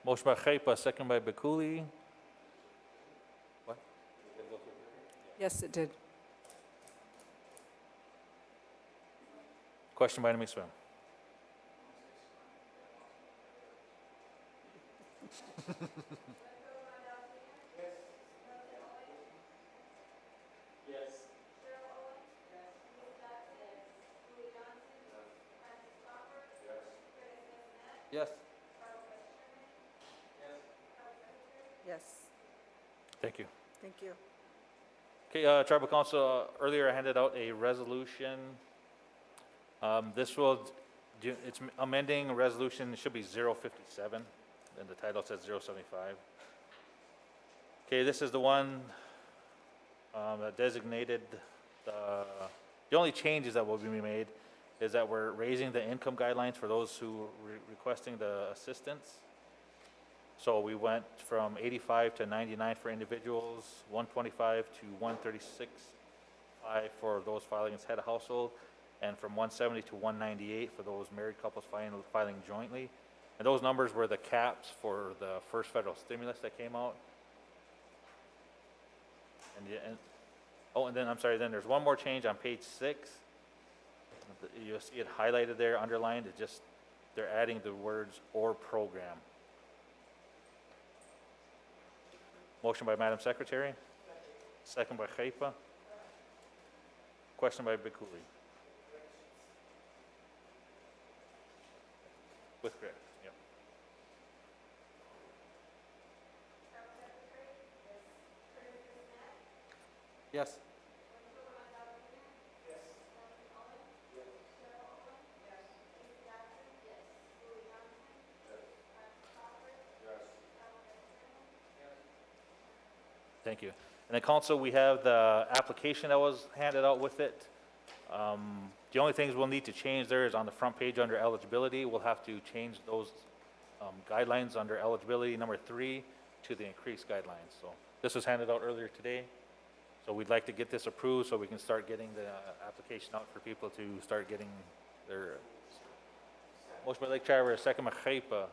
Motion by Khalipa, second by Bacouli. What? Yes, it did. Question by Enemy Swim. Yes. Yes, Thank you. thank you. Okay, Tribal Council, earlier I handed out a resolution. This will, it's amending a resolution, it should be 057, and the title says 075. Okay, this is the one that designated, the only changes that will be made is that we're raising the income guidelines for those who are requesting the assistance. So we went from 85 to 99 for individuals, 125 to 136.5 for those filing as head of household, and from 170 to 198 for those married couples filing jointly. And those numbers were the caps for the first federal stimulus that came out. And then, I'm sorry, then there's one more change on page 6. You'll see it highlighted there, underlined. It just, they're adding the words "or program." Motion by Madam Secretary. Second by Khaipa. Question by Bikuli. With correct, yep. Yes. Thank you. And then council, we have the application that was handed out with it. The only things we'll need to change there is on the front page under eligibility, we'll have to change those guidelines under eligibility number 3 to the increased guidelines. So this was handed out earlier today. So we'd like to get this approved so we can start getting the application out for people to start getting their, motion by Lake Charter, second by Khaipa.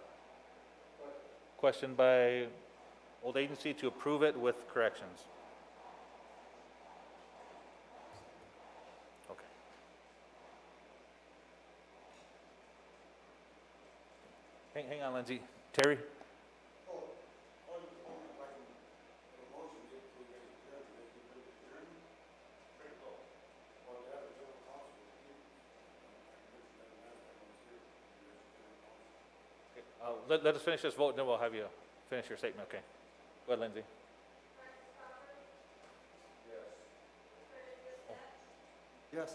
Question by Old Agency to approve it with corrections. Okay. Hang on, Lindsay. Terry? Let us finish this vote, then we'll have you finish your statement, okay? Go ahead, Lindsay. Yes.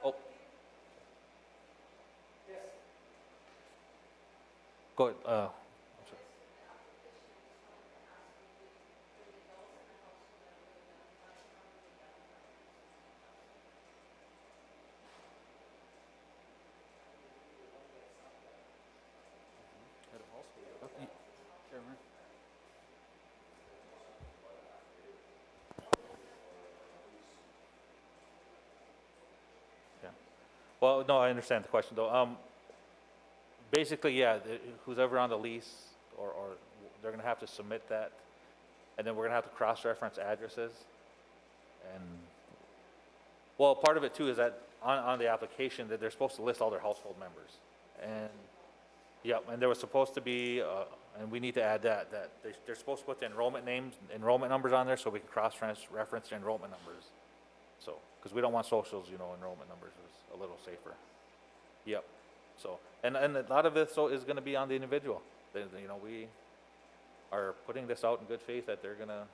Oh. Go ahead, I'm sorry. Yeah. Well, no, I understand the question though. Basically, yeah, who's ever on the lease or they're gonna have to submit that. And then we're gonna have to cross-reference addresses. And, well, part of it too is that on the application that they're supposed to list all their household members. And, yeah, and there was supposed to be, and we need to add that they're supposed to put the enrollment names, enrollment numbers on there so we can cross-reference the enrollment numbers. So, because we don't want socials, enrollment numbers is a little safer. Yep. So, and a lot of this is going to be on the individual. We are putting this out in good faith that they're going to,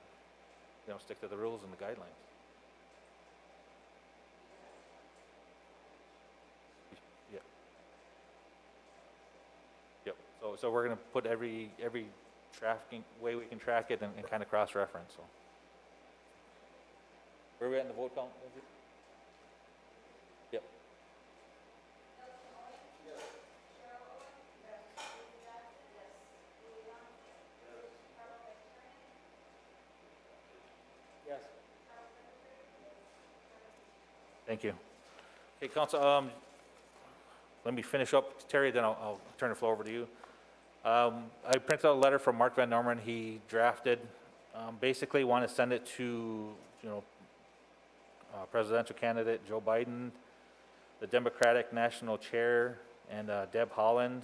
stick to the rules and the guidelines. Yep. Yep. So we're going to put every tracking way we can track it and kind of cross-reference. So, where are we at in the vote count, Lindsay? Yep. Yes. Thank you. Okay, Council, let me finish up, Terry, then I'll turn the floor over to you. I printed out a letter from Mark Van Norman. He drafted, basically want to send it to, presidential candidate Joe Biden. the Democratic National Chair, and Deb Holland,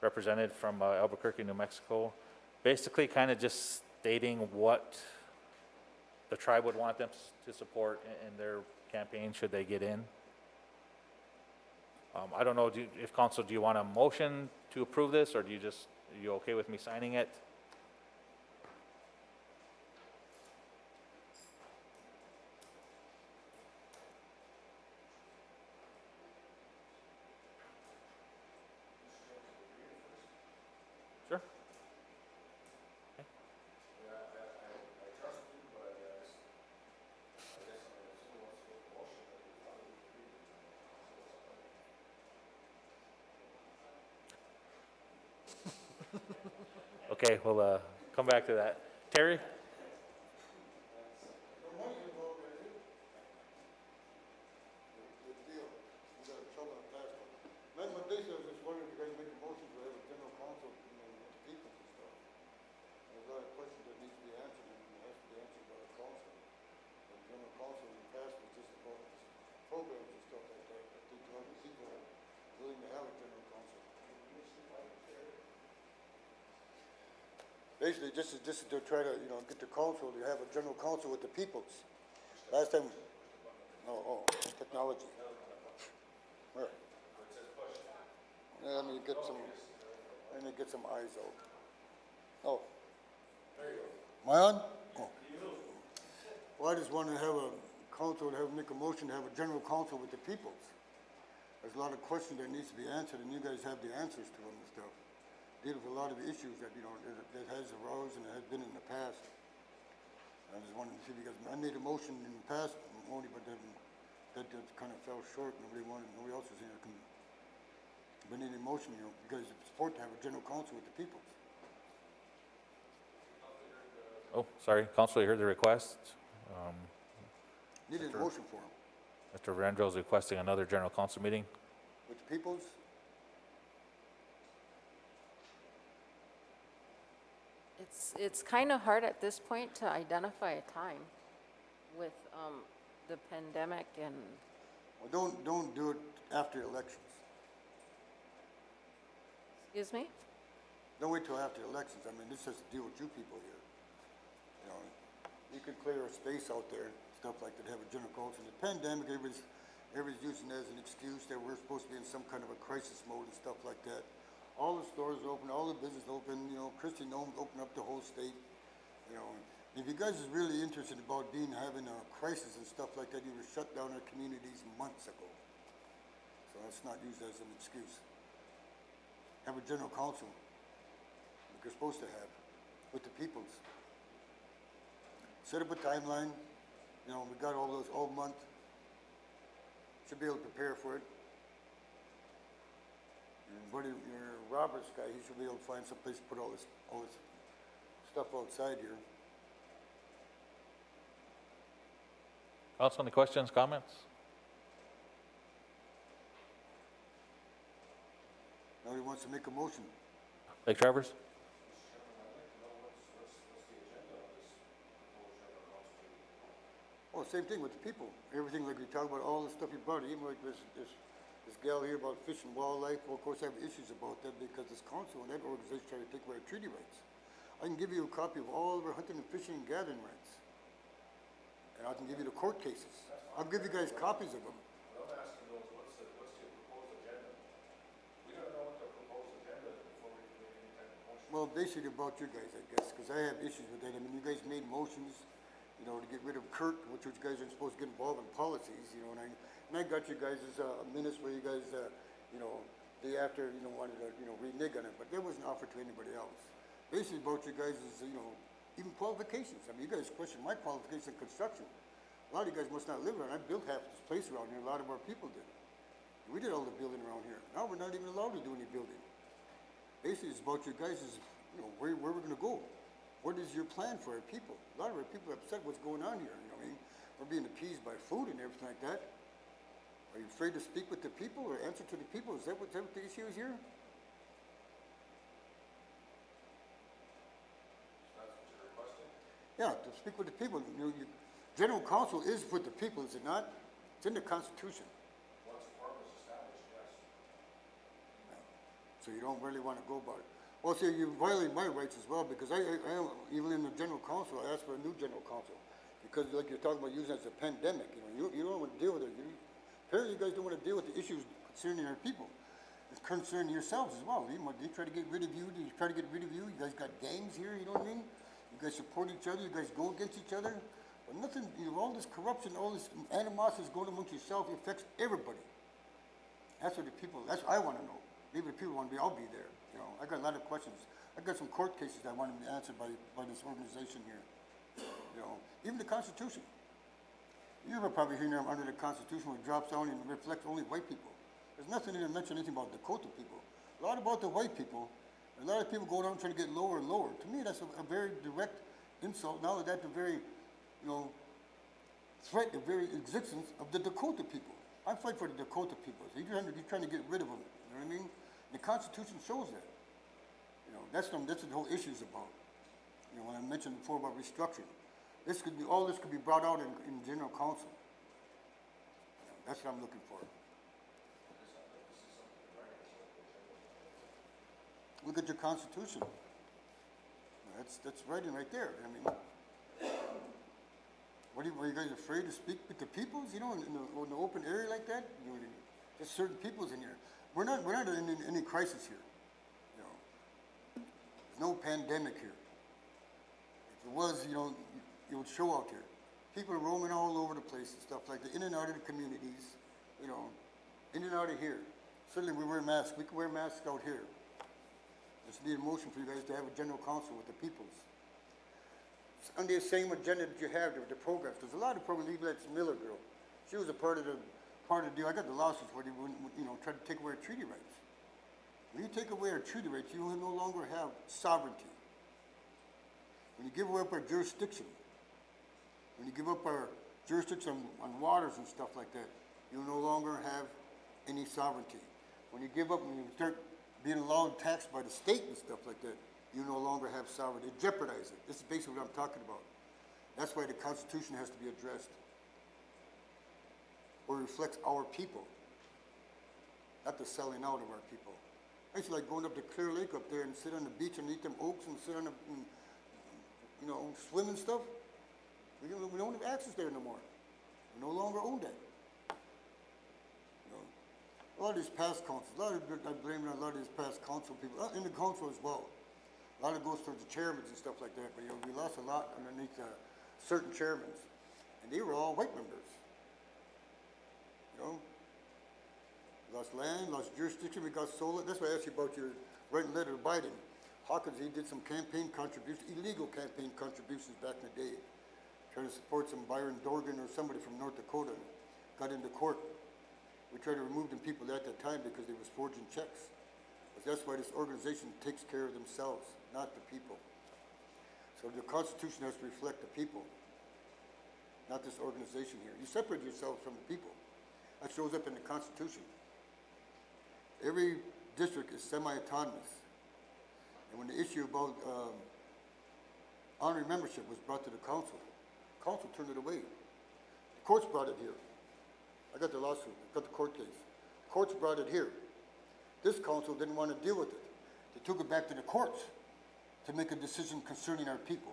represented from Albuquerque, New Mexico. Basically, kind of just stating what the tribe would want them to support in their campaign should they get in. I don't know, if council, do you want a motion to approve this, or are you okay with me signing it? Sure. Okay, we'll come back to that. Terry? What they said, I was just wondering if you guys make a motion to have a general council, you know, with the people and stuff. There's a lot of questions that needs to be answered, and it has to be answered by the council. The general council in the past was just about programs and stuff like that. I think a lot of people are willing to have a general council. Basically, just to try to, you know, get the council to have a general council with the peoples. Last time, technology. Where? Yeah, let me get some eyes out. Oh. Am I on? Oh. Well, I just want to have a council, make a motion to have a general council with the peoples. There's a lot of questions that needs to be answered, and you guys have the answers to them and stuff. Deal with a lot of issues that, you know, that has arose and has been in the past. I just wanted to see, because I made a motion in the past, only, but then that kind of fell short. Nobody else was here to come. But need a motion, you know, because it's support to have a general council with the peoples. Oh, sorry, council, you heard the request. Needed a motion for him. Mr. Rendell is requesting another general council meeting. With the peoples? It's kind of hard at this point to identify a time with the pandemic and. Well, don't do it after elections. Excuse me? Don't wait till after elections. I mean, this has to deal with you people here. You know, you could clear a space out there, stuff like that, have a general council. The pandemic, everybody's using it as an excuse that we're supposed to be in some kind of a crisis mode and stuff like that. All the stores open, all the business open, you know, Christie Nome opened up the whole state, you know. If you guys is really interested about having a crisis and stuff like that, you would shut down our communities months ago. So that's not used as an excuse. Have a general council, like you're supposed to have, with the peoples. Set up a timeline, you know, we got all those all month. Should be able to prepare for it. Your Roberts guy, he should be able to find some place to put all this stuff outside here. Council, any questions, comments? Nobody wants to make a motion. Lake Travers? Oh, same thing with the people. Everything like we talk about, all the stuff you brought, even like this gal here about fish and wildlife. Well, of course, I have issues about that because this council and that organization try to take away our treaty rights. I can give you a copy of all of our hunting and fishing and gathering rights. And I can give you the court cases. I'll give you guys copies of them. Well, I'm asking those, what's your proposed agenda? We don't know what the proposed agenda is before we can make any kind of motion. Well, basically about you guys, I guess, because I have issues with that. I mean, you guys made motions, you know, to get rid of Kurt, which you guys aren't supposed to get involved in policies, you know, and I got you guys' minutes where you guys, you know, day after, you know, wanted to, you know, renege on it, but that wasn't offered to anybody else. Basically about you guys is, you know, even qualifications. I mean, you guys question my qualifications in construction. A lot of you guys must not live around. I built half this place around here. A lot of our people did. We did all the building around here. Now we're not even allowed to do any building. Basically, it's about you guys is, you know, where we're going to go. What is your plan for our people? A lot of our people are upset what's going on here. You know what I mean? We're being appeased by food and everything like that. Are you afraid to speak with the people or answer to the people? Is that what the issue is here? Yeah, to speak with the people. You know, general council is with the people, is it not? It's in the Constitution. Once So you don't really want to go about it. Well, see, you violate my rights as well, because I am, even in the general council, I asked for a new general council. Because like you're talking about using it as a pandemic, you don't want to deal with it. Apparently you guys don't want to deal with the issues concerning our people. It's concerning yourselves as well. They try to get rid of you, they try to get rid of you. You guys got gangs here, you know what I mean? You guys support each other, you guys go against each other. But nothing, all this corruption, all this animosity is going amongst yourself, it affects everybody. That's what that's what I want to know. Maybe the people want to be, I'll be there. I got a lot of questions. I got some court cases that want to be answered by this organization here. Even the Constitution. You ever probably hear them under the Constitution where it drops down and reflects only white people. There's nothing in there mention anything about Dakota people. A lot about the white people. A lot of people go down trying to get lower and lower. To me, that's a very direct insult. Now that the very, threat, the very existence of the Dakota people. I fight for the Dakota people. So you're trying to get rid of them. You know what I mean? The Constitution shows that. That's what the whole issue is about. When I mentioned before about restructuring, all this could be brought out in general council. That's what I'm looking for. Look at your Constitution. That's writing right there. I mean, were you guys afraid to speak with the peoples? In the open area like that. There's certain peoples in here. We're not in any crisis here. There's no pandemic here. If it was, it would show out here. People are roaming all over the place and stuff like that, in and out of the communities, in and out of here. Certainly we wear masks. We can wear masks out here. Just need a motion for you guys to have a general council with the peoples. It's under the same agenda that you have with the programs. There's a lot of programs, even that Miller girl. She was a part of the deal. I got the lawsuits where they wouldn't, try to take away our treaty rights. When you take away our treaty rights, you will no longer have sovereignty. When you give away our jurisdiction, when you give up our jurisdiction on waters and stuff like that, you no longer have any sovereignty. When you give up and you start being allowed taxed by the state and stuff like that, you no longer have sovereignty. It jeopardizes it. This is basically what I'm talking about. That's why the Constitution has to be addressed. Or reflects our people, not the selling out of our people. I used to like going up to Clear Lake up there and sit on the beach and eat them oaks and sit on the, swim and stuff. We don't have access there no more. We no longer own that. A lot of these past councils, I blame a lot of these past council people, in the council as well. A lot of it goes towards the chairmen and stuff like that, but we lost a lot underneath certain chairmen. And they were all white members. Lost land, lost jurisdiction, we got sold. That's why I asked you about your writing letter to Biden. Hawkins, he did some campaign contributions, illegal campaign contributions back in the day. Trying to support some Byron Dorgan or somebody from North Dakota. Got into court. We tried to remove them people at that time because they was forging checks. But that's why this organization takes care of themselves, not the people. So the Constitution has to reflect the people, not this organization here. You separate yourselves from the people. That shows up in the Constitution. Every district is semi-autonomous. And when the issue about honorary membership was brought to the council turned it away. The courts brought it here. I got the lawsuit, I got the court case. The courts brought it here. This council didn't want to deal with it. They took it back to the courts to make a decision concerning our people.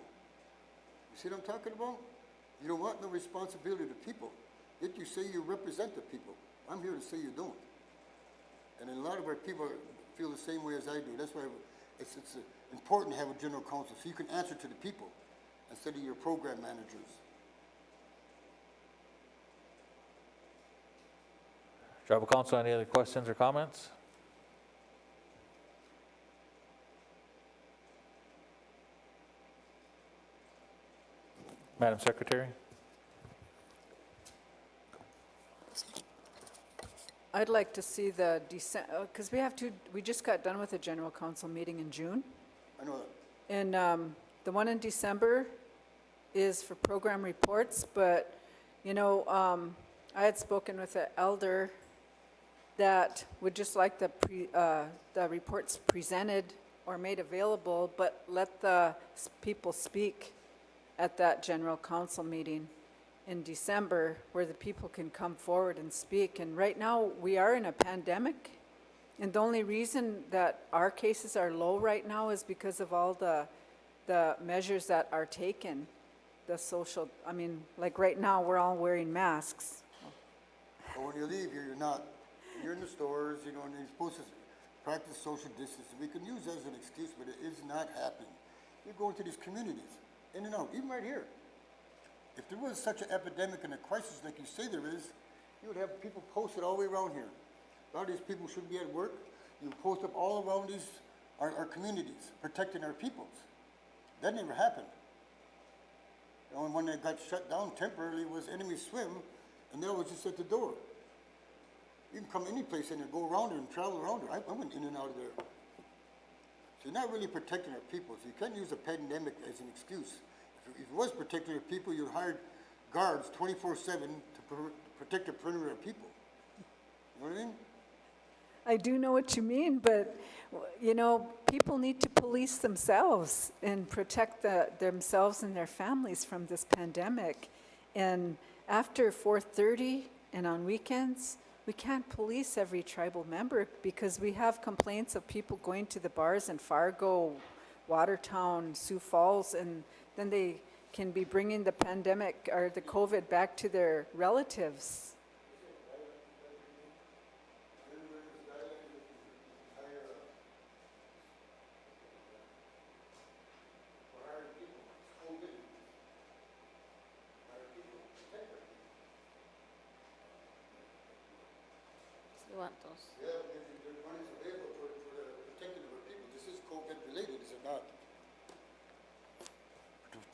You see what I'm talking about? You don't want no responsibility to people. Yet you say you represent the people. I'm here to say you don't. And a lot of our people feel the same way as I do. That's why it's important to have a general council so you can answer to the people instead of your program managers. Tribal Council, any other questions or comments? Madam Secretary? I'd like to see the because we just got done with a general council meeting in June. I know that. And the one in December is for program reports, but, I had spoken with an elder that would just like the reports presented or made available, but let the people speak at that general council meeting in December where the people can come forward and speak. And right now we are in a pandemic, And the only reason that our cases are low right now is because of all the measures that are taken, the social, I mean, like right now, we're all wearing masks. But when you leave here, you're not. You're in the stores, you know, and you're supposed to practice social distancing. We can use that as an excuse, but it is not happening. You go into these communities, in and out, even right here. If there was such an epidemic and a crisis like you say there is, you would have people posted all the way around here. A lot of these people should be at work. You post up all around our communities, protecting our peoples. That never happened. The only one that got shut down temporarily was Enemy Swim, and that was just at the door. You can come any place in there, go around there and travel around there. I went in and out of there. So you're not really protecting our people. So you can't use a pandemic as an excuse. If it was protecting our people, you'd hire guards 24/7 to protect the perimeter of people. You know what I mean? I do know what you mean, but, you know, people need to police themselves and protect themselves and their families from this pandemic. And after 4:30 and on weekends, we can't police every tribal member because we have complaints of people going to the bars in Fargo, Watertown, Sioux Falls, and then they can be bringing the pandemic or the COVID back to their relatives. You want those? Yeah, because the money's available for the protecting of our people. This is COVID related, is it not?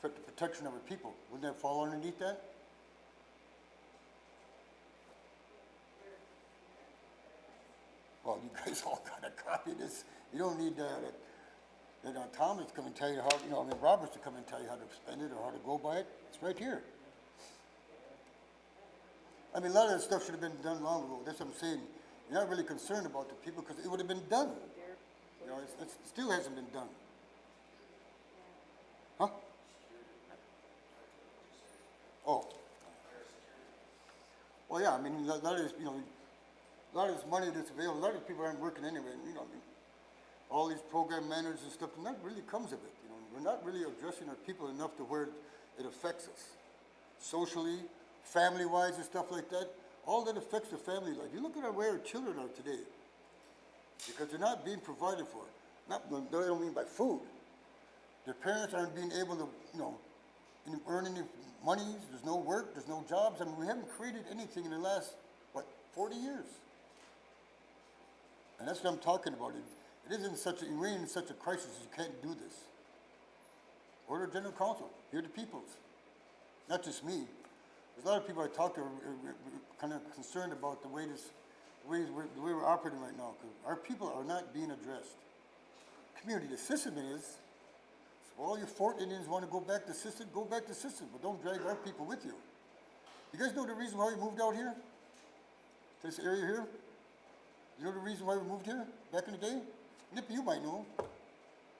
The protection of our people, wouldn't that fall underneath that? Well, you guys all got a copy of this. You don't need Thomas to come and tell you how, you know, I mean, Roberts to come and tell you how to spend it or how to go by it. It's right here. I mean, a lot of that stuff should have been done long ago. That's what I'm saying. You're not really concerned about the people because it would have been done. You know, it still hasn't been done. Huh? Oh. Well, yeah, I mean, a lot of this, you know, a lot of this money that's available, a lot of people aren't working anyway, you know, I mean, all these program managers and stuff, and that really comes of it, you know. We're not really addressing our people enough to where it affects us. Socially, family-wise and stuff like that, all that affects the family life. You look at where our children are today, because they're not being provided for. Not, I don't mean by food. Their parents aren't being able to, you know, earn any money. There's no work, there's no jobs. I mean, we haven't created anything in the last, 40 years. And that's what I'm talking about. It isn't such a, we're in such a crisis, you can't do this. Order General Council, hear the peoples. Not just me. There's a lot of people I talk to are kind of concerned about the way we're operating right now, because our people are not being addressed. Community, the system is, so all your Fort Indians want to go back to system, go back to system, but don't drag our people with you. You guys know the reason why we moved out here? To this area here? You know the reason why we moved here back in the day? Nippy, you might know.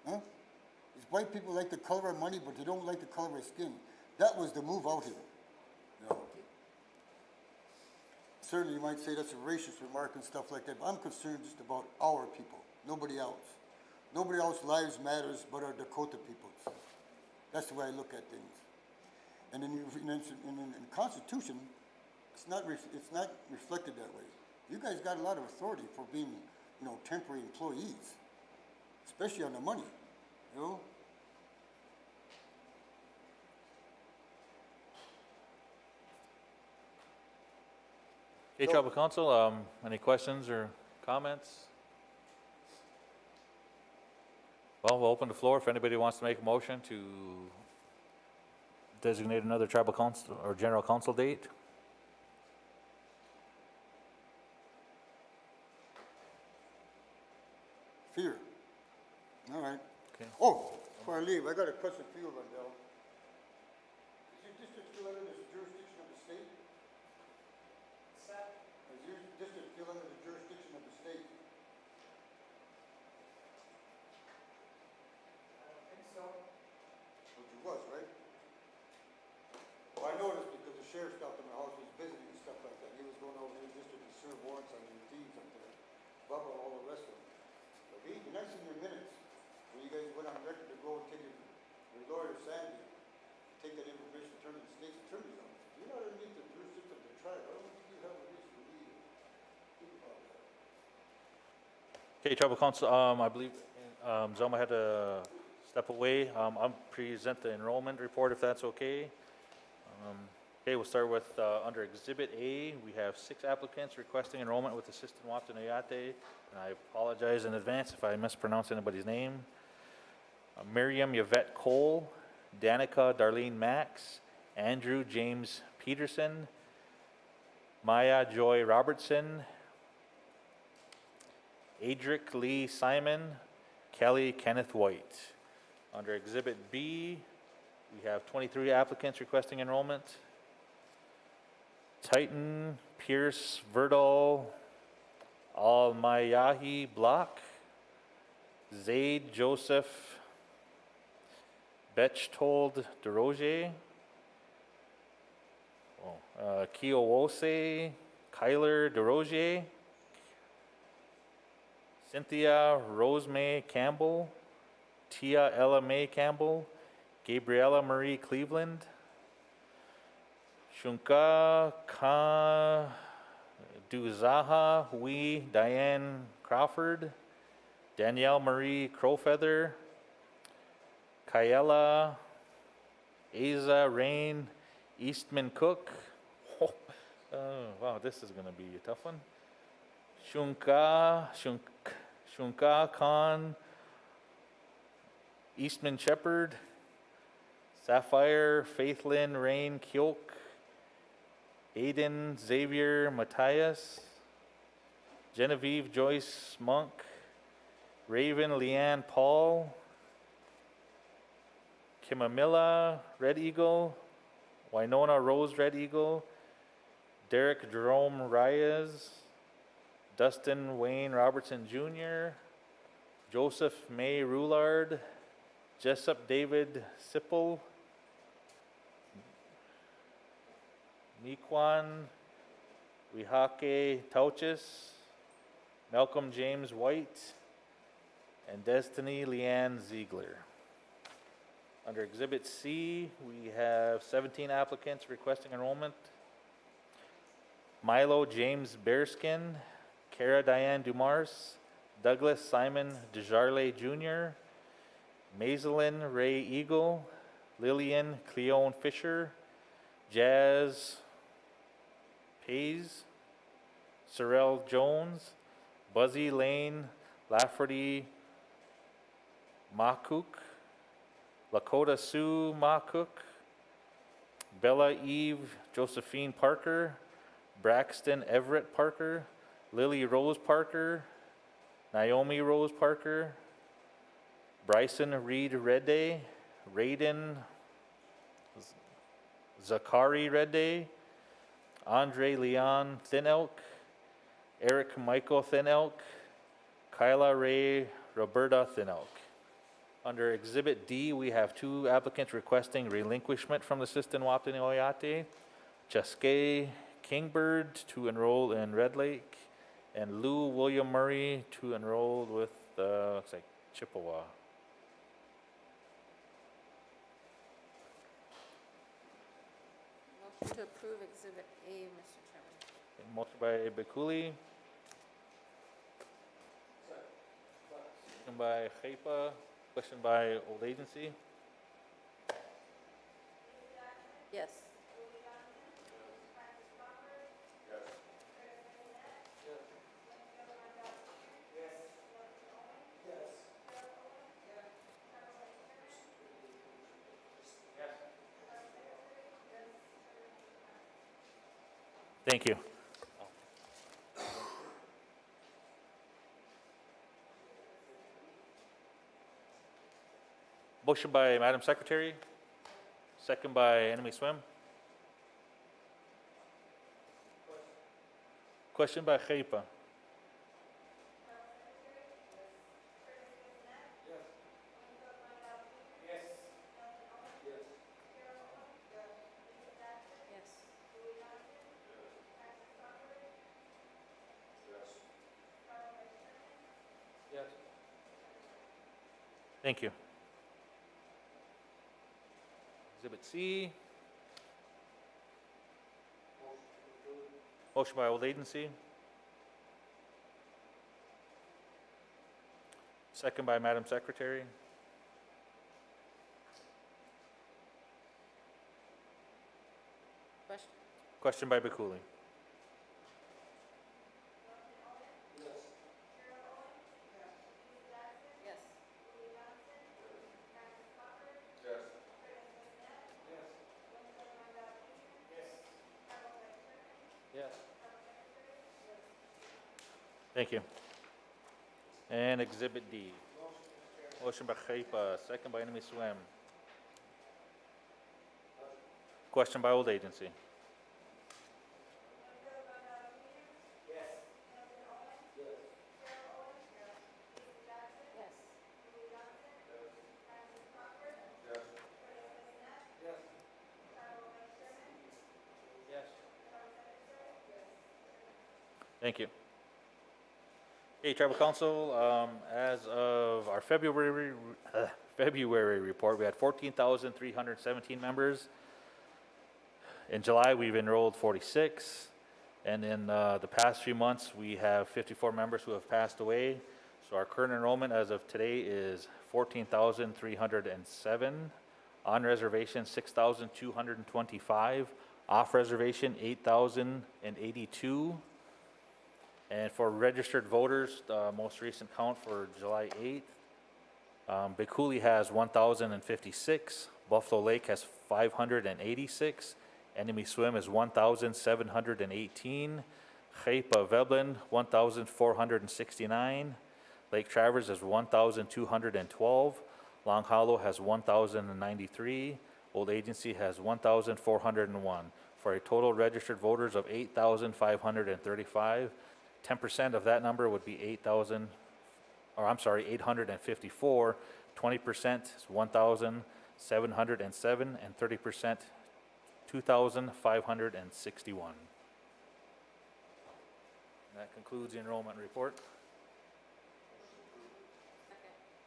Huh? These white people like the color of money, but they don't like the color of our skin. That was the move out here. You know. Certainly you might say that's a racist remark and stuff like that, but I'm concerned just about our people, nobody else. Nobody else's lives matters but our Dakota peoples. That's the way I look at things. And in the Constitution, it's not reflected that way. You guys got a lot of authority for being, you know, temporary employees, especially on the money, you know. Okay, Tribal Council, any questions or comments? Well, we'll open the floor if anybody wants to make a motion to designate another Tribal Council or General Council date. Fear. All right. Okay. Oh, before I leave, I got a question for you, Rondell. Is your district still under the jurisdiction of the state? Is your district still under the jurisdiction of the state? I don't think so. Which it was, right? Well, I noticed because the sheriff stopped at my house, was visiting and stuff like that. He was going over his district to serve warrants on the thieves up there. Bubba, all the rest of them. But the next in your minutes, when you guys went on record to go take your lawyer Sandy, take that information, turn it to the state's attorney's office. If you're not underneath the jurisdiction of the tribe, I don't think you have a reason to be think about that. Okay, Tribal Council, I believe Zelma had to step away. I'll present the enrollment report if that's okay. Okay, we'll start with, under Exhibit A, we have 6 applicants requesting enrollment with Assistant Wapton Oyate. And I apologize in advance if I mispronounce anybody's name. Miriam Yvette Cole, Danica Darlene Max, Andrew James Peterson, Maya Joy Robertson, Adric Lee Simon, Kelly Kenneth White. Under Exhibit B, we have 23 applicants requesting enrollment. Titan Pierce Verdal Almayahi Block, Zaid Joseph Bechtold DeRoger, Kiowose Kyler DeRoger, Cynthia Rosemay Campbell, Tia Ella Mae Campbell, Gabriella Marie Cleveland, Shunka Ka Duzaha Hui Diane Crawford, Danielle Marie Crowfeather, Kayela Asa Rain Eastman Cook. Wow, this is going to be a tough one. Shunka Khan Eastman Shepherd, Sapphire Faithlyn Rain Kyok, Aiden Xavier Matthias, Genevieve Joyce Monk, Raven Leanne Paul, Kimamilla Red Eagle, Winona Rose Red Eagle, Derek Jerome Reyes, Dustin Wayne Robertson Jr., Joseph May Roulard, Jessup David Sipple, Nikwan Wihake Tauchis, Malcolm James White, and Destiny Leanne Ziegler. Under Exhibit C, we have 17 applicants requesting enrollment. Milo James Bearskin, Cara Diane Dumars, Douglas Simon Desjarlais Jr., Maiselin Ray Eagle, Lillian Cleone Fisher, Jazz Pays, Sorrel Jones, Buzzy Lane Lafferty Makuk, Lakota Sue Makuk, Bella Eve Josephine Parker, Braxton Everett Parker, Lily Rose Parker, Naomi Rose Parker, Bryson Reed Redday, Raiden Zachary Redday, Andre Leon Thin Elk, Eric Michael Thin Elk, Kyla Ray Roberta Thin Elk. Under Exhibit D, we have 2 applicants requesting relinquishment from the Assistant Wapton Oyate, Cheske Kingbird to enroll in Red Lake, and Lou William Murray to enroll with, looks like Chippewa. Motion to approve Exhibit A, Mr. Chairman. Motion by Bekuli. Second by Chaipa. Question by Old Agency. Yes. Thank you. Motion by Madam Secretary, second by Enemy Swim. Question by Chaipa. Yes. Thank you. Exhibit C. Motion by old agency. Second by Madam Secretary. Question? Question by Bakuli. Yes. Yes. Thank you. And Exhibit D. Motion by Khaipa, second by Enemy Swim. Question by old agency. Yes. Yes. Thank you. Okay, Tribal Council, as of our February report, we had 14,317 members. In July, we've enrolled 46. And in the past few months, we have 54 members who have passed away. So our current enrollment as of today is 14,307. On reservation, 6,225. Off reservation, 8,082. And for registered voters, the most recent count for July 8th, Bakuli has 1,056. Buffalo Lake has 586. Enemy Swim is 1,718. Khaipa Veblen, 1,469. Lake Traverse is 1,212. Long Hollow has 1,093. Old Agency has 1,401, for a total registered voters of 8,535. 10% of that number would be 854. 20% is 1,707, and 30%, 2,561. That concludes the enrollment report.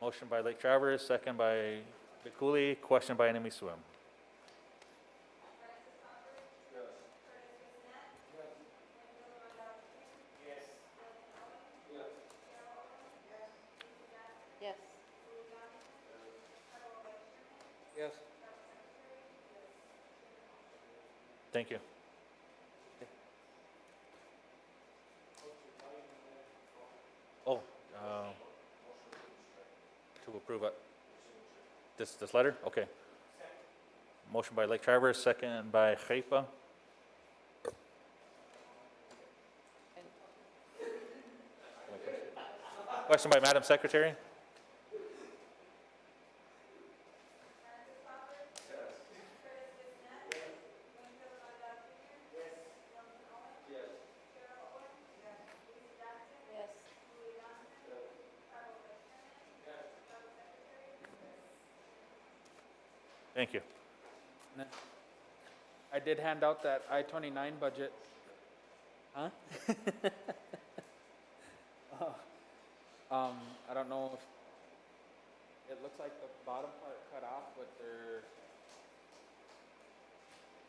Motion by Lake Traverse, second by Bakuli, question by Enemy Swim. Yes. Yes. Thank you. Oh, to approve it. This letter? Okay. Motion by Lake Traverse, second by Khaipa. Question by Madam Secretary. Yes. Thank you. I did hand out that I-29 budget. Huh? I don't know if, it looks like the bottom part cut off, but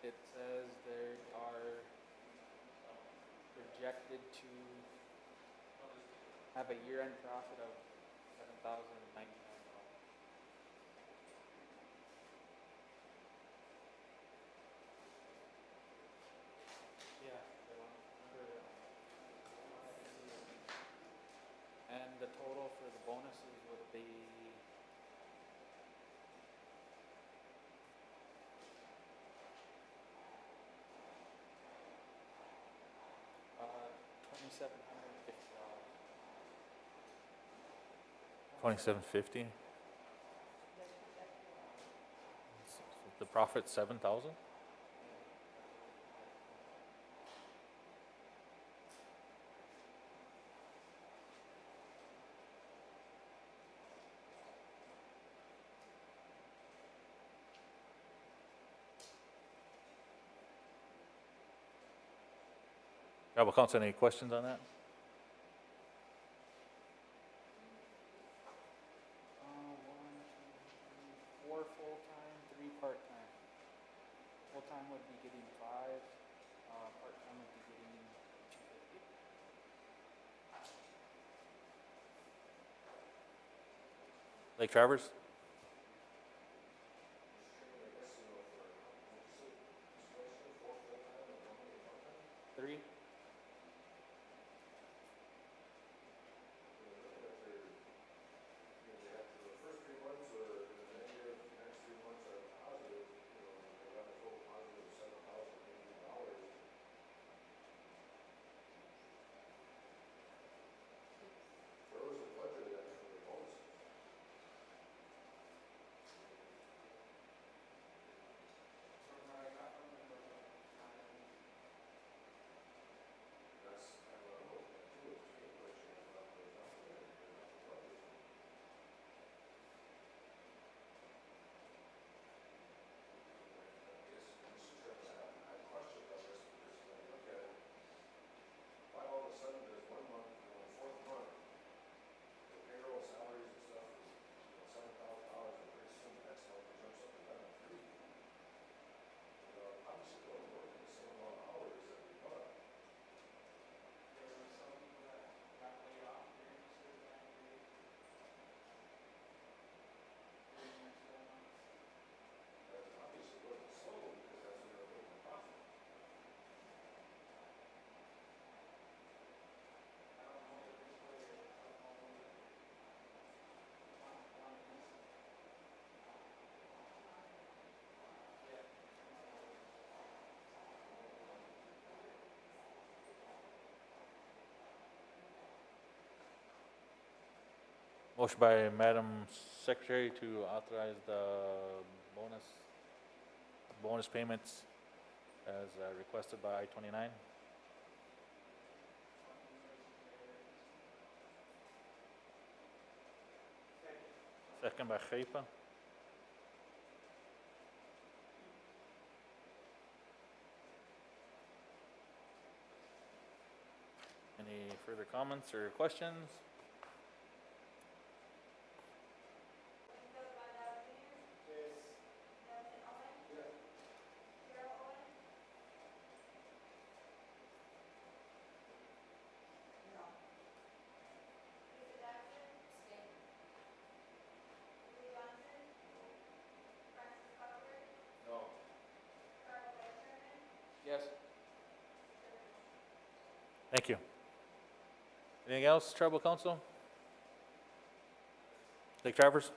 it says they are projected to have a year-end profit of $7,099. Yeah. And the total for the bonuses would be $2,750. $2,750. The profit 7,000. Tribal Council, any questions on that? full-time would be getting 5, part-time would be getting 250. Lake Travers? Three? Motion by Madam Secretary to authorize the bonus payments as requested by I-29. Second by Grijpen. Any further comments or questions? Yes. Thank you. Anything else, Tribal Council? Lake Travers?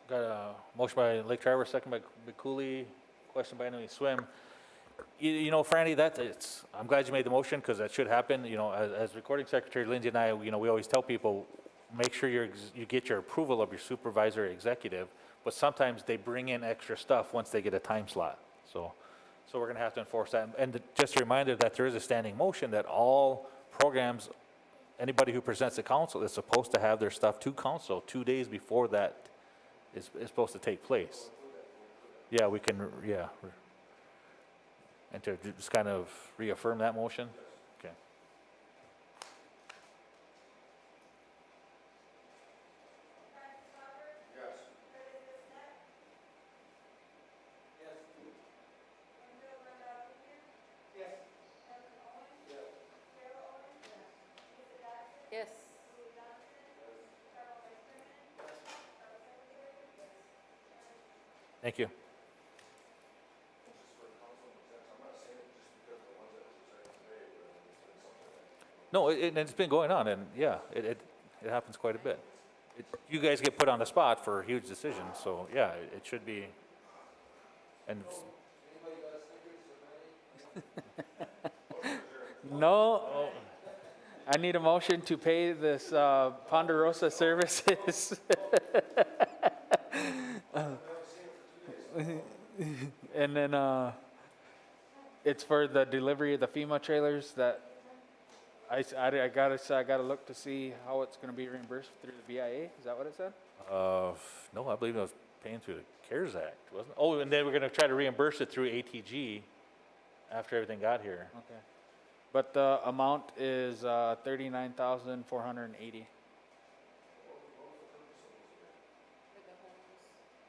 Got a motion by Lake Travers, second by Cooley, question by Enemy Swim. You know, Franny, I'm glad you made the motion because that should happen. You know, as recording secretary, Lindsay and I, we always tell people, make sure you get your approval of your supervisor or executive, but sometimes they bring in extra stuff once they get a time slot. So we're going to have to enforce that. And just a reminder that there is a standing motion that all programs, anybody who presents to council is supposed to have their stuff to council 2 days before that is supposed to take place. Yeah, we can, yeah. And to just kind of reaffirm that motion? Okay. Thank you. No, it's been going on, and yeah, it happens quite a bit. You guys get put on the spot for huge decisions, so yeah, it should be, and No, I need a motion to pay this Ponderosa services. And then it's for the delivery of the FEMA trailers that I gotta look to see how it's gonna be reimbursed through the VIA. Is that what it said? no, I believe it was paying through the CARES Act, wasn't it? Oh, and then we're gonna try to reimburse it through ATG after everything got here. Okay. But the amount is 39,480.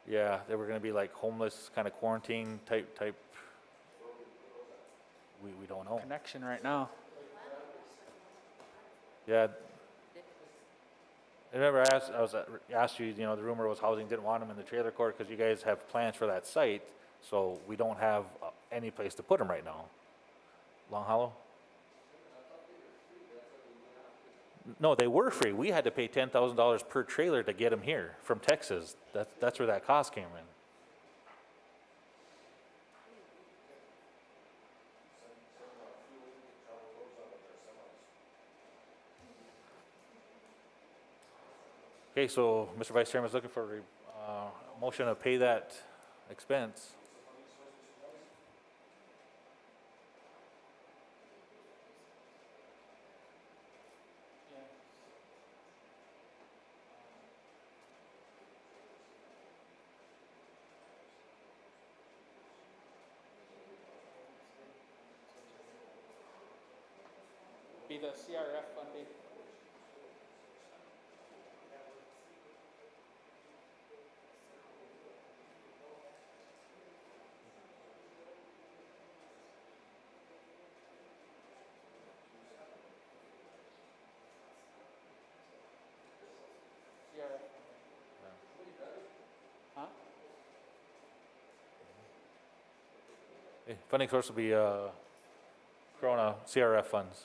Yeah, they were gonna be like homeless, kind of quarantine type. We don't know. Connection right now. Yeah. I remember asked you, the rumor was housing didn't want them in the trailer court because you guys have plans for that site, so we don't have any place to put them right now. Long Hollow? No, they were free. We had to pay $10,000 per trailer to get them here from Texas. That's where that cost came in. Okay, so Mr. Vice Chairman is looking for a motion to pay that expense. Be the CRF funding. Huh? Okay, funding source will be Corona CRF funds.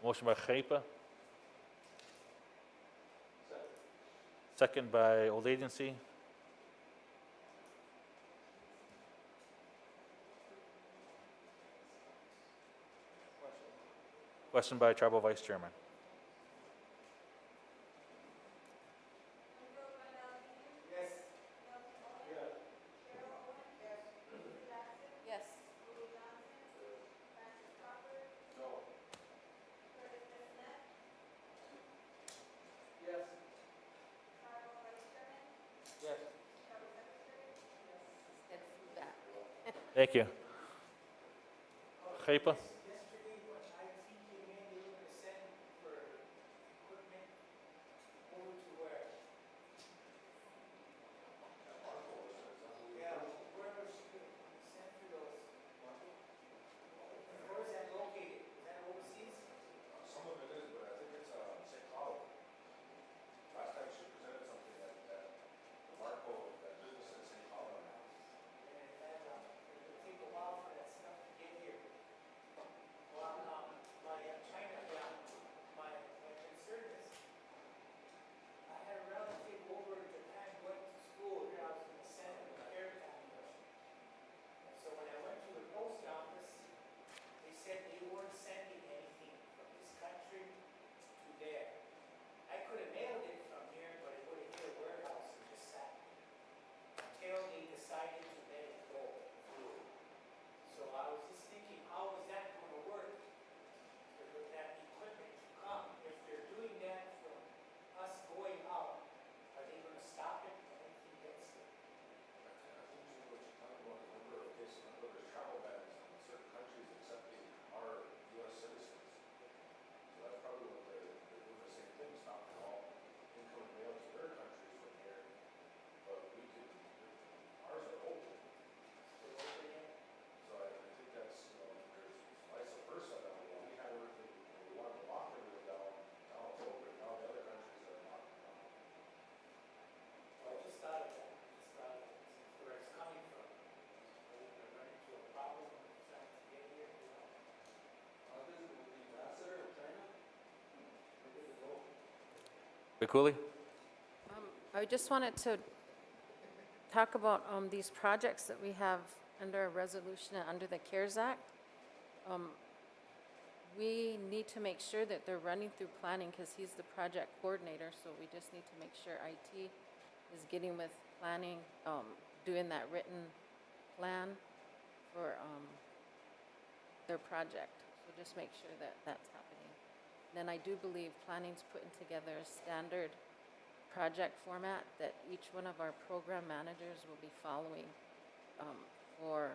Motion by Grepe. Second by Old Agency. Question by Tribal Vice Chairman. Yes. Yes. Get through that. Thank you. Grepe. Rick Cooley? I just wanted to talk about these projects that we have under a resolution and under the CARES Act. We need to make sure that they're running through planning because he's the project coordinator, so we just need to make sure IT is getting with planning, doing that written plan for their project. So just make sure that that's happening. Then I do believe planning's putting together a standard project format that each one of our program managers will be following for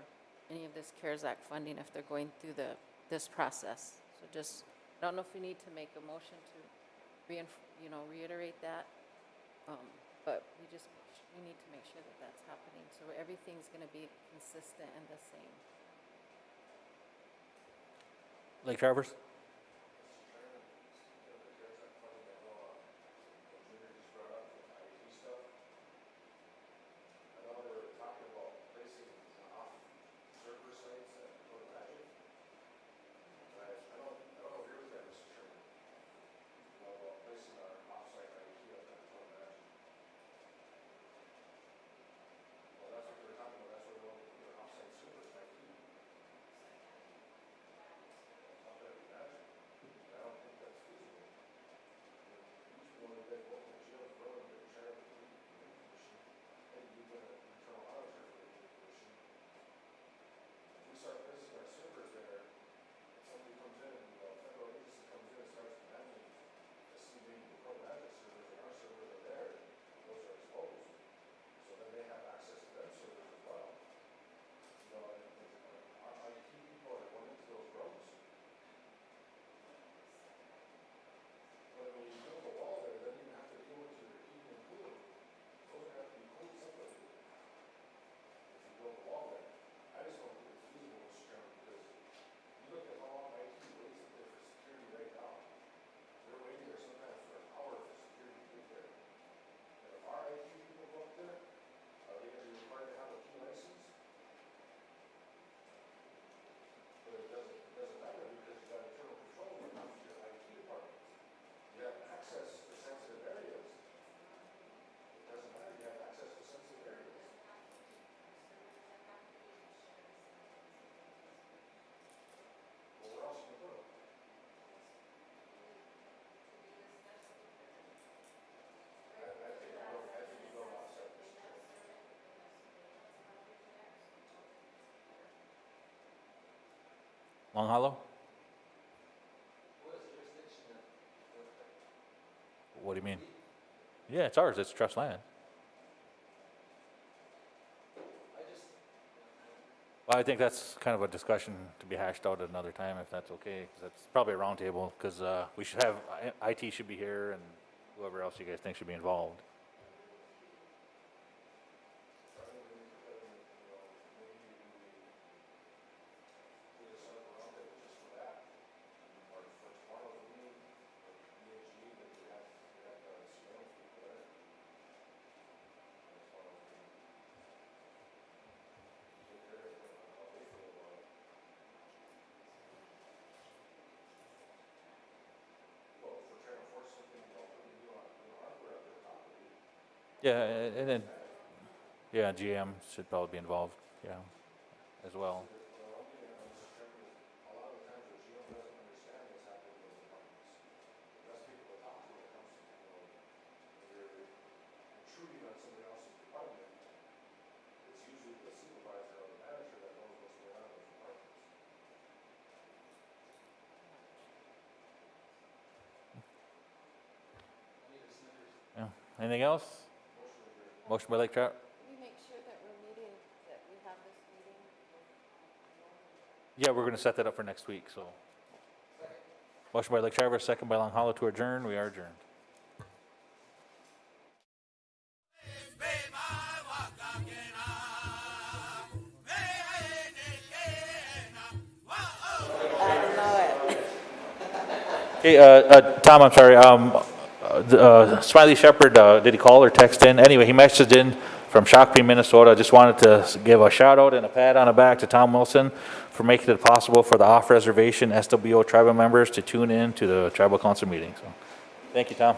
any of this CARES Act funding if they're going through this process. So just, I don't know if we need to make a motion to reiterate that, but we need to make sure that that's happening. So everything's going to be consistent and the same. Lake Travers? Long Hollow? What do you mean? Yeah, it's ours, it's trust land. Well, I think that's kind of a discussion to be hashed out at another time, if that's okay, 'cause that's probably a roundtable, because we should have, IT should be here, and whoever else you guys think should be involved. Yeah, and then, yeah, GM should probably be involved, yeah, as well. Yeah, anything else? Motion by Lake Trout? Can we make sure that we have this meeting? Yeah, we're gonna set that up for next week, so. Motion by Lake Travers, second by Long Hollow to adjourn, we are adjourned. Hey, Tom, I'm sorry, Smiley Shepherd, did he call or text in? Anyway, he messaged in from Shakopee, Minnesota. Just wanted to give a shout out and a pat on the back to Tom Wilson for making it possible for the off-reservation SWO tribal members to tune in to the tribal council meeting. So, thank you, Tom.